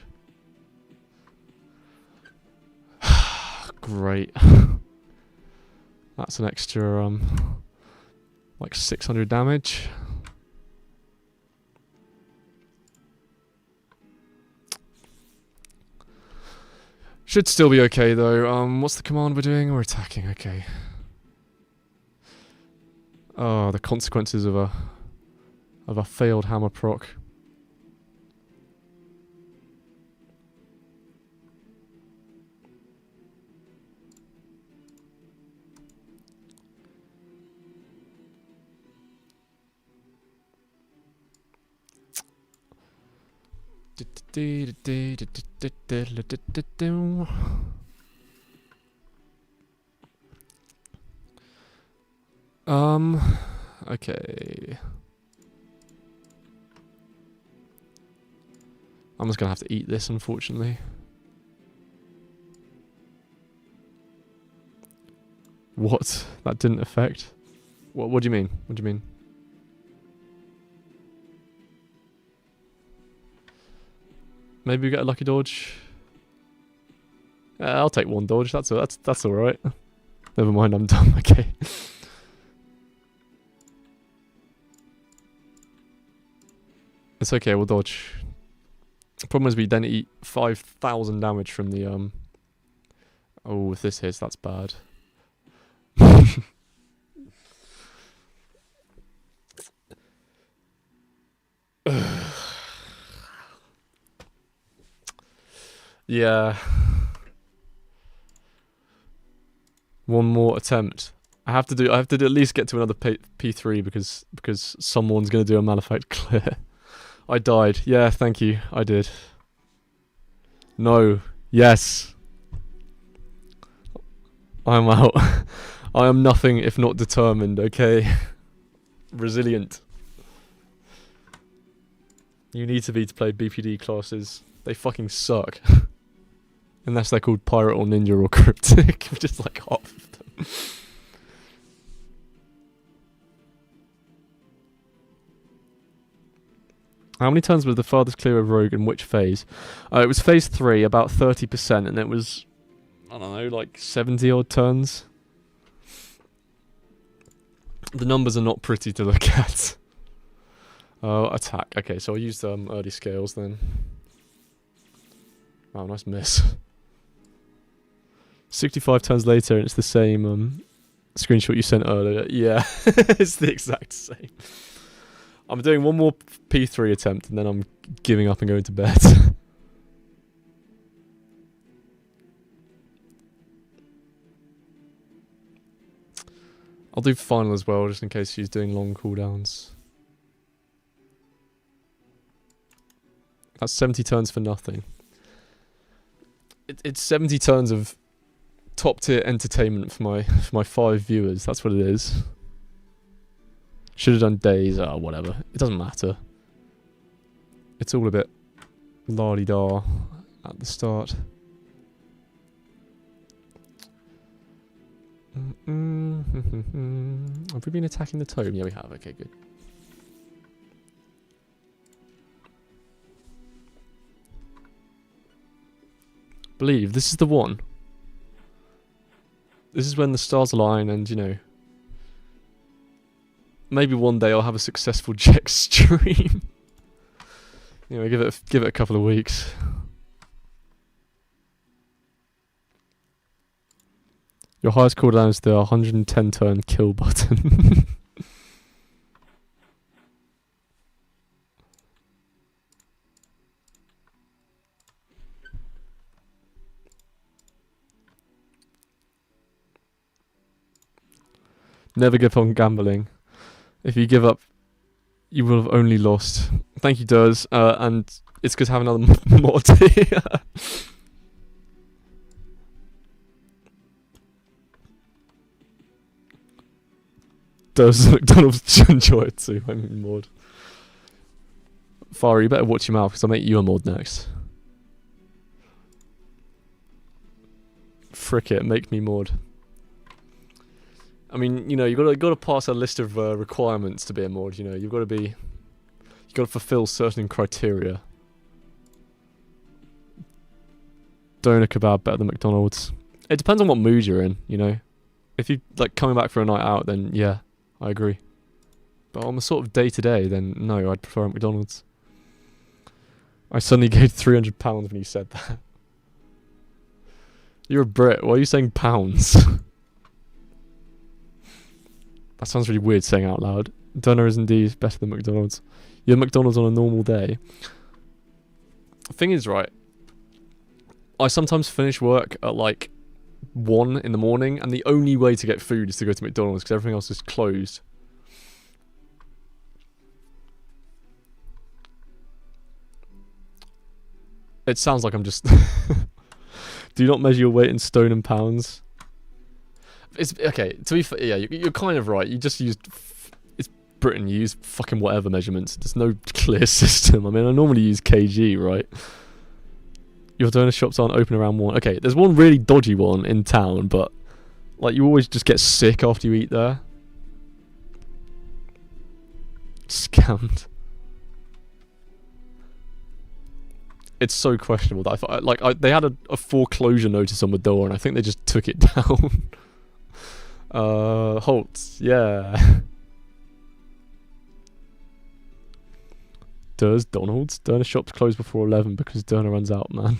[SPEAKER 1] Great. That's an extra, like 600 damage. Should still be okay though. What's the command we're doing? We're attacking, okay. Oh, the consequences of a failed hammer proc. Okay. I'm just gonna have to eat this, unfortunately. What? That didn't affect? What do you mean? What do you mean? Maybe we get a lucky dodge. I'll take one dodge. That's all right. Never mind, I'm done. Okay. It's okay. We'll dodge. The problem is we then eat 5,000 damage from the Oh, if this hits, that's bad. Yeah. One more attempt. I have to at least get to another P3 because someone's gonna do a Malefactor clear. I died. Yeah, thank you. I did. No. Yes. I'm out. I am nothing if not determined, okay? Resilient. You need to be to play BPD classes. They fucking suck. Unless they're called Pirate or Ninja or Cryptic, which is like half of them. How many turns was the farthest clear of Rogue in which phase? It was phase 3, about 30%, and it was, I don't know, like 70 odd turns. The numbers are not pretty to look at. Attack. Okay, so I used early scales then. Wow, nice miss. 65 turns later, and it's the same screenshot you sent earlier. Yeah, it's the exact same. I'm doing one more P3 attempt, and then I'm giving up and going to bed. I'll do final as well, just in case she's doing long cooldowns. That's 70 turns for nothing. It's 70 turns of top tier entertainment for my 5 viewers. That's what it is. Should have done days or whatever. It doesn't matter. It's all a bit la-di-da at the start. Have we been attacking the tome? Yeah, we have. Okay, good. Believe this is the one. This is when the stars align, and you know, maybe one day I'll have a successful Jack stream. You know, give it a couple of weeks. Your highest cooldown is the 110 turn kill button. Never give up on gambling. If you give up, you will have only lost. Thank you, Durs. And it's good to have another mod here. Does McDonald's enjoy it too? I mean, mod. Farah, you better watch your mouth because I'll make you a mod next. Frick it, make me mod. I mean, you know, you gotta pass a list of requirements to be a mod. You know, you gotta fulfill certain criteria. Doner kebab better than McDonald's. It depends on what mood you're in. You know, if you like coming back for a night out, then yeah, I agree. But on the sort of day to day, then no, I'd prefer McDonald's. I suddenly gained £300 when you said that. You're a Brit. Why are you saying pounds? That sounds really weird saying out loud. Doner is indeed better than McDonald's. You're McDonald's on a normal day. The thing is, right, I sometimes finish work at like 1 in the morning, and the only way to get food is to go to McDonald's because everything else is closed. It sounds like I'm just... Do not measure your weight in stone and pounds. It's okay, to be fair, yeah, you're kind of right. You just used... It's Britain, you use fucking whatever measurements. There's no clear system. I mean, I normally use kg, right? Your donor shops aren't open around 1. Okay, there's one really dodgy one in town, but... Like, you always just get sick after you eat there. Scammed. It's so questionable that they had a foreclosure notice on the door, and I think they just took it down. Holtz, yeah. Does Donald's? Doner shops close before 11 because Doner runs out, man.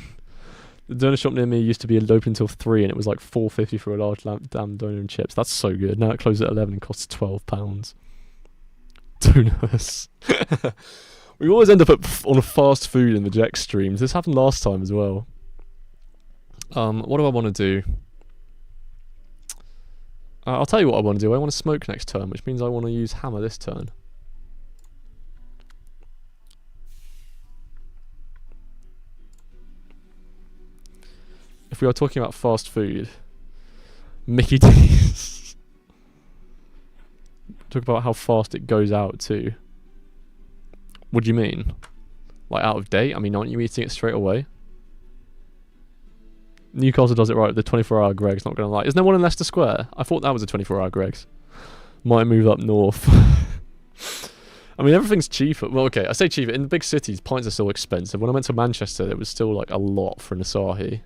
[SPEAKER 1] The doner shop near me used to be open until 3, and it was like $4.50 for a large damn doner and chips. That's so good. Now it closes at 11 and costs £12. Donors. We always end up on a fast food in the Jack streams. This happened last time as well. What do I want to do? I'll tell you what I want to do. I want to smoke next turn, which means I want to use hammer this turn. If we are talking about fast food, Mickey D's. Talk about how fast it goes out too. What do you mean? Like out of date? I mean, aren't you eating it straight away? Newcastle does it right with the 24-hour Greggs, not gonna lie. Isn't there one in Leicester Square? I thought that was a 24-hour Greggs. Might move up north. I mean, everything's cheaper. Well, okay, I say cheaper. In the big cities, pints are still expensive. When I went to Manchester, it was still like a lot for an Asahi.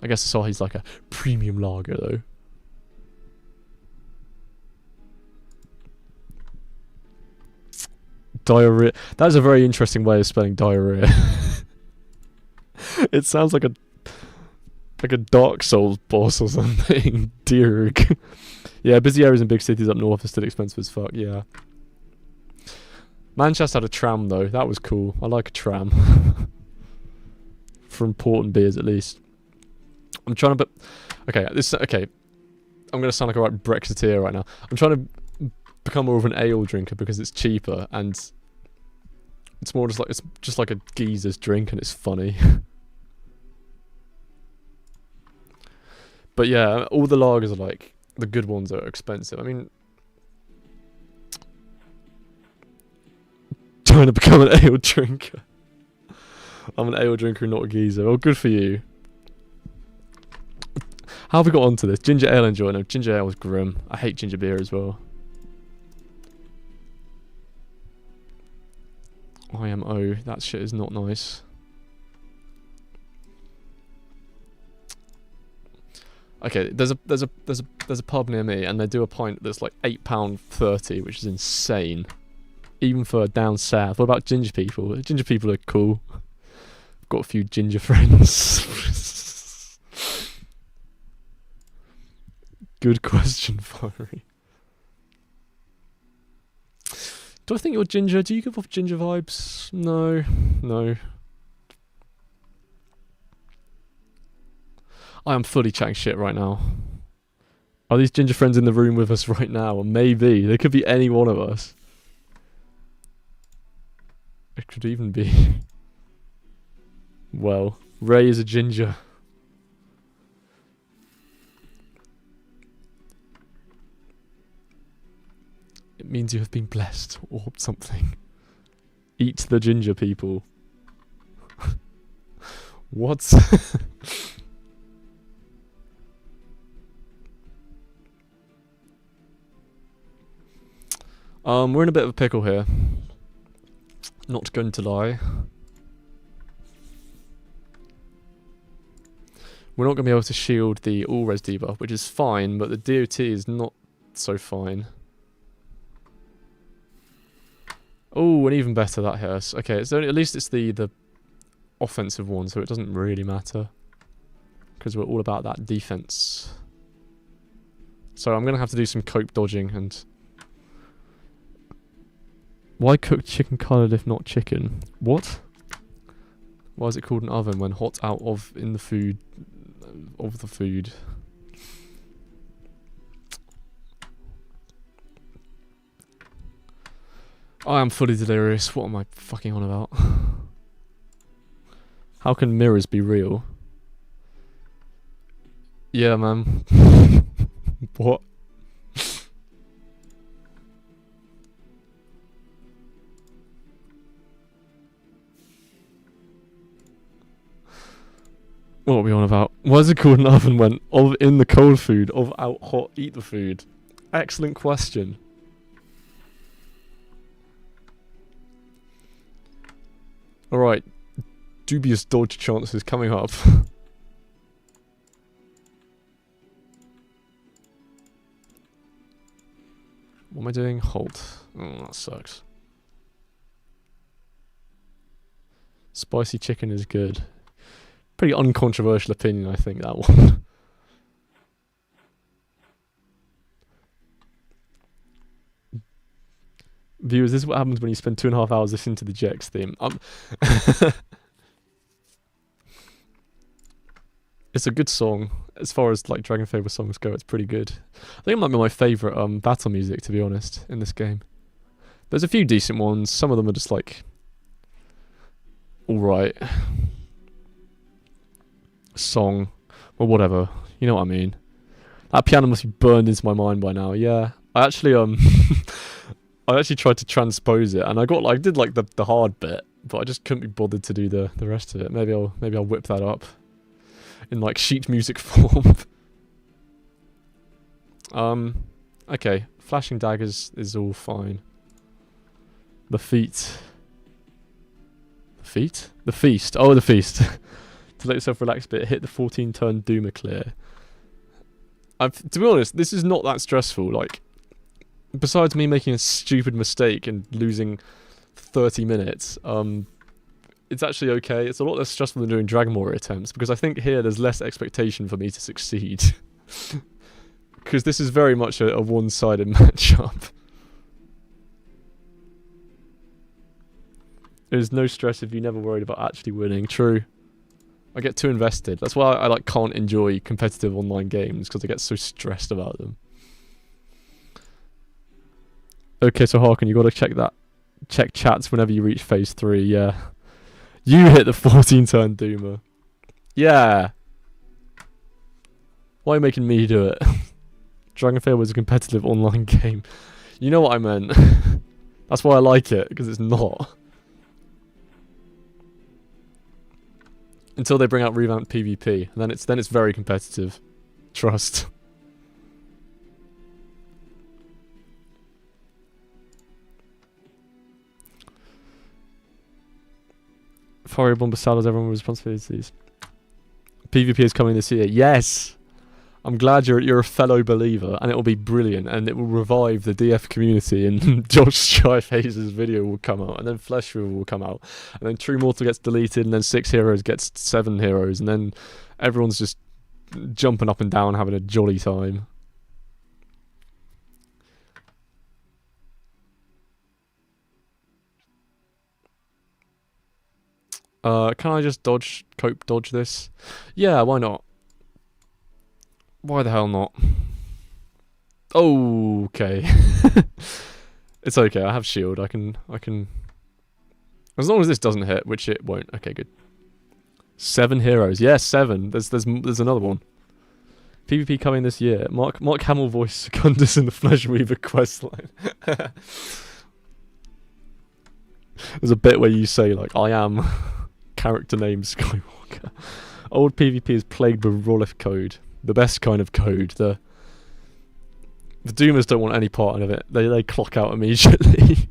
[SPEAKER 1] I guess Asahi's like a premium lager, though. Diarrhea. That is a very interesting way of spelling diarrhea. It sounds like a Dark Souls boss or something. Dirg. Yeah, busy areas in big cities up north are still expensive as fuck, yeah. Manchester had a tram though, that was cool. I like a tram. For important beers at least. I'm trying to okay. I'm gonna sound like a right Brexiteer right now. I'm trying to become more of an ale drinker because it's cheaper and it's just like a geezer's drink and it's funny. But yeah, all the lagers are like, the good ones are expensive. I mean, trying to become an ale drinker. I'm an ale drinker and not a geezer. Well, good for you. How have we got onto this? Ginger ale enjoy. No, ginger ale is grim. I hate ginger beer as well. IMO, that shit is not nice. Okay, there's a pub near me, and they do a pint that's like £8.30, which is insane, even for down south. What about ginger people? Ginger people are cool. I've got a few ginger friends. Good question, Fiery. Do I think you're ginger? Do you give off ginger vibes? No, no. I am fully chatting shit right now. Are these ginger friends in the room with us right now? Or maybe. They could be any one of us. It could even be... Well, Ray is a ginger. It means you have been blessed or something. Eat the ginger people. What? We're in a bit of a pickle here. Not going to lie. We're not going to be able to shield the all-res debuff, which is fine, but the DOT is not so fine. Oh, and even better, that hurts. Okay, it's only, at least it's the offensive one, so it doesn't really matter. Because we're all about that defense. So I'm going to have to do some cope dodging and... Why cook chicken coloured if not chicken? What? Why is it called an oven when hot out of in the food of the food? I am fully delirious. What am I fucking on about? How can mirrors be real? Yeah, man. What? What are we on about? Why is it called an oven when of in the cold food, of out hot eat the food? Excellent question. Alright. Dubious dodge chances coming up. What am I doing? Halt. Oh, that sucks. Spicy chicken is good. Pretty uncontroversial opinion, I think, that one. Viewers, this is what happens when you spend 2.5 hours listening to the GX theme. It's a good song. As far as like DragonFable songs go, it's pretty good. I think it might be my favourite battle music, to be honest, in this game. There's a few decent ones. Some of them are just like alright. Song. Well, whatever. You know what I mean. That piano must be burned into my mind by now. Yeah. I actually I actually tried to transpose it, and I did like the hard bit, but I just couldn't be bothered to do the rest of it. Maybe I'll whip that up in like sheet music form. Okay, flashing daggers is all fine. The feet. The feast. Oh, the feast. To let yourself relax a bit, hit the 14-turn Doomer clear. To be honest, this is not that stressful. Like, besides me making a stupid mistake and losing 30 minutes, it's actually okay. It's a lot less stressful than doing Dragon Warrior attempts, because I think here there's less expectation for me to succeed. Because this is very much a one-sided matchup. There's no stress if you never worried about actually winning. True. I get too invested. That's why I like can't enjoy competitive online games, because I get so stressed about them. Okay, so Harkin, you got to check chats whenever you reach phase 3. Yeah, you hit the 14-turn Doomer. Yeah. Why are you making me do it? DragonFable is a competitive online game. You know what I meant. That's why I like it, because it's not. Until they bring out revamped PvP, and then it's very competitive. Trust. Fire Bomber Saddles everyone with responsibilities. PvP is coming this year. Yes! I'm glad you're a fellow believer, and it will be brilliant, and it will revive the DF community, and Josh Shyface's video will come out, and then Flesh River will come out, and then True Mortal gets deleted, and then 6 Heroes gets 7 Heroes, and then everyone's just jumping up and down, having a jolly time. Can I just dodge this? Yeah, why not? Why the hell not? Okay. It's okay, I have shield. I can as long as this doesn't hit, which it won't. Okay, good. 7 heroes. Yes, 7. There's another one. PvP coming this year. Mark Hamill voice Secundus in the Flesh Weaver questline. There's a bit where you say like, I am character name Skywalker. Old PvP is plagued with Rolliff code. The best kind of code. The Doomers don't want any part of it. They clock out immediately.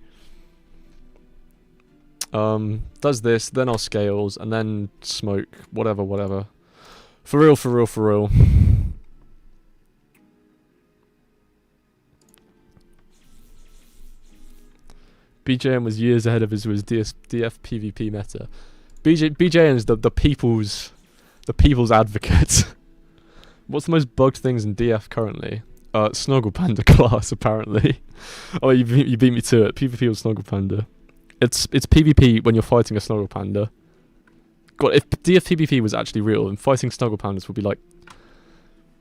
[SPEAKER 1] Does this, then our scales, and then smoke, whatever. For real. BJM was years ahead of his DF PvP meta. BJM is the people's advocate. What's the most bugged things in DF currently? Snuggle Panda class, apparently. Oh, you beat me to it. PvP with Snuggle Panda. It's PvP when you're fighting a Snuggle Panda. God, if DF PvP was actually real, then fighting Snuggle Pandas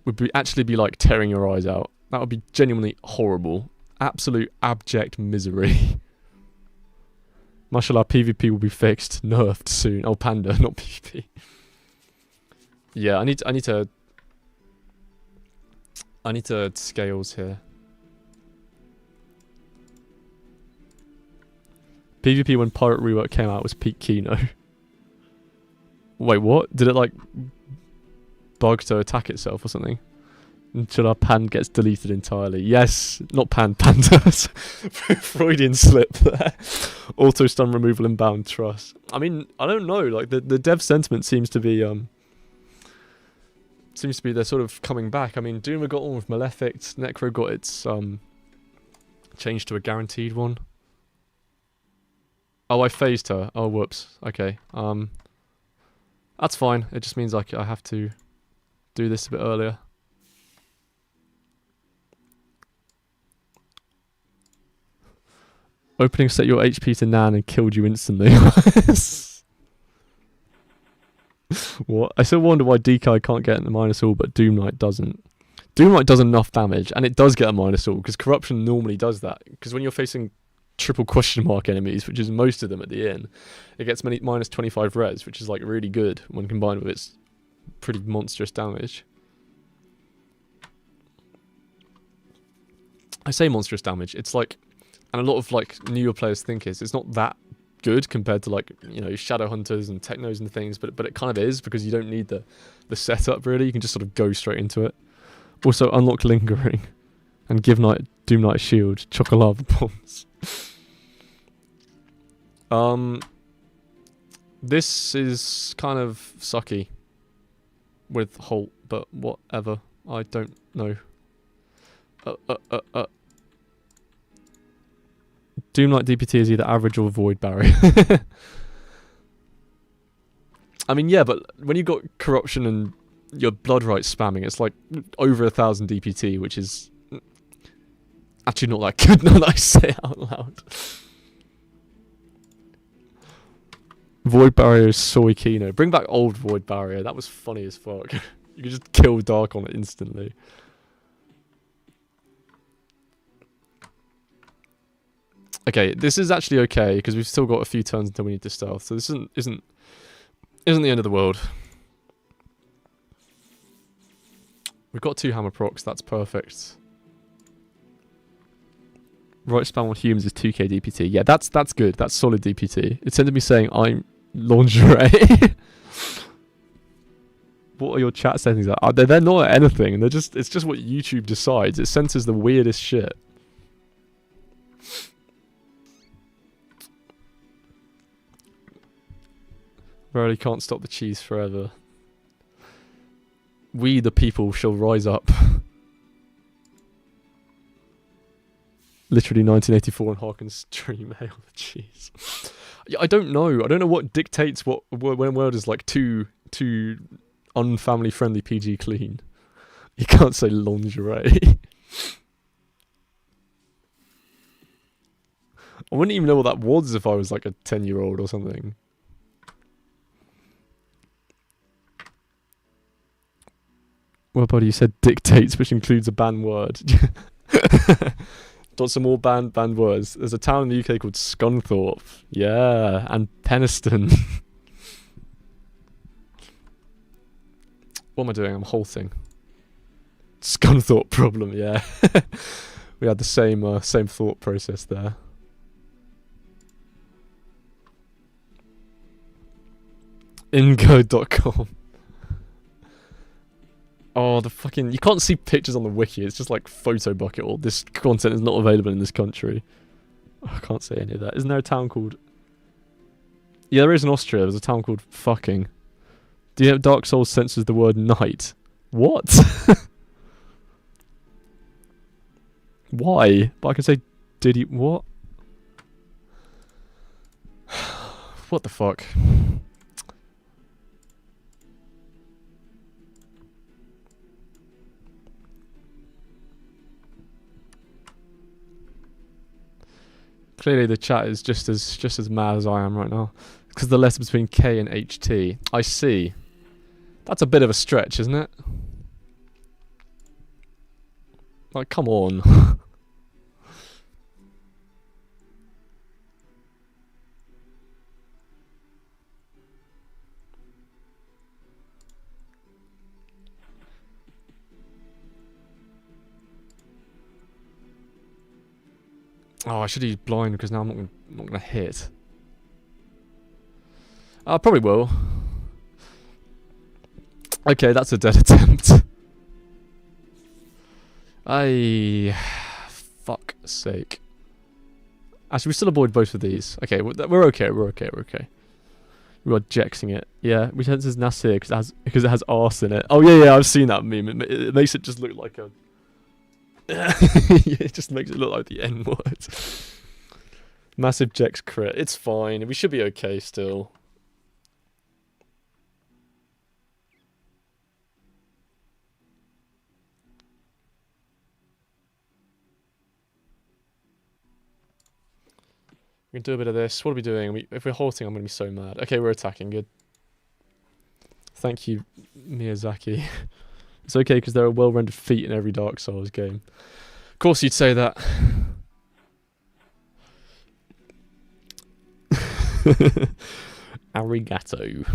[SPEAKER 1] would actually be like tearing your eyes out. That would be genuinely horrible. Absolute abject misery. Mashallah, PvP will be fixed, nerfed soon. Oh, Panda, not PvP. Yeah, I need to scales here. PvP when Pirate Rework came out was peak Kino. Wait, what? Did it like bug to attack itself or something? Until our pan gets deleted entirely. Yes, not panda. Freudian slip there. Auto stun removal inbound trust. I mean, I don't know. Like the dev sentiment seems to be they're sort of coming back. I mean, Duma got one with Malefic. Necro got its changed to a guaranteed one. Oh, I phased her. Oh, whoops. Okay. That's fine. It just means like I have to do this a bit earlier. Opening set your HP to Nan and killed you instantly. What? I still wonder why DK can't get the minus all, but Doom Knight doesn't. Doom Knight does enough damage, and it does get a minus all, because Corruption normally does that. Because when you're facing triple question mark enemies, which is most of them at the end, it gets minus 25 res, which is like really good when combined with its pretty monstrous damage. I say monstrous damage, it's like, and a lot of like newer players think it's not that good compared to like, you know, Shadow Hunters and Technos and things, but it kind of is, because you don't need the setup really, you can just sort of go straight into it. Also unlock Lingering and give Doom Knight a shield, Chocolava bombs. This is kind of sucky with Holt, but whatever. I don't know. Doom Knight DPT is either average or void barrier. I mean, yeah, but when you got Corruption and your Blood Rights spamming, it's like over 1,000 DPT, which is actually not that good now that I say it out loud. Void Barrier is soy Kino. Bring back old Void Barrier. That was funny as fuck. You could just kill Dark on it instantly. Okay, this is actually okay, because we've still got a few turns until we need to stealth, so this isn't the end of the world. We've got 2 hammer procs, that's perfect. Right spam on humans is 2k DPT. Yeah, that's good. That's solid DPT. It sent to me saying I'm lingerie. What are your chat settings at? They're not anything. It's just what YouTube decides. It censors the weirdest shit. Verily can't stop the cheese forever. We the people shall rise up. Literally 1984 and Harkin stream. Hail the cheese. I don't know. I don't know what dictates when a word is like too unfamily friendly PG clean. You can't say lingerie. I wouldn't even know what that was if I was like a 10-year-old or something. Well, buddy, you said dictates, which includes a banned word. Got some more banned words. There's a town in the UK called Scunthorpe. Yeah, and Penistone. What am I doing? I'm halting. Scunthorpe problem, yeah. We had the same thought process there. Ingo.com. Oh, the fucking... You can't see pictures on the wiki. It's just like photo bucket. All this content is not available in this country. Oh, I can't say any of that. Isn't there a town called... Yeah, there is in Austria. There's a town called fucking... Do you know Dark Souls censors the word night? What? Why? But I can say... Did he... What? What the fuck? Clearly the chat is just as mad as I am right now. Because the letter between K and HT. I see. That's a bit of a stretch, isn't it? Like, come on. Oh, I should use blind because now I'm not gonna hit. I probably will. Okay, that's a dead attempt. Fuck's sake. Actually, we still avoid both of these. Okay, we're okay. We are jexing it. Yeah, we said this is Nasir because it has arse in it. Oh yeah, I've seen that meme. It makes it just look like a... It just makes it look like the N-word. Massive Jex crit. It's fine. We should be okay still. We can do a bit of this. What are we doing? If we're halting, I'm going to be so mad. Okay, we're attacking. Good. Thank you, Miyazaki. It's okay because there are well-rendered feet in every Dark Souls game. Of course you'd say that. Arigato.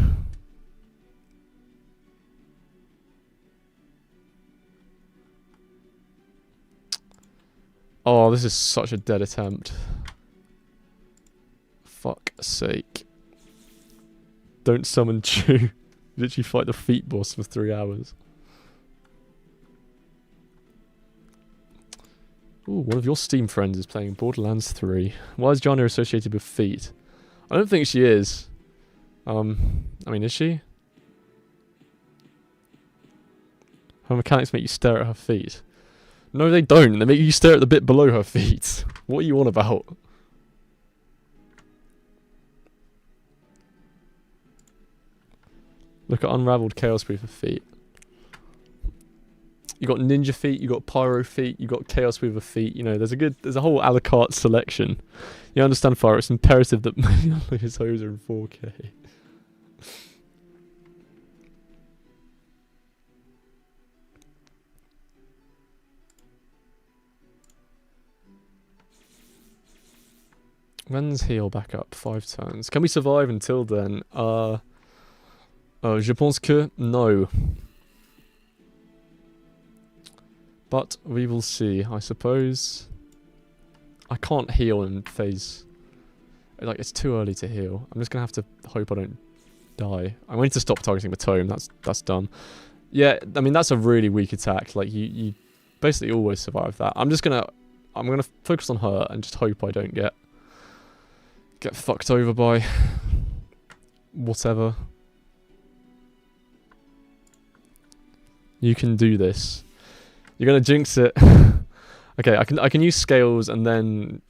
[SPEAKER 1] Oh, this is such a dead attempt. Fuck's sake. Don't summon Chew. Literally fight the feet boss for 3 hours. Ooh, one of your Steam friends is playing Borderlands 3. Why is Johnny associated with feet? I don't think she is. I mean, is she? Her mechanics make you stare at her feet. No, they don't. They make you stare at the bit below her feet. What are you on about? Look at Unraveled Chaos Weaver feet. You got ninja feet, you got pyro feet, you got Chaos Weaver feet. You know, there's a whole a la carte selection. You understand, Fire? It's imperative that his hoes are in 4K. When's heal back up? 5 turns. Can we survive until then? Je pense que no. But we will see, I suppose. I can't heal in phase. Like, it's too early to heal. I'm just gonna have to hope I don't die. I need to stop targeting the tome. That's dumb. Yeah, I mean that's a really weak attack. Like you basically always survive that. I'm gonna focus on her and just hope I don't get fucked over by whatever. You can do this. You're gonna jinx it. Okay, I can use scales and then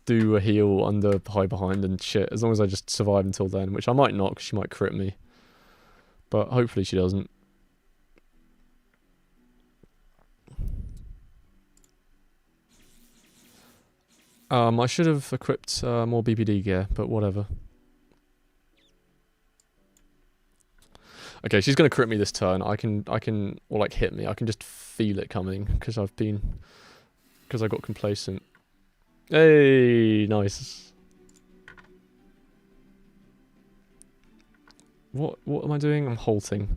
[SPEAKER 1] do a heal under high behind and shit, as long as I just survive until then, which I might not because she might crit me. But hopefully she doesn't. I should have equipped more BPD gear, but whatever. Okay, she's gonna crit me this turn. I can, or like hit me. I can just feel it coming because I got complacent. Hey, nice. What am I doing? I'm halting.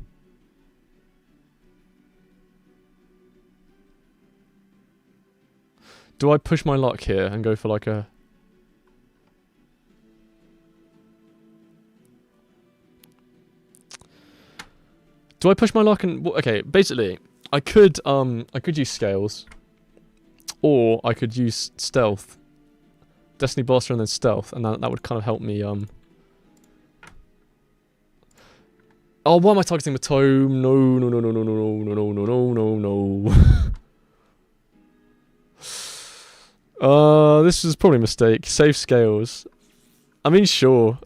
[SPEAKER 1] Do I push my luck here and go for like a... Do I push my luck and... Okay, basically, I could use scales. Or I could use stealth. Destiny Blaster and then stealth, and that would kind of help me, Oh, why am I targeting the tome? No. This is probably a mistake. Save scales. I mean, sure.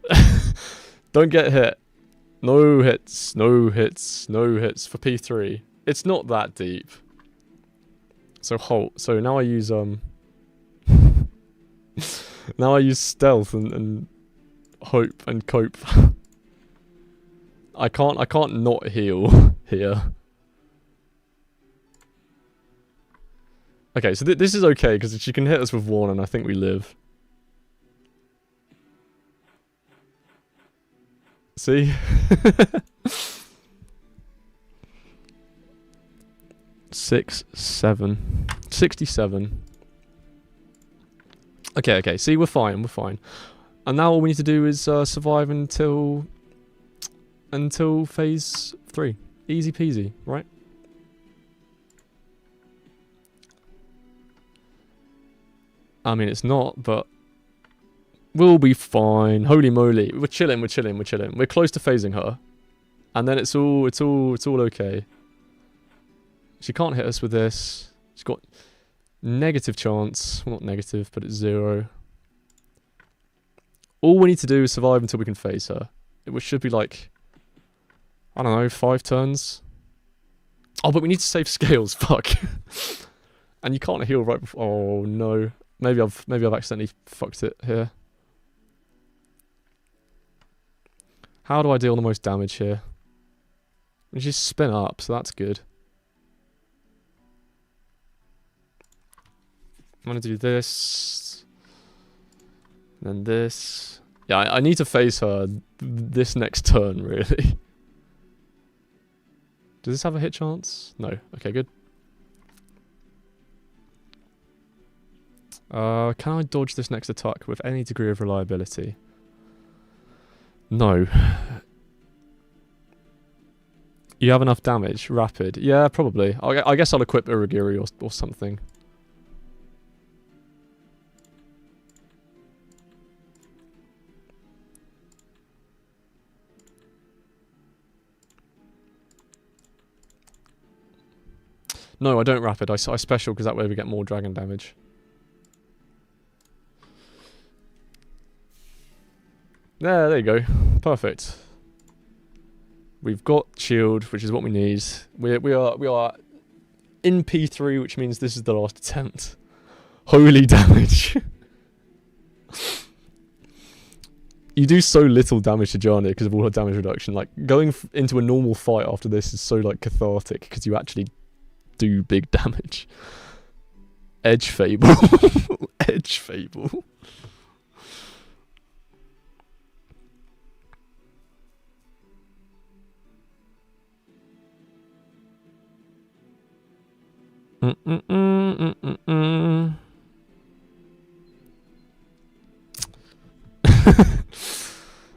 [SPEAKER 1] Don't get hit. No hits for P3. It's not that deep. So halt. So now I use now I use stealth and hope and cope. I can't not heal here. Okay, so this is okay because she can hit us with one and I think we live. See? 6, 7, 67. Okay, see, we're fine. And now all we need to do is survive until phase 3. Easy peasy, right? I mean, it's not, but we'll be fine. Holy moly, we're chilling. We're close to phasing her, and then it's all okay. She can't hit us with this. She's got negative chance. Well, not negative, but it's 0. All we need to do is survive until we can phase her. It should be like, I don't know, 5 turns. Oh, but we need to save scales. Fuck. And you can't heal right before. Oh no. Maybe I've accidentally fucked it here. How do I deal the most damage here? We just spin up, so that's good. I'm gonna do this. Then this. Yeah, I need to face her this next turn, really. Does this have a hit chance? No. Okay, good. Can I dodge this next attack with any degree of reliability? No. You have enough damage. Rapid. Yeah, probably. I guess I'll equip Uragiri or something. No, I don't rapid. I special because that way we get more dragon damage. There you go. Perfect. We've got shield, which is what we need. We are in P3, which means this is the last attempt. Holy damage. You do so little damage to Jania because of all her damage reduction. Like, going into a normal fight after this is so, like, cathartic because you actually do big damage. Edge Fable. Edge Fable.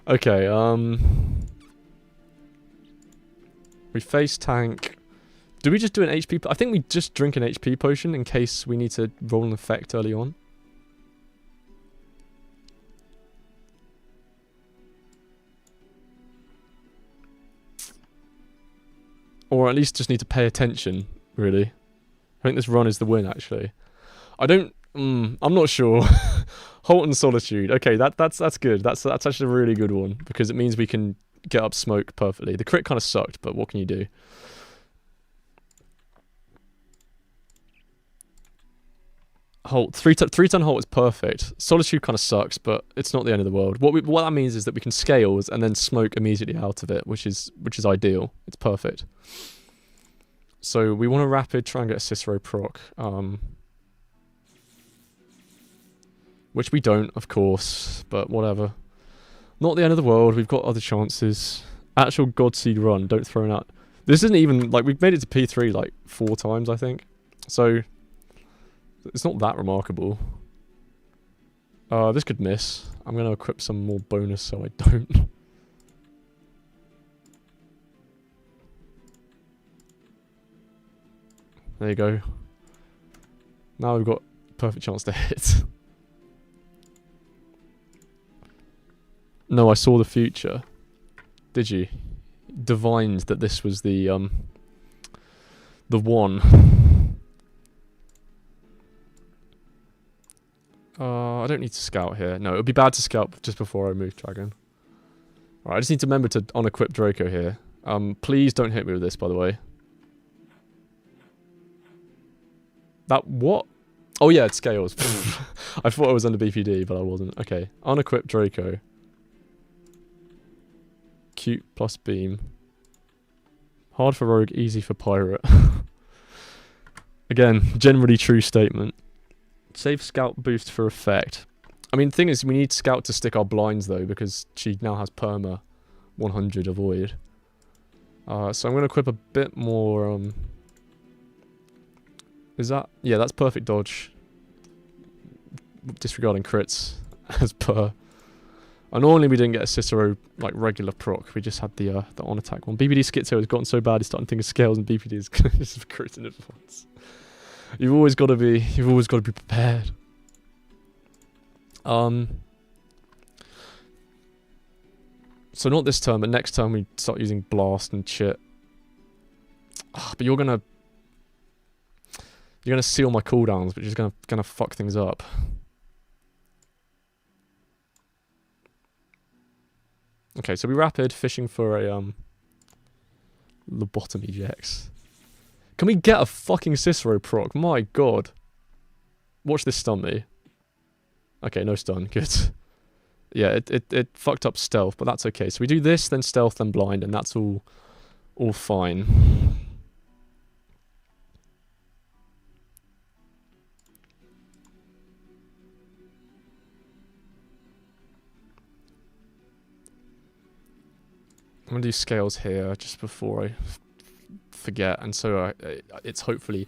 [SPEAKER 1] Okay, we face tank. Do we just do an HP? I think we just drink an HP potion in case we need to roll an effect early on. Or at least just need to pay attention, really. I think this run is the win, actually. I don't... I'm not sure. Halt and Solitude. Okay, that's good. That's actually a really good one, because it means we can get up smoke perfectly. The crit kind of sucked, but what can you do? Halt. 3-turn halt is perfect. Solitude kind of sucks, but it's not the end of the world. What that means is that we can scales and then smoke immediately out of it, which is ideal. It's perfect. So we want to rapid try and get a Cicero proc. Which we don't, of course, but whatever. Not the end of the world. We've got other chances. Actual Godseed run. Don't throw it out. This isn't even like we've made it to P3 like 4 times, I think. So it's not that remarkable. This could miss. I'm going to equip some more bonus so I don't. There you go. Now we've got a perfect chance to hit. No, I saw the future. Did you? Divined that this was the one. I don't need to scout here. No, it would be bad to scout just before I move dragon. Alright, I just need to remember to unequip Draco here. Please don't hit me with this, by the way. That what? Oh yeah, it scales. I thought I was under BPD, but I wasn't. Okay, unequip Draco. Cute plus beam. Hard for rogue, easy for pirate. Again, generally true statement. Save scout boost for effect. I mean, the thing is, we need scout to stick our blinds though, because she now has perma 100 avoid. So I'm going to equip a bit more. Is that? Yeah, that's perfect dodge. Disregarding crits, as per. And normally we didn't get a Cicero like regular proc. We just had the on attack one. BPD Schizo has gotten so bad he's starting to think of scales and BPD is just crit in advance. You've always got to be prepared. So not this turn, but next turn we start using blast and shit. But you're gonna seal my cooldowns, which is gonna fuck things up. Okay, so we rapid fishing for a lobotomy Jex. Can we get a fucking Cicero proc? My god. Watch this stun me. Okay, no stun. Good. Yeah, it fucked up stealth, but that's okay. So we do this, then stealth, then blind, and that's all all fine. I'm going to do scales here just before I forget, and so it's hopefully...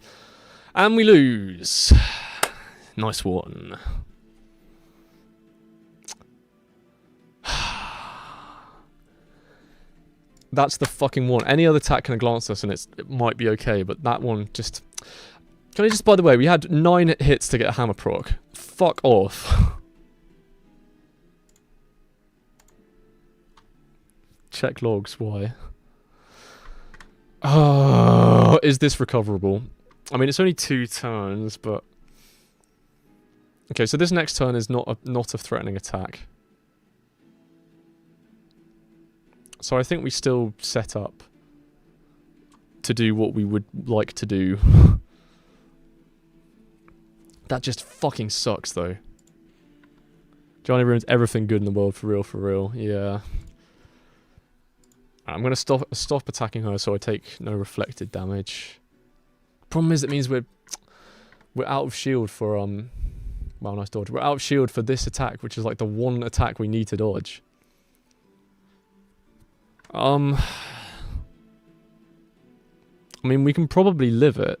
[SPEAKER 1] And we lose! Nice one. That's the fucking one. Any other attack can glance us and it might be okay, but that one just... Can I just, by the way, we had 9 hits to get a hammer proc. Fuck off. Check logs, why? Oh, is this recoverable? I mean, it's only 2 turns, but... Okay, so this next turn is not a threatening attack. So I think we still set up to do what we would like to do. That just fucking sucks, though. Johnny ruins everything good in the world, for real, yeah. I'm gonna stop attacking her so I take no reflected damage. Problem is, it means we're out of shield for well, nice dodge. We're out of shield for this attack, which is like the one attack we need to dodge. I mean, we can probably live it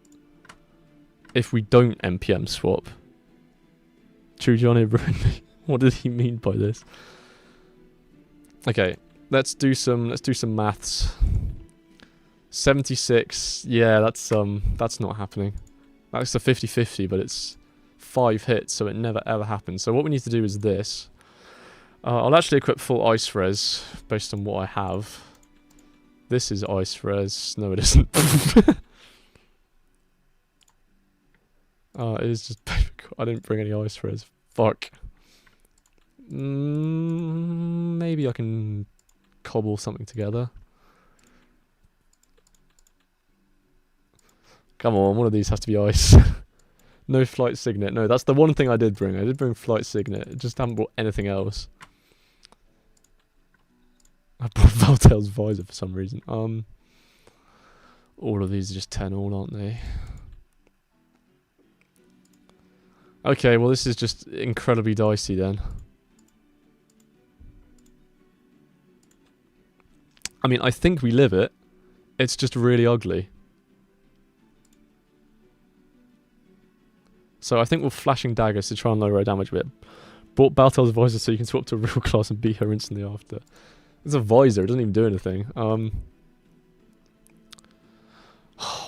[SPEAKER 1] if we don't NPM swap. True Johnny ruined me. What did he mean by this? Okay. Let's do some maths. 76. Yeah, that's not happening. That's a 50-50, but it's 5 hits, so it never ever happens. So what we need to do is this. I'll actually equip full ice res based on what I have. This is ice res. No, it isn't. It is just I didn't bring any ice res. Fuck. Maybe I can cobble something together. Come on, one of these has to be ice. No flight signet. No, that's the one thing I did bring. I did bring flight signet. I just haven't brought anything else. I brought Valtel's visor for some reason. All of these are just 10 all, aren't they? Okay, well this is just incredibly dicey then. I mean, I think we live it. It's just really ugly. So I think we're flashing daggers to try and lower our damage a bit. Bought Baltel's visor so you can swap to a real class and beat her instantly after. It's a visor, it doesn't even do anything.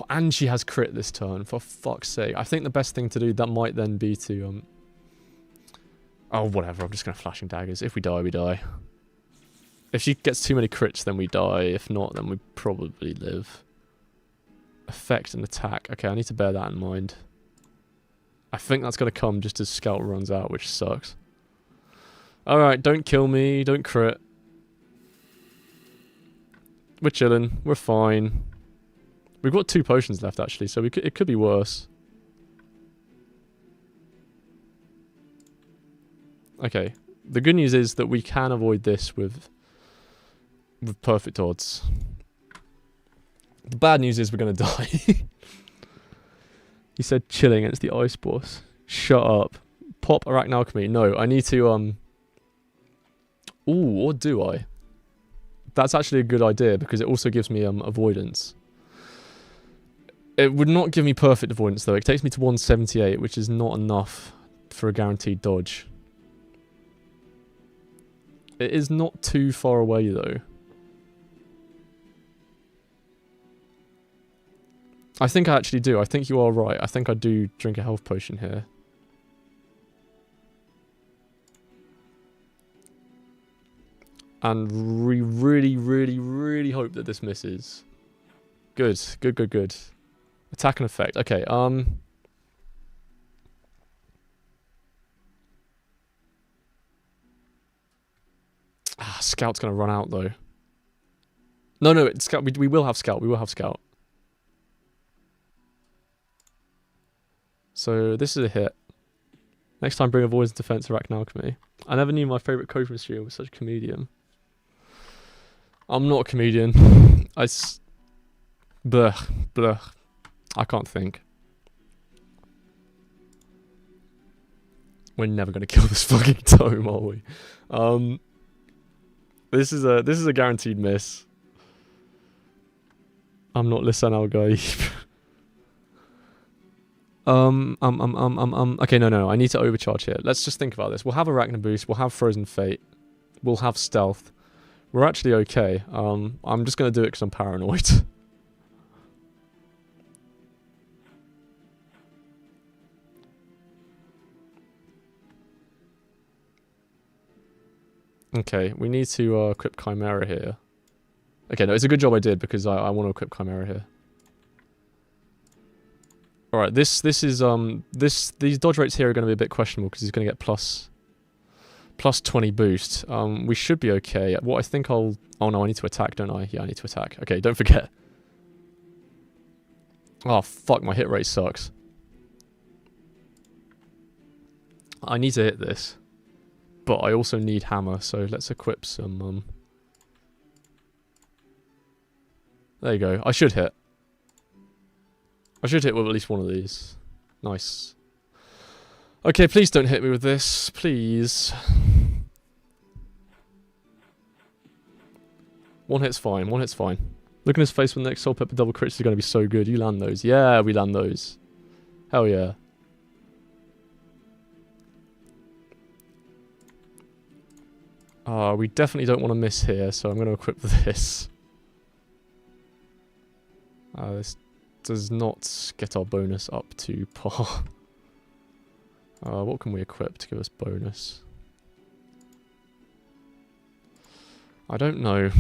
[SPEAKER 1] And she has crit this turn, for fuck's sake. I think the best thing to do, that might then be to... Oh, whatever, I'm just going to flashing daggers. If we die, we die. If she gets too many crits, then we die. If not, then we probably live. Effect and attack. Okay, I need to bear that in mind. I think that's going to come just as Scout runs out, which sucks. Alright, don't kill me. Don't crit. We're chilling. We're fine. We've got 2 potions left, actually, so it could be worse. Okay. The good news is that we can avoid this with perfect odds. The bad news is we're going to die. He said chilling against the ice boss. Shut up. Pop Arachnalchemy. No, I need to, Ooh, or do I? That's actually a good idea, because it also gives me, avoidance. It would not give me perfect avoidance, though. It takes me to 178, which is not enough for a guaranteed dodge. It is not too far away, though. I think I actually do. I think you are right. I think I do drink a health potion here. And we really, really, really hope that this misses. Good. Good, good, good. Attack and effect. Okay, Scout's gonna run out, though. No, it's Scout. We will have Scout. We will have Scout. So, this is a hit. Next time, bring avoidance, defense, Arachnalchemy. I never knew my favourite Cobra streamer was such a comedian. I'm not a comedian. Blech, blech. I can't think. We're never gonna kill this fucking tome, are we? This is a guaranteed miss. I'm not Lisan Al Gaib. Okay, no. I need to overcharge here. Let's just think about this. We'll have Arachna boost. We'll have Frozen Fate. We'll have Stealth. We're actually okay. I'm just gonna do it because I'm paranoid. Okay, we need to equip Chimera here. Okay, no, it's a good job I did because I want to equip Chimera here. All right, these dodge rates here are going to be a bit questionable because he's going to get plus 20 boost. We should be okay. What I think I'll... Oh no, I need to attack, don't I? Yeah, I need to attack. Okay, don't forget. Oh fuck, my hit rate sucks. I need to hit this. But I also need hammer, so let's equip some... There you go. I should hit. I should hit with at least one of these. Nice. Okay, please don't hit me with this. Please. One hit's fine. One hit's fine. Look at his face when the next Soul Pepper double crits is going to be so good. You land those. Yeah, we land those. Hell yeah. We definitely don't want to miss here, so I'm going to equip this. This does not get our bonus up to par. What can we equip to give us bonus? I don't know.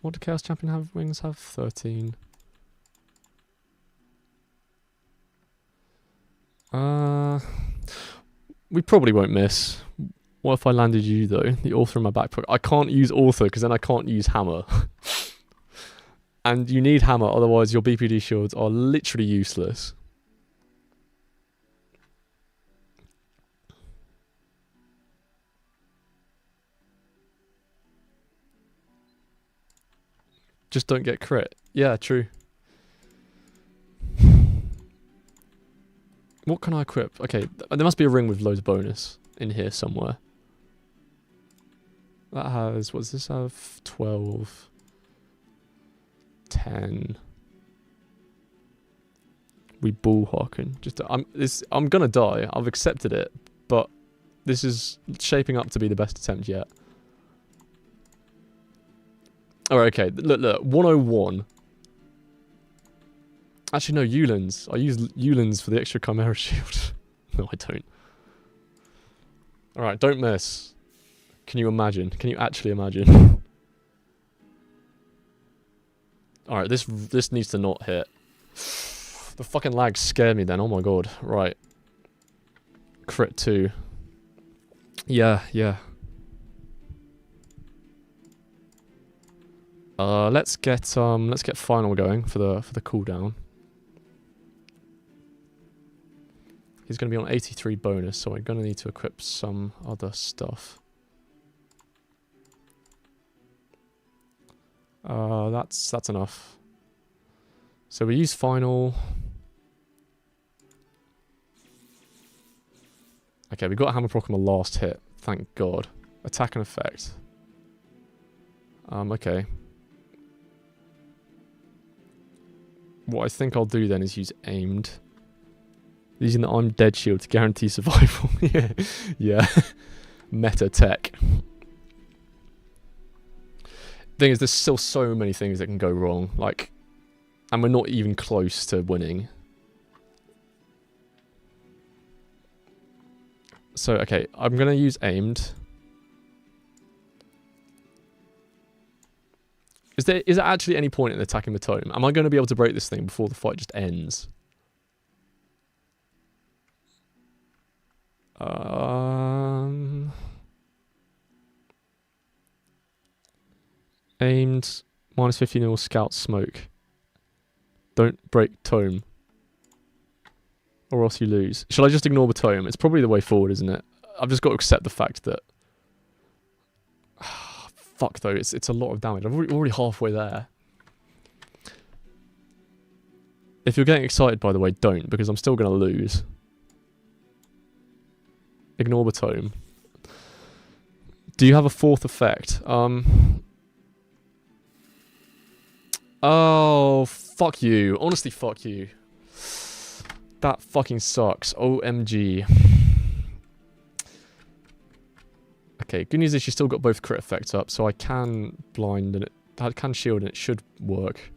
[SPEAKER 1] What do Chaos Champion have? Wings have 13. We probably won't miss. What if I landed you though? The Author in my back pocket. I can't use Author because then I can't use Hammer. And you need Hammer, otherwise your BPD shields are literally useless. Just don't get crit. Yeah, true. What can I equip? Okay, there must be a ring with loads of bonus in here somewhere. That has, what does this have? 12. 10. We bullhawking. I'm gonna die. I've accepted it, but this is shaping up to be the best attempt yet. Alright, okay. Look. 101. Actually, no, Eulens. I use Eulens for the extra Chimera shield. No, I don't. Alright, don't miss. Can you imagine? Can you actually imagine? Alright, this needs to not hit. The fucking lags scare me then, oh my god. Right. Crit 2. Yeah. Let's get final going for the cooldown. He's gonna be on 83 bonus, so I'm gonna need to equip some other stuff. That's enough. So we use final. Okay, we got Hammer Proc on the last hit. Thank God. Attack and effect. Okay. What I think I'll do then is use aimed. Using the I'm dead shield to guarantee survival. yeah. Meta tech. Thing is, there's still so many things that can go wrong. Like, and we're not even close to winning. So, okay, I'm gonna use aimed. Is there actually any point in attacking the tome? Am I going to be able to break this thing before the fight just ends? Aimed, minus 50 mil scout smoke. Don't break tome. Or else you lose. Shall I just ignore the tome? It's probably the way forward, isn't it? I've just got to accept the fact that... Fuck though, it's a lot of damage. I'm already halfway there. If you're getting excited, by the way, don't, because I'm still going to lose. Ignore the tome. Do you have a fourth effect? Oh, fuck you. Honestly, fuck you. That fucking sucks. OMG. Okay, good news is you still got both crit effects up, so I can blind and I can shield and it should work.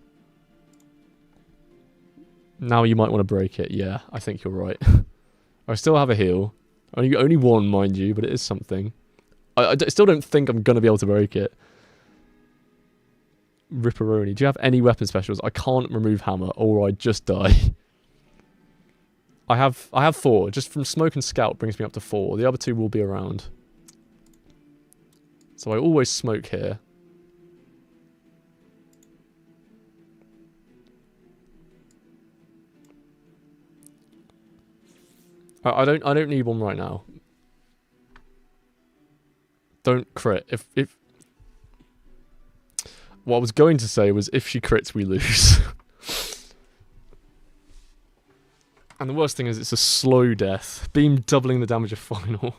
[SPEAKER 1] Now you might want to break it. Yeah, I think you're right. I still have a heal. Only one, mind you, but it is something. I still don't think I'm going to be able to break it. Ripperoni. Do you have any weapon specials? I can't remove hammer or I just die. I have 4. Just from smoke and scout brings me up to 4. The other 2 will be around. So I always smoke here. I don't need one right now. Don't crit. If what I was going to say was if she crits, we lose. And the worst thing is it's a slow death. Beam doubling the damage of final.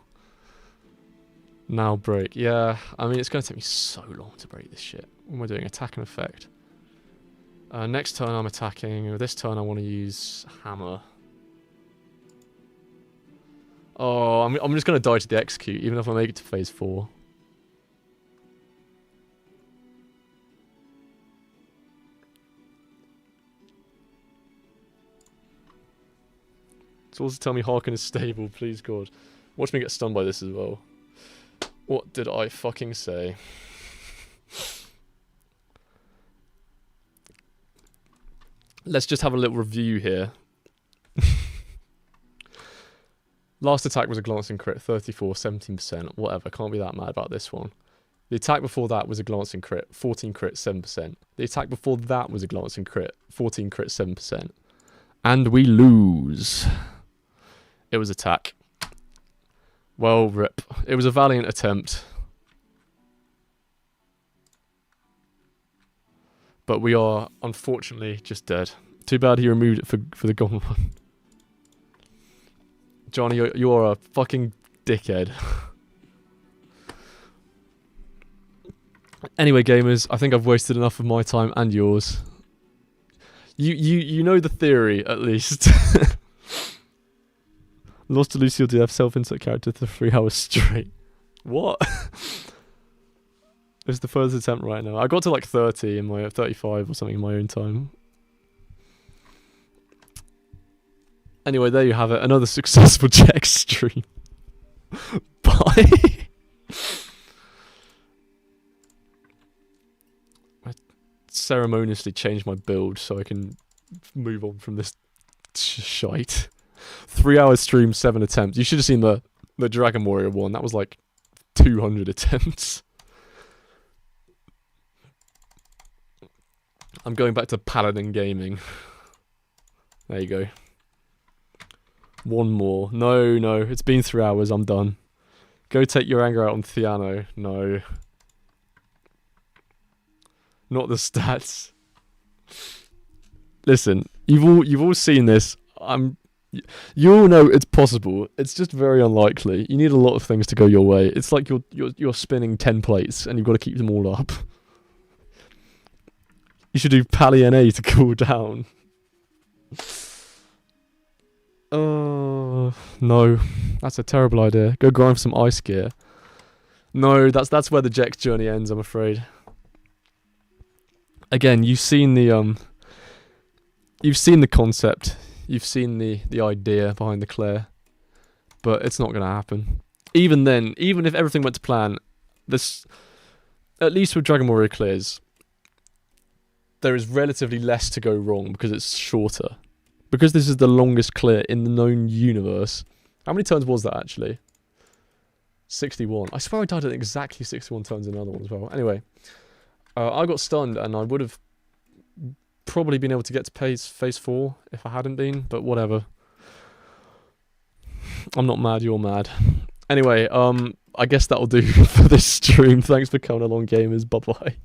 [SPEAKER 1] Now break. Yeah, I mean, it's going to take me so long to break this shit. What am I doing? Attack and effect. Next turn I'm attacking. This turn I want to use hammer. Oh, I'm just going to die to the execute, even if I make it to phase 4. So also tell me Harkin is stable, please God. Watch me get stunned by this as well. What did I fucking say? Let's just have a little review here. Last attack was a glancing crit, 34, 17%, whatever, can't be that mad about this one. The attack before that was a glancing crit, 14 crit, 7%. The attack before that was a glancing crit, 14 crit, 7%. And we lose. It was attack. Well, rip. It was a valiant attempt. But we are, unfortunately, just dead. Too bad he removed it for the gone run. Johnny, you're a fucking dickhead. Anyway, gamers, I think I've wasted enough of my time and yours. You know the theory, at least. Lost to Lucille DF, self-insert character for 3 hours straight. What? It's the first attempt right now. I got to like 30 in my 35 or something in my own time. Anyway, there you have it. Another successful check stream. Bye. I ceremoniously changed my build so I can move on from this shite. 3 hours stream, 7 attempts. You should have seen the Dragon Warrior one. That was like 200 attempts. I'm going back to Paladin Gaming. There you go. One more. No. It's been 3 hours. I'm done. Go take your anger out on Theano. No. Not the stats. Listen, you've all seen this. You all know it's possible. It's just very unlikely. You need a lot of things to go your way. It's like you're spinning 10 plates and you've got to keep them all up. You should do Pally NA to cool down. No. That's a terrible idea. Go grind for some ice gear. No, that's where the Jex journey ends, I'm afraid. Again, you've seen the concept. You've seen the idea behind the Claire. But it's not going to happen. Even then, even if everything went to plan, this, at least with Dragon Warrior Clears, there is relatively less to go wrong because it's shorter. Because this is the longest clear in the known universe. How many turns was that actually? 61. I swear I died at exactly 61 turns in another one as well. Anyway, I got stunned and I would have probably been able to get to phase 4 if I hadn't been, but whatever. I'm not mad, you're mad. Anyway, I guess that'll do for this stream. Thanks for coming along, gamers. Bye-bye.